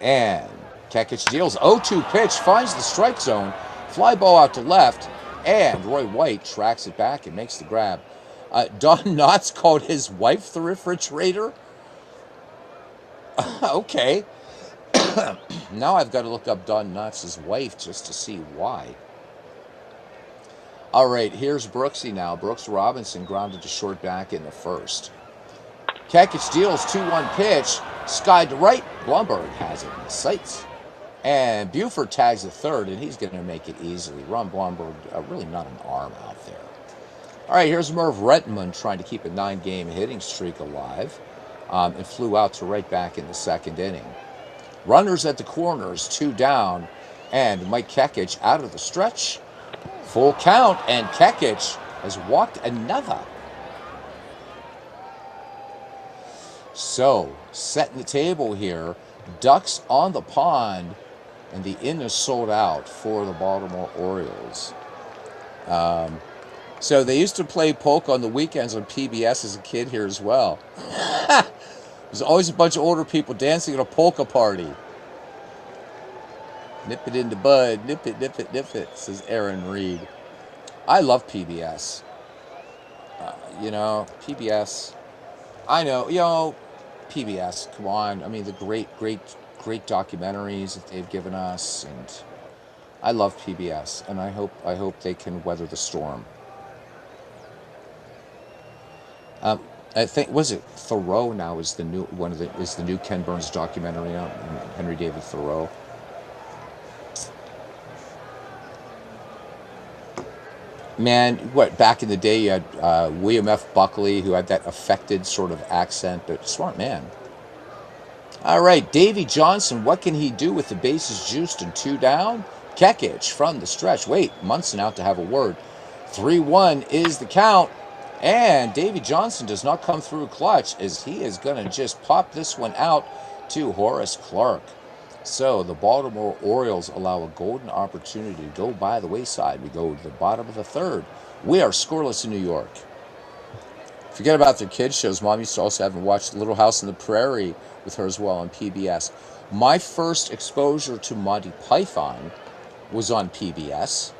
S1: And Kekich deals 0-2 pitch, finds the strike zone, fly ball out to left, and Roy White tracks it back and makes the grab. Don Knotts called his wife the refrigerator. Okay. Now I've got to look up Don Knotts' wife just to see why. All right, here's Brooksy now. Brooks Robinson grounded to short back in the first. Kekich deals 2-1 pitch. Sky to right. Blumberg has it in the sights. And Buford tags the third, and he's going to make it easily. Ron Blumberg, really not an arm out there. All right, here's Merv Rettenman trying to keep a 9-game hitting streak alive. And flew out to right back in the second inning. Runners at the corners, 2 down. And Mike Kekich out of the stretch. Full count, and Kekich has walked another. So, setting the table here. Ducks on the pond. and the inn is sold out for the Baltimore Orioles. So they used to play polka on the weekends on PBS as a kid here as well. There's always a bunch of older people dancing at a polka party. Nip it in the bud, nip it, says Aaron Reed. I love PBS. PBS. I know, PBS. Come on. I mean, the great documentaries that they've given us, and I love PBS, and I hope they can weather the storm. I think was it Thoreau now is the new Ken Burns documentary out, Henry David Thoreau. Man, back in the day you had William F. Buckley, who had that affected sort of accent, but smart man. All right, Davy Johnson, what can he do with the bases juiced and 2 down? Kekich from the stretch. Wait, Munson out to have a word. 3-1 is the count. And Davy Johnson does not come through clutch, as he is going to just pop this one out to Horace Clark. So the Baltimore Orioles allow a golden opportunity to go by the wayside. We go to the bottom of the third. We are scoreless in New York. Forget about their kids shows. Mom used to also have watched Little House on the Prairie with her as well on PBS. My first exposure to Monty Python was on PBS.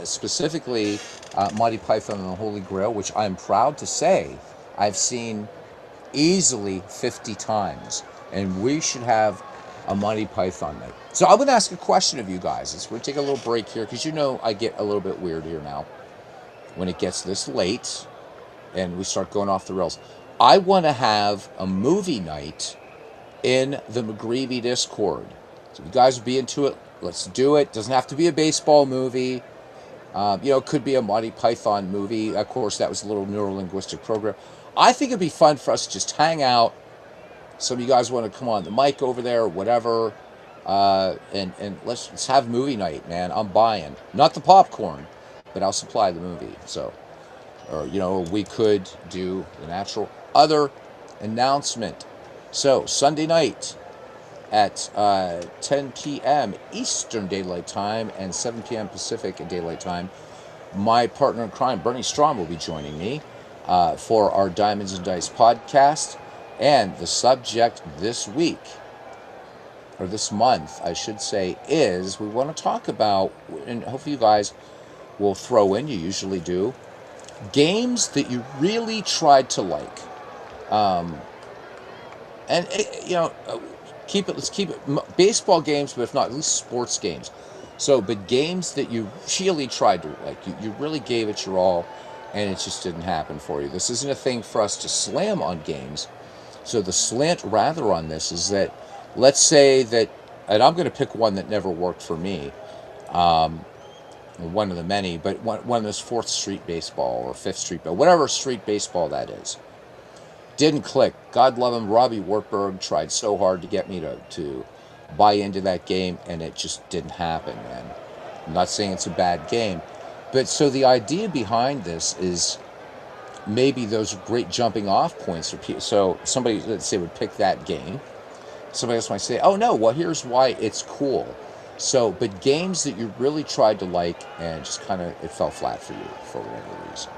S1: Specifically, Monty Python and the Holy Grail, which I'm proud to say I've seen easily 50 times. And we should have a Monty Python night. So I'm going to ask a question of you guys. We're going to take a little break here, because I get a little bit weird here now when it gets this late and we start going off the rails. I want to have a movie night in the McGreevy Discord. So if you guys would be into it, let's do it. Doesn't have to be a baseball movie. It could be a Monty Python movie. Of course, that was a little neuro-linguistic program. I think it'd be fun for us to just hang out. Some of you guys want to come on the mic over there or whatever. And let's have movie night, man. I'm buying. Not the popcorn, but I'll supply the movie. So, we could do the natural other announcement. So, Sunday night at 10 p.m. Eastern Daylight Time and 7 p.m. Pacific Daylight Time, my partner in crime, Bernie Strom, will be joining me for our Diamonds and Dice podcast. And the subject this week, or this month, I should say, is we want to talk about, and hopefully you guys will throw in, you usually do, games that you really tried to like. Let's keep it baseball games, but if not, at least sports games. So, but games that you really tried to like, you really gave it your all, and it just didn't happen for you. This isn't a thing for us to slam on games. So the slant rather on this is that, let's say that, and I'm going to pick one that never worked for me, one of the many, but one of those 4th Street baseball or 5th Street, whatever street baseball that is. Didn't click. God love him, Robbie Wartburg tried so hard to get me to buy into that game, and it just didn't happen, man. I'm not saying it's a bad game, but so the idea behind this is maybe those are great jumping off points for people. So somebody, let's say, would pick that game. Somebody else might say, oh no, well, here's why it's cool. So, but games that you really tried to like and just kind of, it fell flat for you for whatever reason.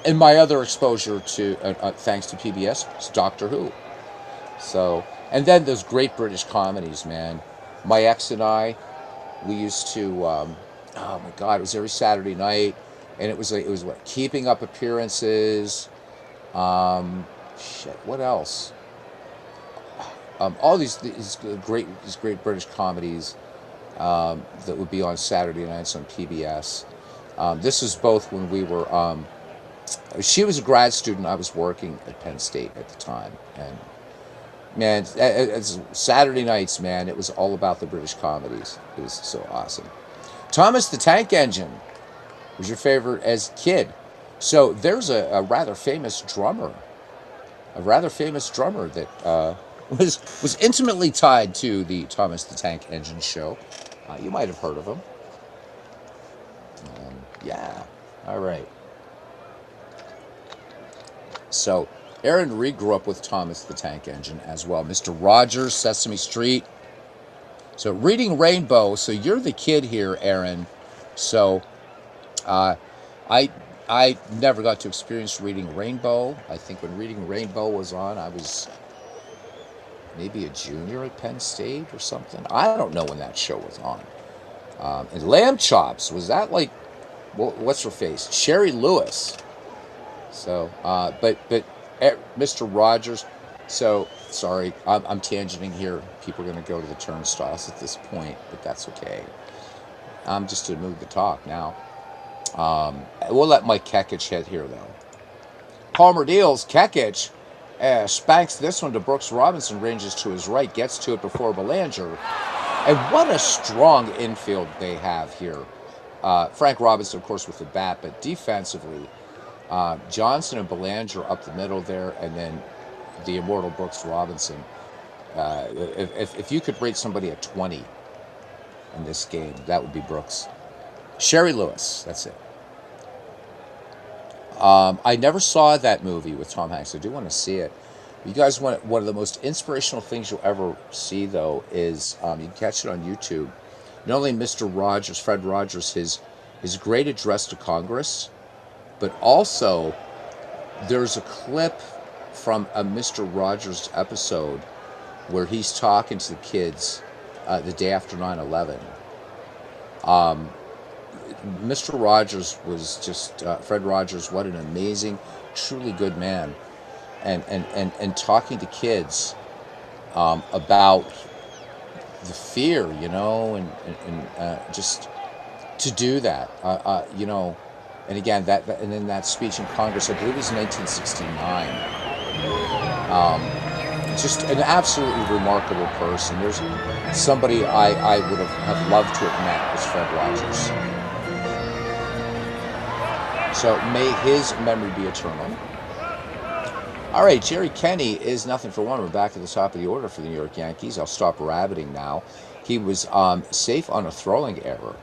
S1: And my other exposure to, thanks to PBS, is Doctor Who. So, and then those great British comedies, man. My ex and I, we used to, oh my God, it was every Saturday night. And it was what, Keeping Up Appearances, what else? All these great British comedies that would be on Saturday nights on PBS. This was both when we were. She was a grad student. I was working at Penn State at the time, and man, it's Saturday nights, man. It was all about the British comedies. It was so awesome. Thomas the Tank Engine was your favorite as a kid. So there's a rather famous drummer that was intimately tied to the Thomas the Tank Engine show. You might have heard of him. Yeah. All right. So Aaron Reed grew up with Thomas the Tank Engine as well. Mr. Rogers, Sesame Street. So Reading Rainbow. So you're the kid here, Aaron. So uh, I I never got to experience Reading Rainbow. I think when Reading Rainbow was on, I was maybe a junior at Penn State or something. I don't know when that show was on. And Lamb Chops, was that like, what's her face? Sherry Lewis. So, Mr. Rogers. So sorry, I'm tangenting here. People are going to go to the turnstiles at this point, but that's okay. I'm just in the mood to talk now. We'll let Mike Kekich hit here though. Palmer deals. Kekich spanks this one to Brooks Robinson. Ranges to his right, gets to it before Belanger. And what a strong infield they have here. Frank Robinson, of course, with the bat, but defensively, Johnson and Belanger up the middle there, and then the immortal Brooks Robinson. If you could rate somebody a 20 in this game, that would be Brooks. Sherry Lewis, that's it. I never saw that movie with Tom Hanks. I do want to see it. You guys want one of the most inspirational things you'll ever see, though, is you can catch it on YouTube. Not only Mr. Rogers, Fred Rogers, his great address to Congress, but also there's a clip from a Mr. Rogers episode where he's talking to the kids the day after 9/11. Mr. Rogers was just Fred Rogers. What an amazing, truly good man, and talking to kids about the fear, and just to do that, and again and in that speech in Congress, I believe it was 1969. Just an absolutely remarkable person. There's somebody I would have loved to have met was Fred Rogers. So may his memory be eternal. All right, Jerry Kenny is nothing for one. We're back at the top of the order for the New York Yankees. I'll stop rabbiting now. He was safe on a throwing error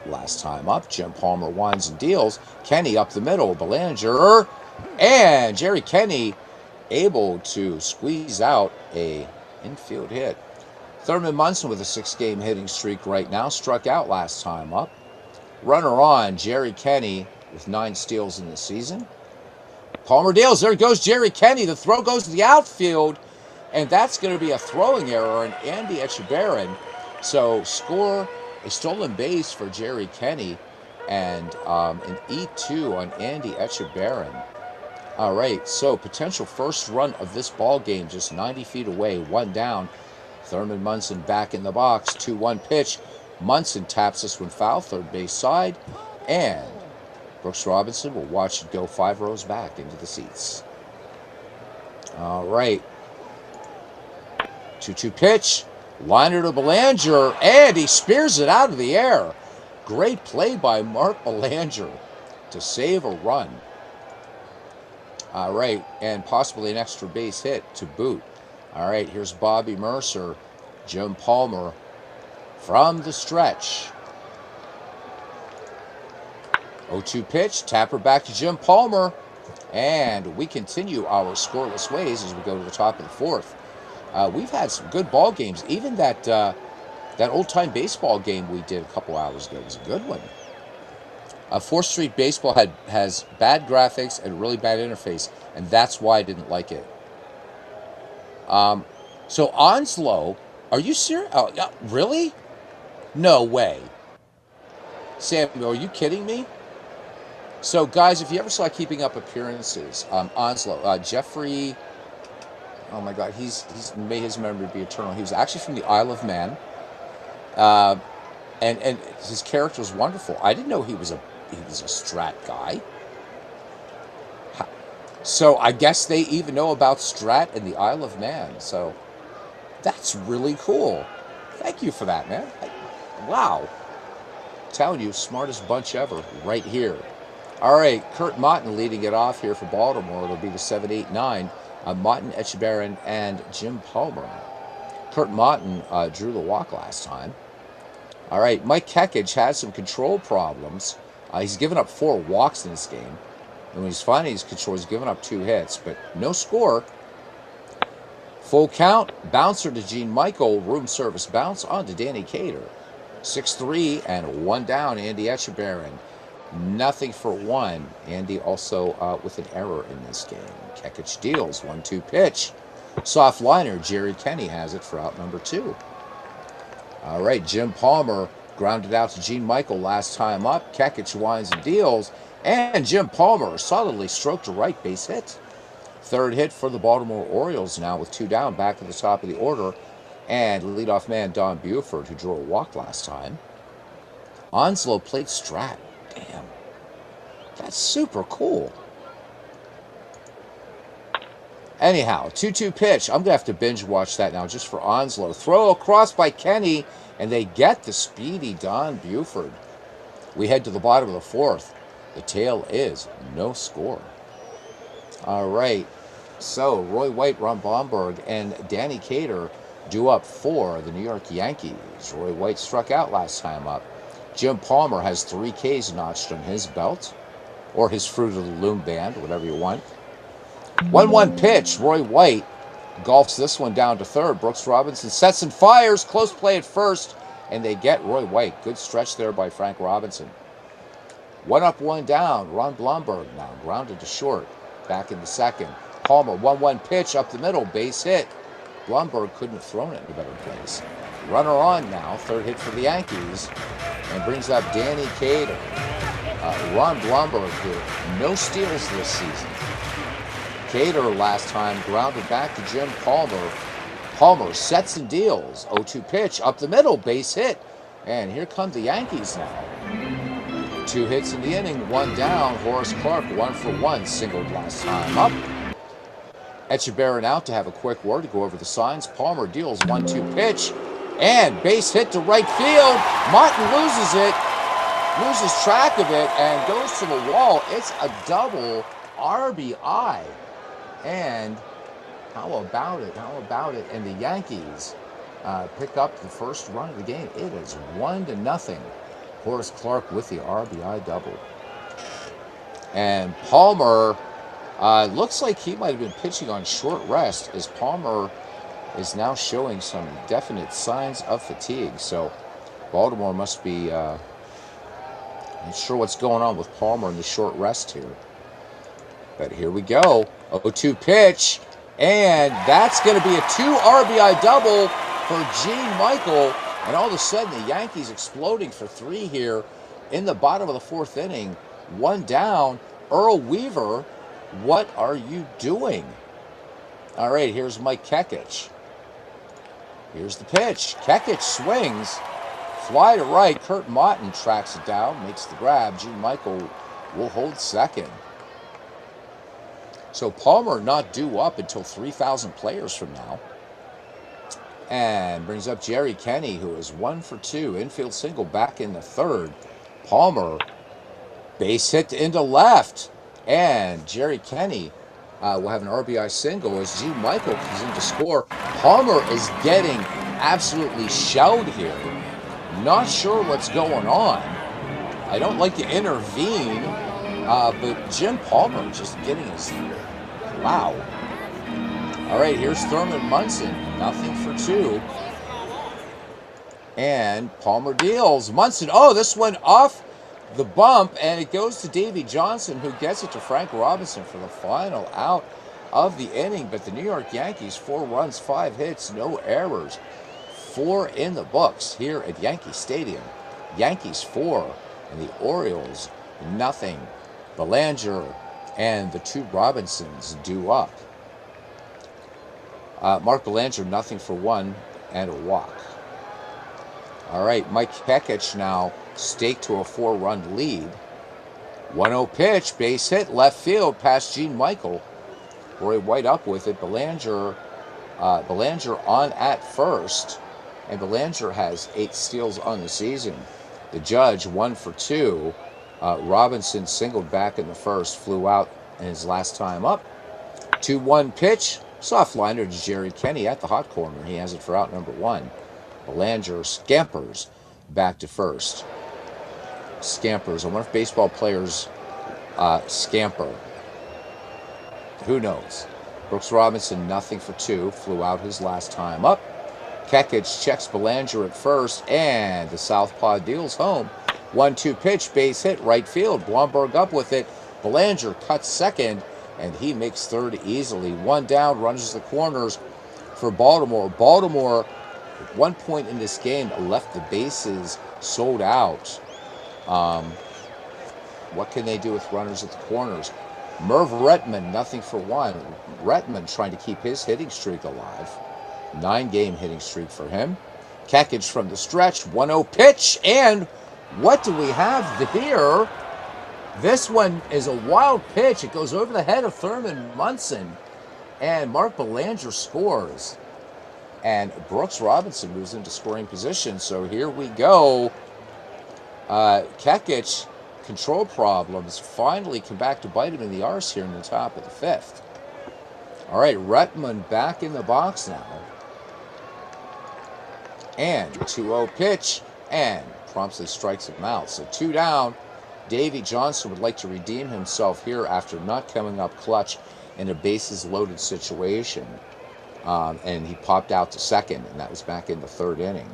S1: last time up. Jim Palmer winds and deals. Kenny up the middle. Belanger. And Jerry Kenny able to squeeze out a infield hit. Thurman Munson with a 6-game hitting streak right now. Struck out last time up. Runner on, Jerry Kenny with 9 steals in the season. Palmer deals. There goes Jerry Kenny. The throw goes to the outfield, and that's going to be a throwing error on Andy Etchebarren. So score a stolen base for Jerry Kenny and an E2 on Andy Etchebarren. All right, so potential first run of this ball game just 90 feet away, 1 down. Thurman Munson back in the box, 2-1 pitch. Munson taps this one foul, third base side, and Brooks Robinson will watch it go 5 rows back into the seats. All right. 2-2 pitch. Liner to Belanger, and he spears it out of the air. Great play by Mark Belanger to save a run. All right, and possibly an extra base hit to boot. All right, here's Bobby Mercer, Jim Palmer from the stretch. 0-2 pitch, tapper back to Jim Palmer, and we continue our scoreless ways as we go to the top of the 4th. We've had some good ball games. Even that old-time baseball game we did a couple hours ago was a good one. 4th Street Baseball has bad graphics and really bad interface, and that's why I didn't like it. So Onslow, are you serious? Oh, really? No way. Samuel, are you kidding me? So, guys, if you ever saw Keeping Up Appearances, Onslow, Jeffrey, oh my God, he's may his memory be eternal. He was actually from the Isle of Man, and his character was wonderful. I didn't know he was a Strat guy. So I guess they even know about Strat and the Isle of Man. So that's really cool. Thank you for that, man. Wow. I'm telling you, smartest bunch ever right here. All right, Kurt Motton leading it off here for Baltimore. It'll be the 7-8-9. Motton, Etchebarren, and Jim Palmer. Kurt Motton drew the walk last time. All right, Mike Kekich had some control problems. He's given up 4 walks in this game. And when he's finding his control, he's given up 2 hits, but no score. Full count, bouncer to Gene Michael, room service bounce on to Danny Cater. 6-3 and 1 down, Andy Etchebarren. Nothing for 1. Andy also with an error in this game. Kekich deals, 1-2 pitch. Soft liner, Jerry Kenny has it for out number 2. All right, Jim Palmer grounded out to Gene Michael last time up. Kekich winds and deals, and Jim Palmer solidly stroked to right, base hit. Third hit for the Baltimore Orioles now with 2 down, back at the top of the order. And leadoff man Don Buford, who drew a walk last time. Onslow played Strat. Damn. That's super cool. Anyhow, 2-2 pitch. I'm going to have to binge watch that now just for Onslow. Throw across by Kenny, and they get the speedy Don Buford. We head to the bottom of the 4th. The tale is no score. All right. So, Roy White, Ron Blomberg, and Danny Cater due up for the New York Yankees. Roy White struck out last time up. Jim Palmer has 3 Ks notched on his belt, or his Fruit of the Loom band, whatever you want. 1-1 pitch. Roy White golfs this one down to third. Brooks Robinson sets and fires. Close play at first, and they get Roy White. Good stretch there by Frank Robinson. 1 up, 1 down. Ron Blomberg now grounded to short. Back in the second. Palmer, 1-1 pitch up the middle. Base hit. Blomberg couldn't have thrown it in a better place. Runner on now. Third hit for the Yankees. And brings up Danny Cater. Ron Blomberg here. No steals this season. Cater last time grounded back to Jim Palmer. Palmer sets and deals. 0-2 pitch up the middle. Base hit. And here come the Yankees now. 2 hits in the inning. 1 down. Horace Clark 1 for 1. Singled last time up. Etchebarren out to have a quick word to go over the signs. Palmer deals 1-2 pitch. And base hit to right field. Martin loses it. Loses track of it and goes to the wall. It's a double RBI. And how about it? How about it? And the Yankees pick up the first run of the game. It is 1-0. Horace Clark with the RBI double. And Palmer looks like he might have been pitching on short rest, as Palmer is now showing some definite signs of fatigue. So Baltimore must be not sure what's going on with Palmer in the short rest here. But here we go. 0-2 pitch. And that's going to be a 2 RBI double for Gene Michael. And all of a sudden, the Yankees exploding for 3 here in the bottom of the 4th inning. 1 down. Earl Weaver, what are you doing? All right, here's Mike Kekich. Here's the pitch. Kekich swings. Fly to right. Kurt Motton tracks it down, makes the grab. Gene Michael will hold second. So Palmer not due up until 3,000 players from now. And brings up Jerry Kenny, who is 1 for 2. Infield single back in the 3rd. Palmer, base hit into left. And Jerry Kenny will have an RBI single as Gene Michael comes in to score. Palmer is getting absolutely shelled here. Not sure what's going on. I don't like to intervene, but Jim Palmer just getting his... Wow. All right, here's Thurman Munson. Nothing for 2. And Palmer deals. Munson, this one off the bump, and it goes to Davey Johnson, who gets it to Frank Robinson for the final out of the inning. But the New York Yankees, 4 runs, 5 hits, no errors. 4 in the books here at Yankee Stadium. Yankees 4 and the Orioles nothing. Belanger and the 2 Robinsons due up. Mark Belanger nothing for 1 and a walk. All right, Mike Kekich now staked to a 4-run lead. 1-0 pitch, base hit, left field past Gene Michael. Roy White up with it. Belanger on at first. And Belanger has 8 steals on the season. The Judge 1 for 2. Robinson singled back in the first, flew out in his last time up. 2-1 pitch, soft liner to Jerry Kenny at the hot corner. He has it for out number 1. Belanger scampers back to first. Scampers. I wonder if baseball players scamper. Who knows? Brooks Robinson, nothing for two. Flew out his last time up. Kekich checks Belanger at first, and the southpaw deals home. 1-2 pitch, base hit, right field. Blomberg up with it. Belanger cuts second, and he makes third easily. One down, runs the corners for Baltimore. Baltimore, at one point in this game, left the bases sold out. What can they do with runners at the corners? Merv Retman, nothing for one. Retman trying to keep his hitting streak alive. 9-game hitting streak for him. Kekich from the stretch, 1-0 pitch, and what do we have here? This one is a wild pitch. It goes over the head of Thurman Munson, and Mark Belanger scores. And Brooks Robinson moves into scoring position. So here we go. Kekich, control problems, finally come back to bite him in the arse here in the top of the fifth. All right, Retman back in the box now. And 2-0 pitch, and promptly strikes him out. So 2 down. Davey Johnson would like to redeem himself here after not coming up clutch in a bases-loaded situation. And he popped out to second, and that was back in the third inning.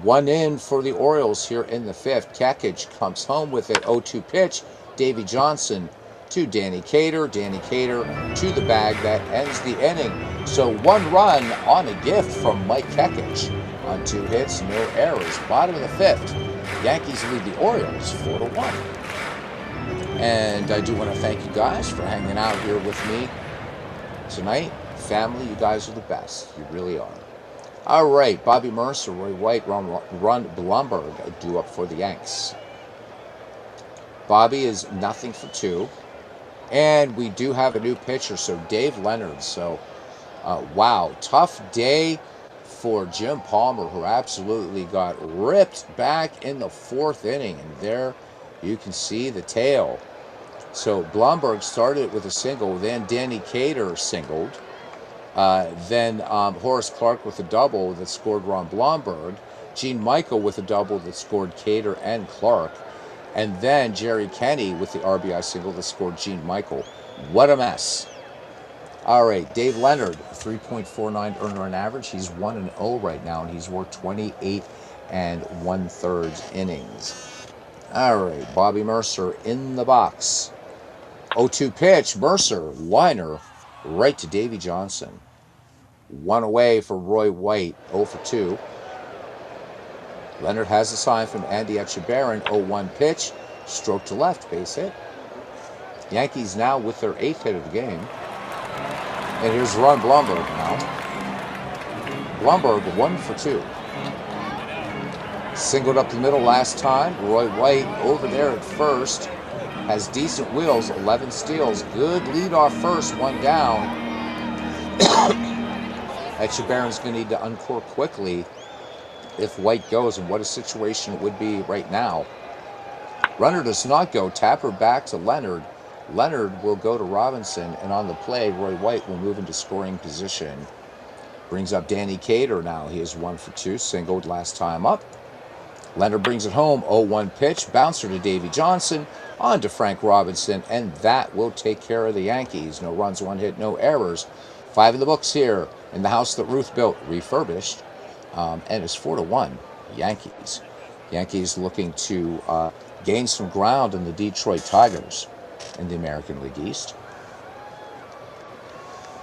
S1: 1 in for the Orioles here in the fifth. Kekich comes home with it. 0-2 pitch. Davey Johnson to Danny Cater. Danny Cater to the bag. That ends the inning. So 1 run on a gift from Mike Kekich on 2 hits, no errors. Bottom of the fifth. Yankees lead the Orioles 4-1. And I do want to thank you guys for hanging out here with me tonight. Family, you guys are the best. You really are. All right, Bobby Mercer, Roy White, Ron Blomberg due up for the Yanks. Bobby is nothing for 2. And we do have a new pitcher, so Dave Leonard. So, wow, tough day for Jim Palmer, who absolutely got ripped back in the 4th inning. And there you can see the tail. So Blomberg started with a single, then Danny Cater singled. Then Horace Clark with a double that scored Ron Blomberg. Gene Michael with a double that scored Cater and Clark. And then Jerry Kenny with the RBI single that scored Gene Michael. What a mess. All right, Dave Leonard, 3.49 earner on average. He's 1-0 right now, and he's worked 28 1/3 innings. All right, Bobby Mercer in the box. 0-2 pitch, Mercer, liner, right to Davey Johnson. 1 away for Roy White, 0 for 2. Leonard has a sign from Andy Etchebarren, 0-1 pitch, stroke to left, base hit. Yankees now with their 8th hit of the game. And here's Ron Blomberg now. Blomberg 1 for 2. Singled up the middle last time. Roy White over there at first. Has decent wheels, 11 steals. Good leadoff first, 1 down. Etchebarren's going to need to uncork quickly if White goes, and what a situation it would be right now. Runner does not go. Tapper back to Leonard. Leonard will go to Robinson, and on the play, Roy White will move into scoring position. Brings up Danny Cater now. He is 1 for 2, singled last time up. Leonard brings it home, 0-1 pitch, bouncer to Davey Johnson, on to Frank Robinson, and that will take care of the Yankees. No runs, 1 hit, no errors. 5 in the books here in the house that Ruth built, refurbished, and it's 4-1 Yankees. Yankees looking to gain some ground in the Detroit Tigers in the American League East.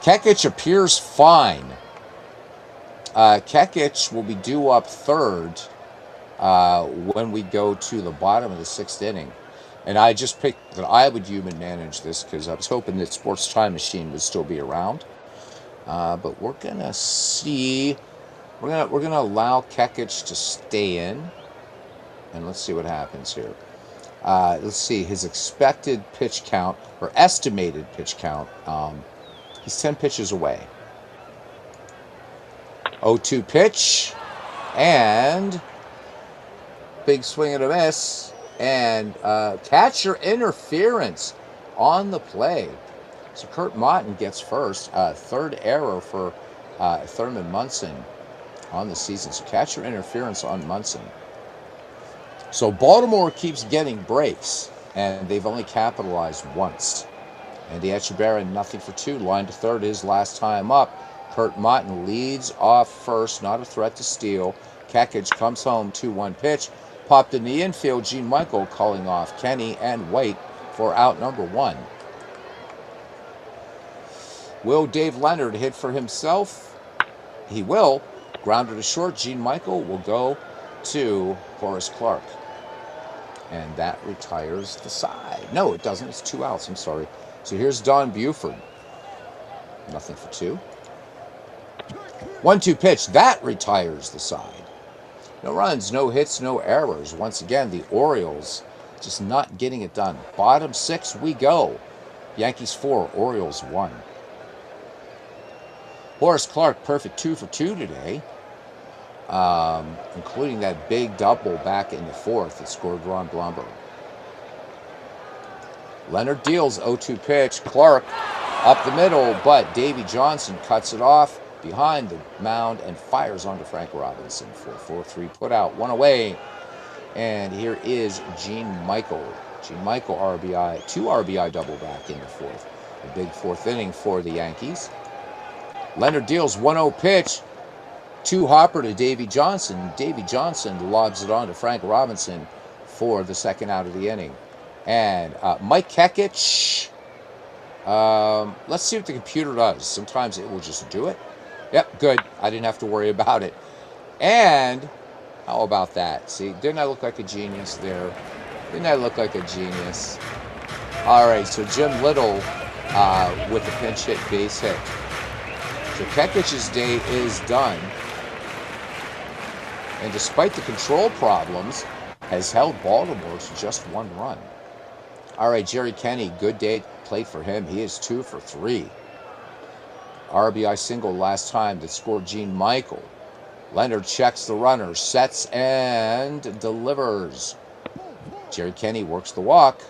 S1: Kekich appears fine. Kekich will be due up 3rd when we go to the bottom of the 6th inning. And I just picked that I would human manage this because I was hoping that Sports Time Machine would still be around. But we're gonna see. We're gonna allow Kekich to stay in, and let's see what happens here. Let's see his expected pitch count or estimated pitch count. He's 10 pitches away. 0-2 pitch, and big swing and a miss, and catcher interference on the play. So Kurt Motton gets first. 3rd error for Thurman Munson on the season. So catcher interference on Munson. So Baltimore keeps getting breaks, and they've only capitalized once. Andy Etchebarren, nothing for two. Line to third, his last time up. Kurt Motton leads off first, not a threat to steal. Kekich comes home, 2-1 pitch. Popped in the infield, Gene Michael calling off Kenny and White for out number one. Will Dave Leonard hit for himself? He will. Grounder to short, Gene Michael will go to Horace Clark. And that retires the side. No, it doesn't. It's 2 outs. I'm sorry. So here's Don Buford. Nothing for two. 1-2 pitch. That retires the side. No runs, no hits, no errors. Once again, the Orioles just not getting it done. Bottom 6 we go. Yankees 4, Orioles 1. Horace Clark, perfect 2 for 2 today, including that big double back in the fourth that scored Ron Blomberg. Leonard deals 0-2 pitch. Clark up the middle, but Davey Johnson cuts it off behind the mound and fires onto Frank Robinson for 4-3 put out, 1 away. And here is Gene Michael. Gene Michael RBI, 2 RBI double back in the fourth. A big fourth inning for the Yankees. Leonard deals 1-0 pitch. 2 hopper to Davey Johnson. Davey Johnson lobs it on to Frank Robinson for the second out of the inning. And Mike Kekich. Let's see what the computer does. Sometimes it will just do it. Yep, good. I didn't have to worry about it. And how about that? See, didn't I look like a genius there? Didn't I look like a genius? All right, so Jim Little with a pinch hit base hit. So Kekich's day is done. And despite the control problems, has held Baltimore to just 1 run. All right, Jerry Kenny, good day played for him. He is 2 for 3. RBI single last time that scored Gene Michael. Leonard checks the runner, sets and delivers. Jerry Kenny works the walk.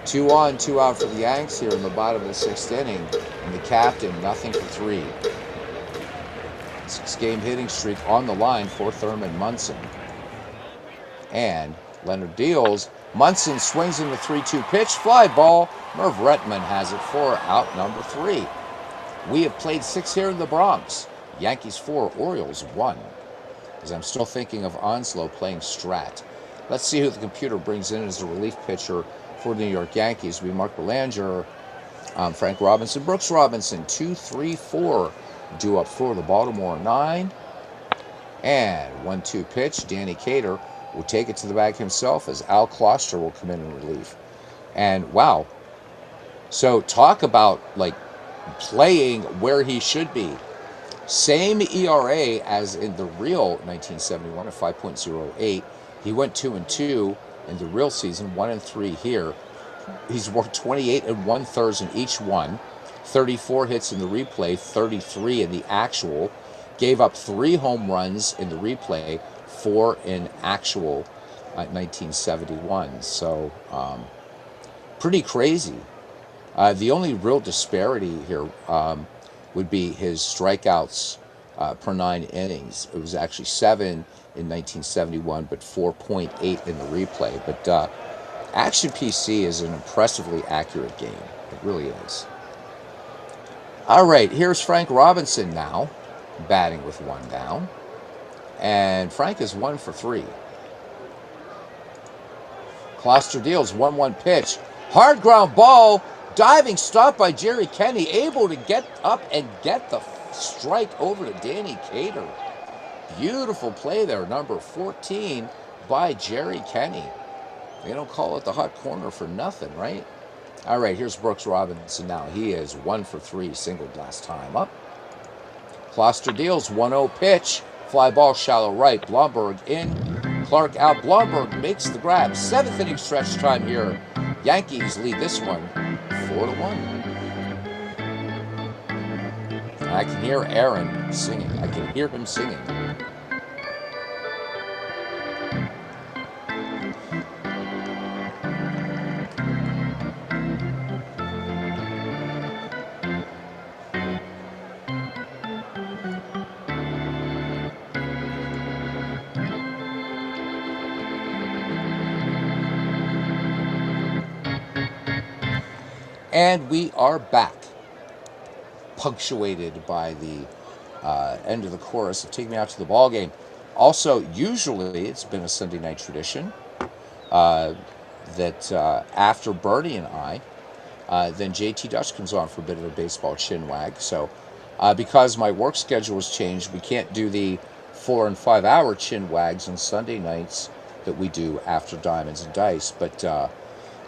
S1: 2 on, 2 out for the Yanks here in the bottom of the 6th inning. And the captain, nothing for 3. 6-game hitting streak on the line for Thurman Munson. And Leonard deals. Munson swings in the 3-2 pitch. Fly ball. Merv Retman has it for out number 3. We have played 6 here in the Bronx. Yankees 4, Orioles 1. As I'm still thinking of Onslow playing Strat. Let's see who the computer brings in as the relief pitcher for the New York Yankees. We Mark Belanger, Frank Robinson, Brooks Robinson, 2, 3, 4. Due up for the Baltimore 9. And 1-2 pitch. Danny Cater will take it to the bag himself as Al Kloster will come in relief. And wow. So talk about like playing where he should be. Same ERA as in the real 1971 at 5.08. He went 2-2 in the real season, 1-3 here. He's worked 28 1/3 in each one. 34 hits in the replay, 33 in the actual. Gave up 3 home runs in the replay, 4 in actual 1971. So pretty crazy. The only real disparity here would be his strikeouts per 9 innings. It was actually 7 in 1971, but 4.8 in the replay. But Action PC is an impressively accurate game. It really is. All right, here's Frank Robinson now, batting with 1 down. And Frank is 1 for 3. Kloster deals 1-1 pitch. Hard ground ball. Diving stop by Jerry Kenny. Able to get up and get the strike over to Danny Cater. Beautiful play there, number 14 by Jerry Kenny. They don't call it the hot corner for nothing, right? All right, here's Brooks Robinson now. He is 1 for 3, singled last time up. Kloster deals 1-0 pitch. Fly ball shallow right. Blomberg in. Clark out. Blomberg makes the grab. 7th inning stretch time here. Yankees lead this one 4-1. I can hear Aaron singing. I can hear him singing. And we are back, punctuated by the end of the chorus of Take Me Out to the Ball Game. Also, usually it's been a Sunday night tradition that after Bernie and I, then JT Dutch comes on for a bit of a baseball chin wag. So because my work schedule has changed, we can't do the 4 and 5 hour chin wags on Sunday nights that we do after Diamonds and Dice. But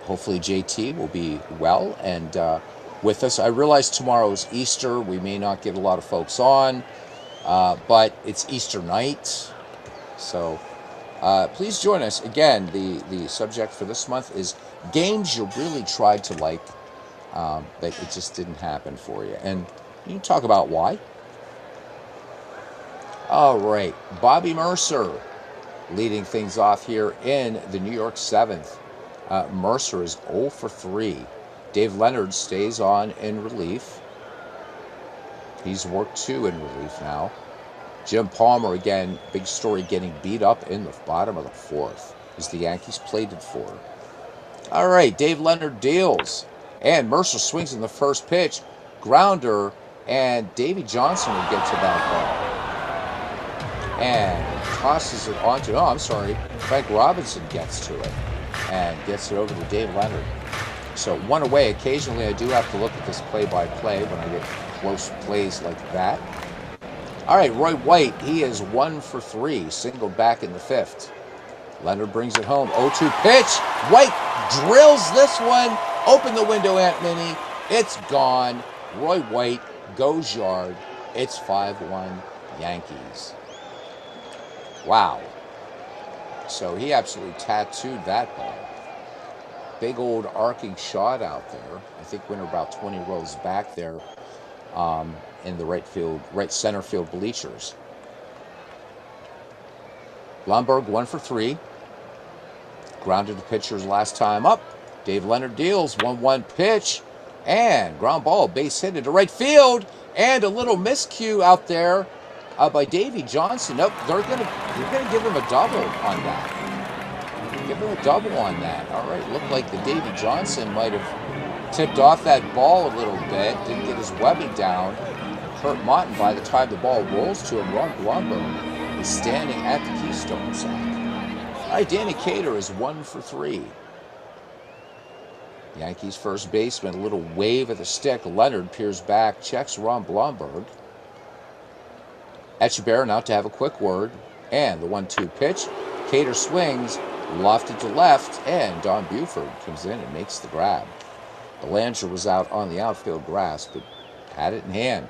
S1: hopefully JT will be well and with us. I realize tomorrow is Easter. We may not get a lot of folks on, but it's Easter night. So please join us. Again, the subject for this month is games you really tried to like, but it just didn't happen for you. And you can talk about why. All right, Bobby Mercer leading things off here in the New York 7th. Mercer is 0 for 3. Dave Leonard stays on in relief. He's worked 2 in relief now. Jim Palmer, again, big story, getting beat up in the bottom of the 4th as the Yankees played it for. All right, Dave Leonard deals. And Mercer swings in the first pitch. Grounder, and Davey Johnson will get to that ball. And tosses it onto, Frank Robinson gets to it and gets it over to Dave Leonard. So 1 away. Occasionally I do have to look at this play-by-play when I get close plays like that. All right, Roy White, he is 1 for 3, singled back in the 5th. Leonard brings it home. 0-2 pitch. White drills this one. Open the window, Aunt Minnie. It's gone. Roy White goes yard. It's 5-1 Yankees. Wow. So he absolutely tattooed that ball. Big old arcing shot out there. I think went about 20 rows back there in the right center field bleachers. Blomberg 1 for 3. Grounded the pitchers last time up. Dave Leonard deals. 1-1 pitch. And ground ball, base hit into right field. And a little miscue out there by Davey Johnson. Nope, they're gonna give him a double on that. Give him a double on that. All right, looked like the Davey Johnson might have tipped off that ball a little bit. Didn't get his webbing down. Kurt Martin, by the time the ball rolls to him, Ron Blumberg is standing at the Keystone sack. All right, Danny Cater is 1 for 3. Yankees first baseman, a little wave of the stick. Leonard peers back, checks Ron Blomberg. Echeverria out to have a quick word. And the 1-2 pitch. Cater swings, lofted to left, and Don Buford comes in and makes the grab. Belanger was out on the outfield grass, but had it in hand.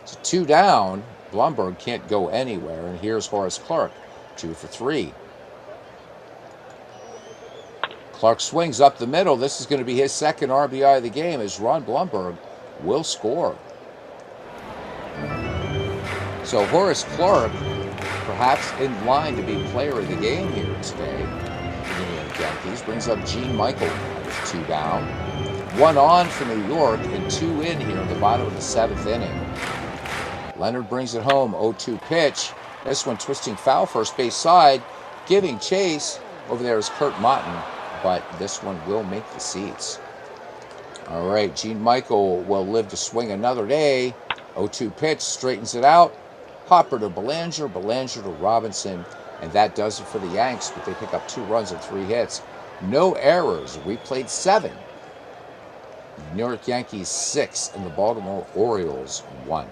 S1: So 2 down. Blomberg can't go anywhere, and here's Horace Clarke, 2 for 3. Clarke swings up the middle. This is going to be his second RBI of the game as Ron Blomberg will score. So Horace Clarke, perhaps in line to be player of the game here today for the New York Yankees, brings up Gene Michael with 2 down. 1 on for New York and 2 in here in the bottom of the 7th inning. Leonard brings it home. 0-2 pitch. This one twisting foul first base side. Giving chase. Over there is Kurt Martin, but this one will make the seats. All right, Gene Michael will live to swing another day. 0-2 pitch, straightens it out. Hopper to Belanger, Belanger to Robinson, and that does it for the Yanks, but they pick up 2 runs and 3 hits. No errors. We played 7. New York Yankees 6 and the Baltimore Orioles 1.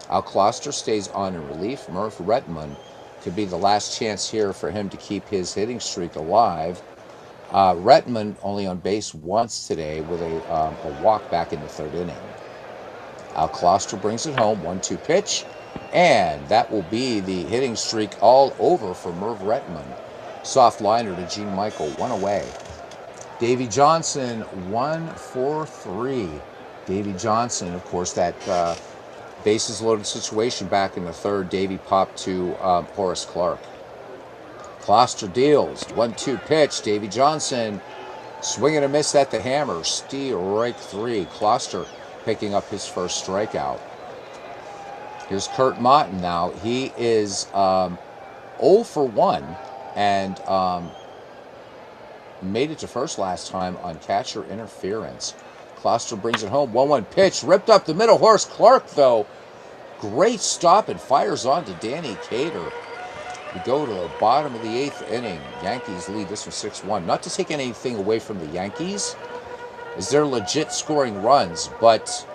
S1: Al Kloster stays on in relief. Murph Retman could be the last chance here for him to keep his hitting streak alive. Retman only on base once today with a walk back in the 3rd inning. Al Kloster brings it home. 1-2 pitch. And that will be the hitting streak all over for Merv Retman. Soft liner to Gene Michael, 1 away. Davey Johnson, 1 for 3. Davey Johnson, of course, that bases loaded situation back in the 3rd. Davey popped to Horace Clarke. Kloster deals. 1-2 pitch. Davey Johnson swing and a miss at the hammer. Strike 3. Kloster picking up his first strikeout. Here's Kurt Martin now. He is 0 for 1 and made it to first last time on catcher interference. Kloster brings it home. 1-1 pitch. Ripped up the middle. Horace Clarke, though. Great stop and fires on to Danny Cater. We go to the bottom of the 8th inning. Yankees lead this one 6-1. Not to take anything away from the Yankees, as they're legit scoring runs, but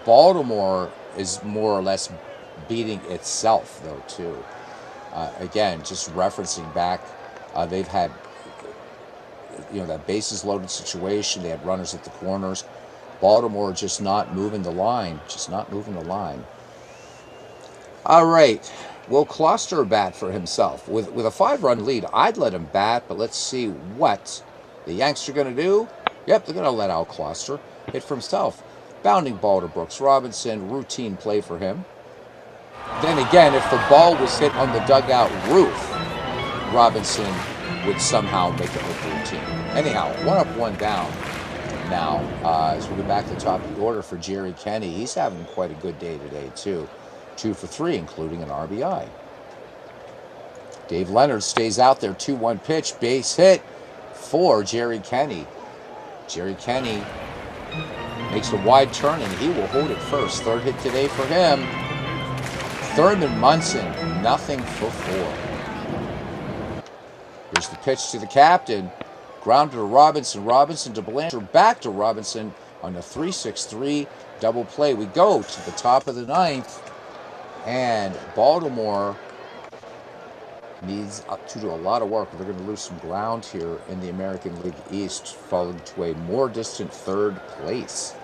S1: Baltimore is more or less beating itself, though, too. Again, just referencing back, they've had, that bases loaded situation. They had runners at the corners. Baltimore just not moving the line. All right. Will Kloster bat for himself? With a 5-run lead, I'd let him bat, but let's see what the Yanks are going to do. Yep, they're going to let Al Kloster hit for himself. Bounding ball to Brooks Robinson. Routine play for him. Then again, if the ball was hit on the dugout roof, Robinson would somehow make it look routine. Anyhow, 1 up, 1 down. Now, as we go back to the top of the order for Jerry Kenny, he's having quite a good day today, too. 2 for 3, including an RBI. Dave Leonard stays out there. 2-1 pitch, base hit for Jerry Kenny. Jerry Kenny makes a wide turn, and he will hold it first. 3rd hit today for him. Thurman Munson, nothing for 4. Here's the pitch to the captain. Grounded to Robinson. Robinson to Belanger. Back to Robinson on the 3-6-3 double play. We go to the top of the 9th. And Baltimore needs to do a lot of work. They're going to lose some ground here in the American League East, falling to a more distant 3rd place.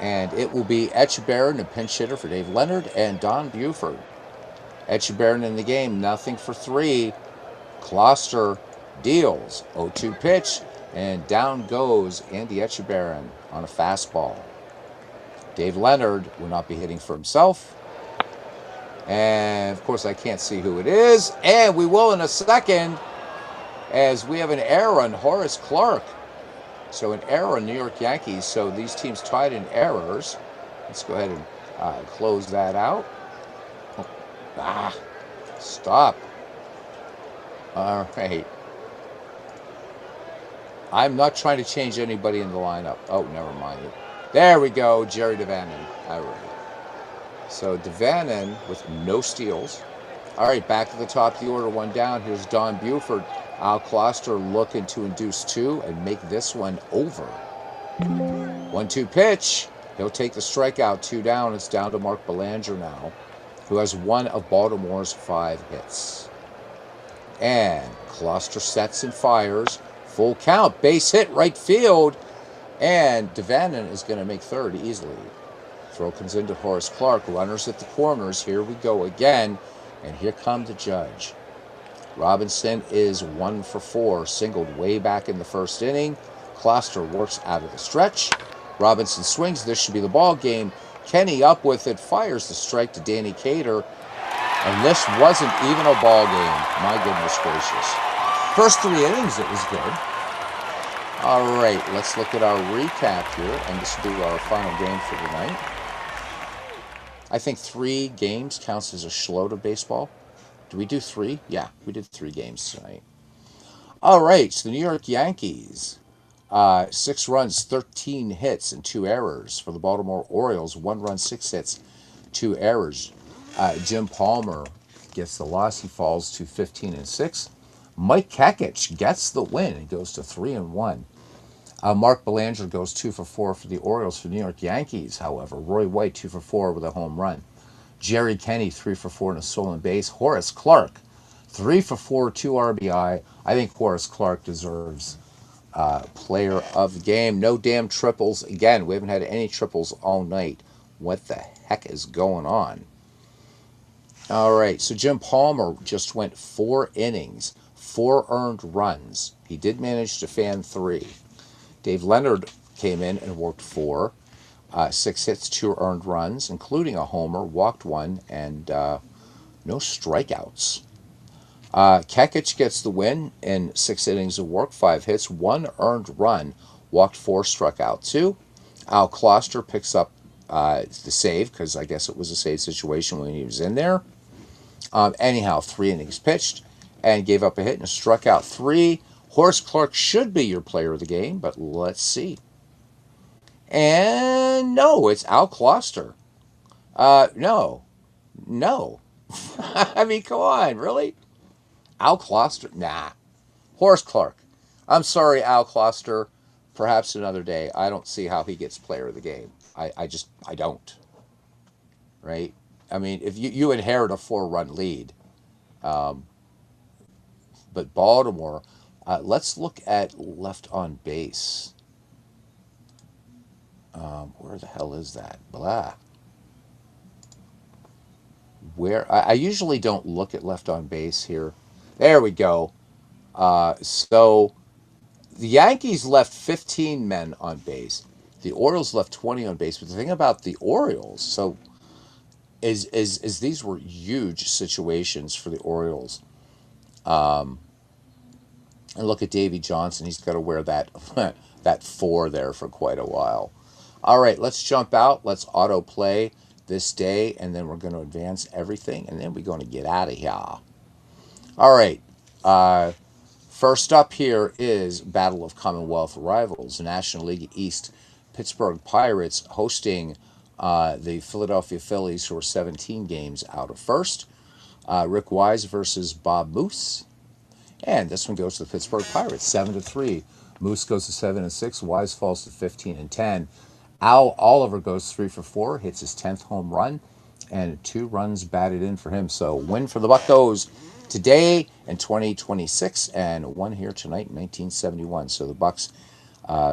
S1: And it will be Etchebarren, a pinch hitter for Dave Leonard, and Don Buford. Etchebarren in the game, nothing for 3. Kloster deals. 0-2 pitch, and down goes Andy Etchebarren on a fastball. Dave Leonard will not be hitting for himself. And, of course, I can't see who it is. And we will in a second, as we have an error on Horace Clarke. So an error on New York Yankees. So these teams tied in errors. Let's go ahead and close that out. Stop. All right. I'm not trying to change anybody in the lineup. Oh, never mind it. There we go, Jerry Devannon. All right. So Devannon with no steals. All right, back to the top of the order, 1 down. Here's Don Buford. Al Kloster looking to induce 2 and make this one over. 1-2 pitch. He'll take the strikeout. 2 down. It's down to Mark Belanger now, who has 1 of Baltimore's 5 hits. And Kloster sets and fires. Full count. Base hit right field. And Devannon is going to make 3rd easily. Throw comes into Horace Clarke. Runners at the corners. Here we go again. And here comes the judge. Robinson is 1 for 4. Singled way back in the 1st inning. Kloster works out of the stretch. Robinson swings. This should be the ball game. Kenny up with it. Fires the strike to Danny Cater. And this wasn't even a ball game. My goodness gracious. First 3 innings, it was good. All right, let's look at our recap here, and this will be our final game for the night. I think 3 games counts as a schloat of baseball. Do we do 3? Yeah, we did 3 games tonight. All right, so the New York Yankees, 6 runs, 13 hits, and 2 errors. For the Baltimore Orioles, 1 run, 6 hits, 2 errors. Jim Palmer gets the loss. He falls to 15-6. Mike Kekich gets the win. He goes to 3-1. Mark Belanger goes 2 for 4 for the Orioles. For New York Yankees, however, Roy White 2 for 4 with a home run. Jerry Kenny 3 for 4 and a stolen base. Horace Clarke 3 for 4, 2 RBI. I think Horace Clarke deserves player of the game. No damn triples. Again, we haven't had any triples all night. What the heck is going on? All right, so Jim Palmer just went 4 innings, 4 earned runs. He did manage to fan 3. Dave Leonard came in and worked 4, 6 hits, 2 earned runs, including a homer, walked 1, and no strikeouts. Kekich gets the win in 6 innings of work, 5 hits, 1 earned run, walked 4, struck out 2. Al Kloster picks up the save, because I guess it was a save situation when he was in there. Anyhow, 3 innings pitched and gave up a hit and struck out 3. Horace Clark should be your player of the game, but let's see. And no, it's Al Kloster. No, no. I mean, come on, really? Al Kloster? Nah. Horace Clark. I'm sorry, Al Kloster. Perhaps another day. I don't see how he gets player of the game. I don't. Right? I mean, if you inherit a 4-run lead, um, but Baltimore, let's look at left on base. Where the hell is that? Blah. Where I usually don't look at left on base here. There we go. So the Yankees left 15 men on base. The Orioles left 20 on base. But the thing about the Orioles, so is these were huge situations for the Orioles. Um, and look at Davy Johnson. He's got to wear that that 4 there for quite a while. All right, let's jump out. Let's auto play this day, and then we're going to advance everything, and then we're going to get out of here. All right. Uh, First up here is Battle of Commonwealth Rivals, National League East, Pittsburgh Pirates hosting the Philadelphia Phillies, who are 17 games out of first. Rick Wise versus Bob Moose. And this one goes to the Pittsburgh Pirates, 7-3. Moose goes to 7-6. Wise falls to 15-10. Al Oliver goes 3 for 4, hits his 10th home run, and 2 runs batted in for him. So win for the Buccos today in 2026, and one here tonight in 1971. So the Bucks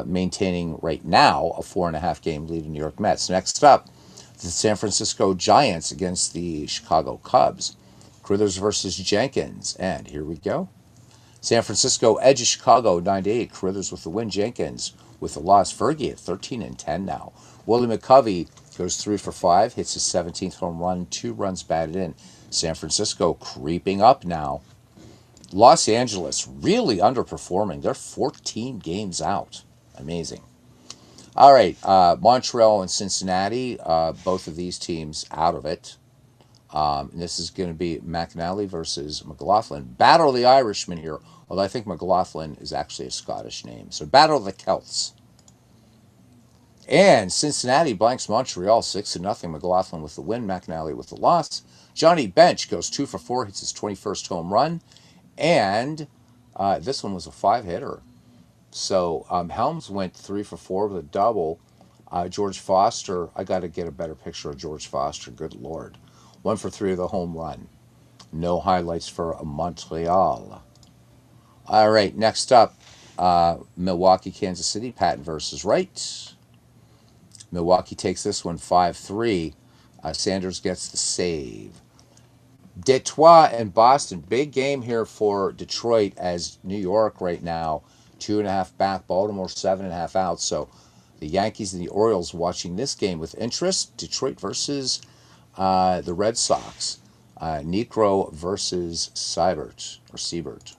S1: maintaining right now a 4.5 game lead in New York Mets. Next up, the San Francisco Giants against the Chicago Cubs. Critters versus Jenkins, and here we go. San Francisco edges Chicago 9-8. Carruthers with the win. Jenkins with the loss. Fergie at 13-10 now. Willie McCovey goes 3 for 5, hits his 17th home run, 2 runs batted in. San Francisco creeping up now. Los Angeles really underperforming. They're 14 games out. Amazing. All right, Montreal and Cincinnati, both of these teams out of it. And this is going to be McNally versus McLaughlin. Battle of the Irishmen here, although I think McLaughlin is actually a Scottish name. So Battle of the Celts. And Cincinnati blanks Montreal 6-0. McLaughlin with the win, McNally with the loss. Johnny Bench goes 2 for 4, hits his 21st home run. And this one was a 5-hitter. So Helms went 3 for 4 with a double. George Foster, I got to get a better picture of George Foster. Good Lord. 1 for 3 with a home run. No highlights for Montreal. All right, next up, Milwaukee, Kansas City, Patton versus Wright. Milwaukee takes this one 5-3. Sanders gets the save. Detroit and Boston, big game here for Detroit, as New York right now 2.5 back, Baltimore 7.5 out. So the Yankees and the Orioles watching this game with interest. Detroit versus the Red Sox. Necro versus Siebert.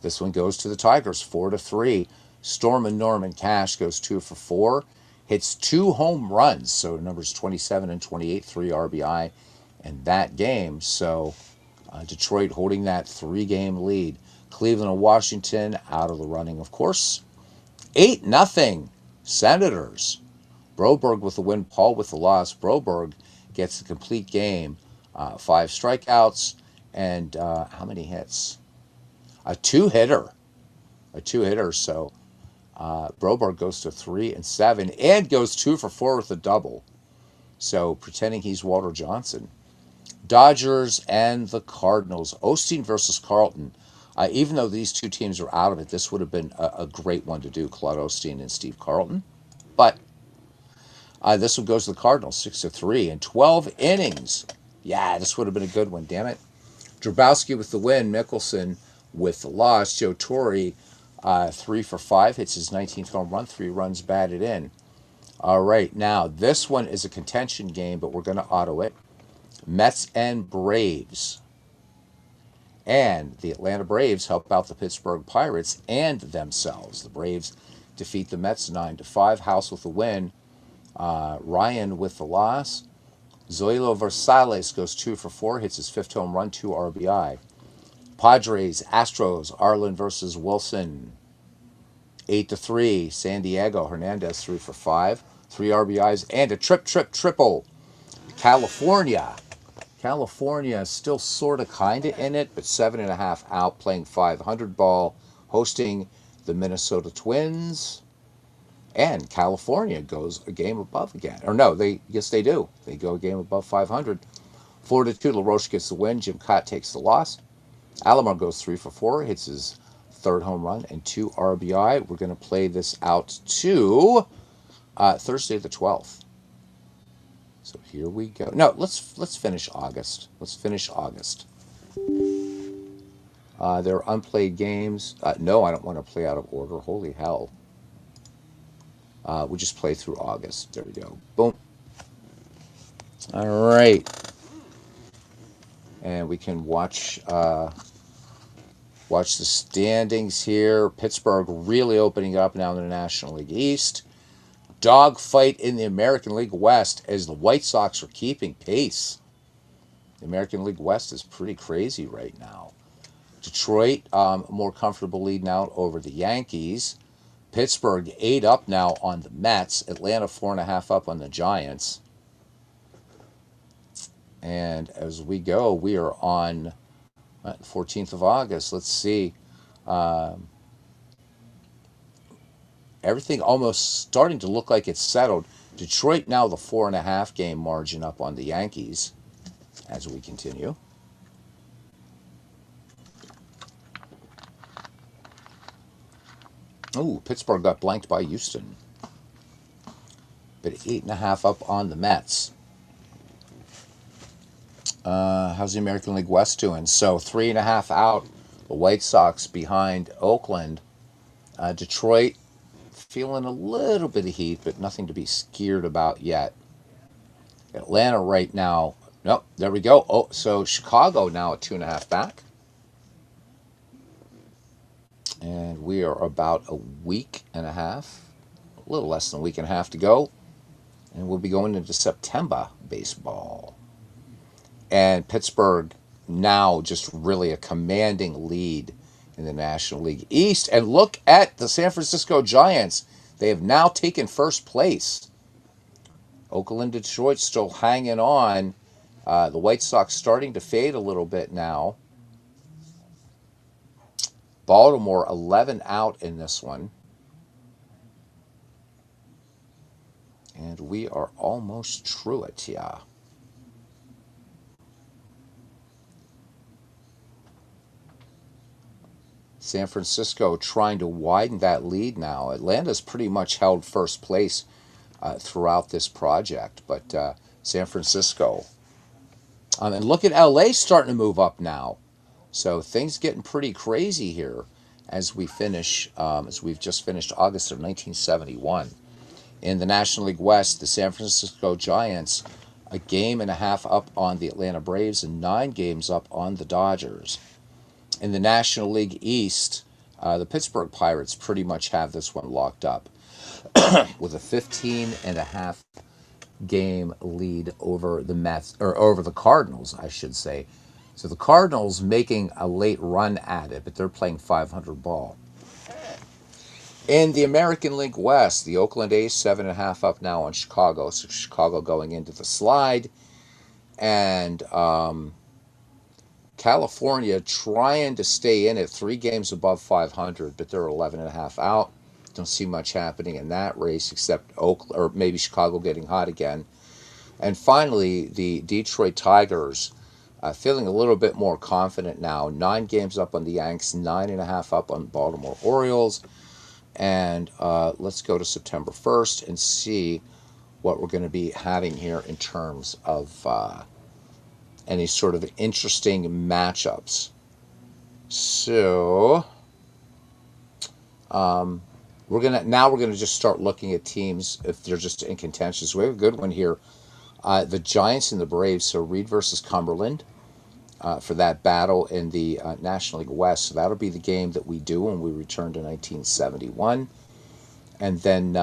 S1: This one goes to the Tigers 4-3. Storm and Norman Cash goes 2 for 4. Hits 2 home runs, so numbers 27 and 28, 3 RBI in that game. So Detroit holding that 3-game lead. Cleveland and Washington out of the running, of course. 8-0 Senators. Broberg with the win, Paul with the loss. Broberg gets the complete game. 5 strikeouts and how many hits? A 2-hitter. A 2-hitter. So Broberg goes to 3-7 and goes 2 for 4 with a double. So pretending he's Walter Johnson. Dodgers and the Cardinals. Osteen versus Carlton. Even though these two teams are out of it, this would have been a great one to do, Claude Osteen and Steve Carlton. But this one goes to the Cardinals, 6-3 in 12 innings. Yeah, this would have been a good one, damn it. Drabowski with the win, Mickelson with the loss. Joe Torre, 3 for 5, hits his 19th home run, 3 runs batted in. All right, now this one is a contention game, but we're going to auto it. Mets and Braves. And the Atlanta Braves help out the Pittsburgh Pirates and themselves. The Braves defeat the Mets 9-5. House with the win. Ryan with the loss. Zoilo Versales goes 2 for 4, hits his 5th home run, 2 RBI. Padres, Astros, Arlen versus Wilson. 8-3. San Diego, Hernandez 3 for 5. 3 RBIs and a triple. California. California is still sort of kind of in it, but 7.5 out, playing 500 ball, hosting the Minnesota Twins. And California goes a game above again. Or no, yes they do. They go a game above 500. 4-2. LaRoche gets the win. Jim Cott takes the loss. Alomar goes 3 for 4, hits his third home run and 2 RBI. We're going to play this out to Thursday the 12th. So here we go. No, let's finish August. Let's finish August. There are unplayed games. No, I don't want to play out of order. Holy hell. We just play through August. There we go. Boom. All right. And we can watch the standings here. Pittsburgh really opening up now in the National League East. Dogfight in the American League West as the White Sox are keeping pace. The American League West is pretty crazy right now. Detroit, more comfortable leading out over the Yankees. Pittsburgh 8 up now on the Mets. Atlanta 4.5 up on the Giants. And as we go, we are on 14th of August. Let's see. Everything almost starting to look like it's settled. Detroit now the 4.5 game margin up on the Yankees as we continue. Ooh, Pittsburgh got blanked by Houston. But 8.5 up on the Mets. How's the American League West doing? So 3.5 out. The White Sox behind Oakland. Detroit feeling a little bit of heat, but nothing to be scared about yet. Atlanta right now. Nope, there we go. Oh, so Chicago now at 2.5 back. And we are about a week and a half, a little less than a week and a half to go. And we'll be going into September baseball. And Pittsburgh now just really a commanding lead in the National League East. And look at the San Francisco Giants. They have now taken first place. Oakland, Detroit still hanging on. The White Sox starting to fade a little bit now. Baltimore 11 out in this one. And we are almost through it, yeah. San Francisco trying to widen that lead now. Atlanta's pretty much held first place throughout this project, but San Francisco. And look at LA starting to move up now. So things getting pretty crazy here as we finish, as we've just finished August of 1971. In the National League West, the San Francisco Giants, a game and a half up on the Atlanta Braves and 9 games up on the Dodgers. In the National League East, the Pittsburgh Pirates pretty much have this one locked up with a 15.5 game lead over the Mets, or over the Cardinals, I should say. So the Cardinals making a late run at it, but they're playing 500 ball. In the American League West, the Oakland A's 7.5 up now on Chicago. So Chicago going into the slide. And California trying to stay in it, 3 games above 500, but they're 11.5 out. Don't see much happening in that race except Oakland, or maybe Chicago getting hot again. And finally, the Detroit Tigers feeling a little bit more confident now. 9 games up on the Yanks, 9.5 up on the Baltimore Orioles. And let's go to September 1st and see what we're going to be having here in terms of any sort of interesting matchups. So we're gonna just start looking at teams if they're just in contention. So we have a good one here. The Giants and the Braves. So Reed versus Cumberland for that battle in the National League West. So that'll be the game that we do when we return to 1971. And then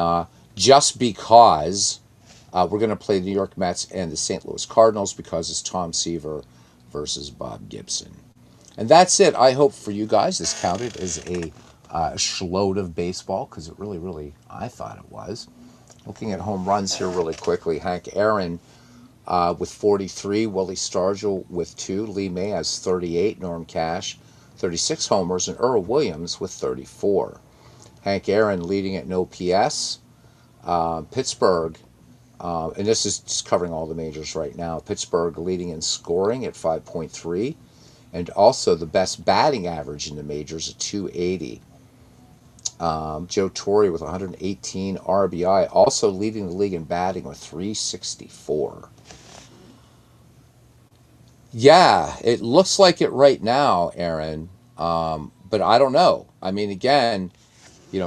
S1: just because we're going to play the New York Mets and the St. Louis Cardinals because it's Tom Seaver versus Bob Gibson. And that's it. I hope for you guys this counted as a schload of baseball because it really, really, I thought it was. Looking at home runs here really quickly, Hank Aaron with 43, Willie Stargell with 2, Lee May has 38, Norm Cash 36 homers, and Earl Williams with 34. Hank Aaron leading at no PS. Pittsburgh, and this is just covering all the majors right now. Pittsburgh leading in scoring at 5.3, and also the best batting average in the majors at 280. Joe Torre with 118 RBI, also leading the league in batting with 364. Yeah, it looks like it right now, Aaron. But I don't know. I mean, again,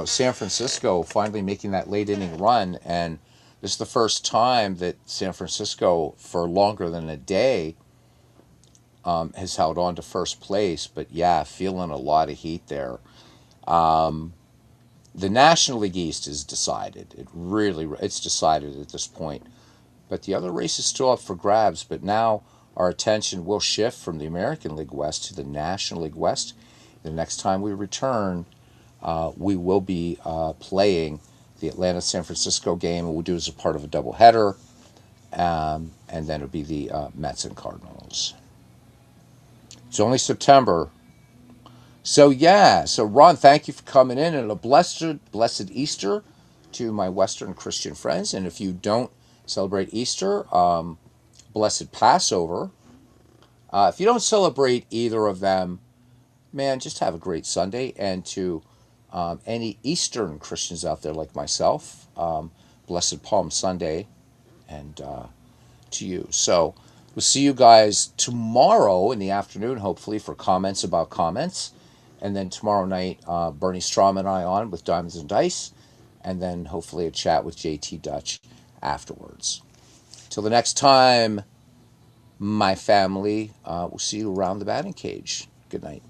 S1: San Francisco finally making that late inning run, and this is the first time that San Francisco, for longer than a day, has held on to first place. But yeah, feeling a lot of heat there. The National League East is decided. It's decided at this point. But the other race is still up for grabs. But now our attention will shift from the American League West to the National League West. The next time we return, we will be playing the Atlanta San Francisco game, and we'll do it as a part of a doubleheader. And then it'll be the Mets and Cardinals. It's only September. So yeah, so Ron, thank you for coming in, and a blessed Easter to my Western Christian friends. And if you don't celebrate Easter, blessed Passover. If you don't celebrate either of them, man, just have a great Sunday. And to any Eastern Christians out there like myself, blessed Palm Sunday, and to you. So we'll see you guys tomorrow in the afternoon, hopefully, for comments about comments. And then tomorrow night, Bernie Strom and I on with Diamonds and Dice. And then hopefully a chat with JT Dutch afterwards. Till the next time, my family, we'll see you around the batting cage. Good night.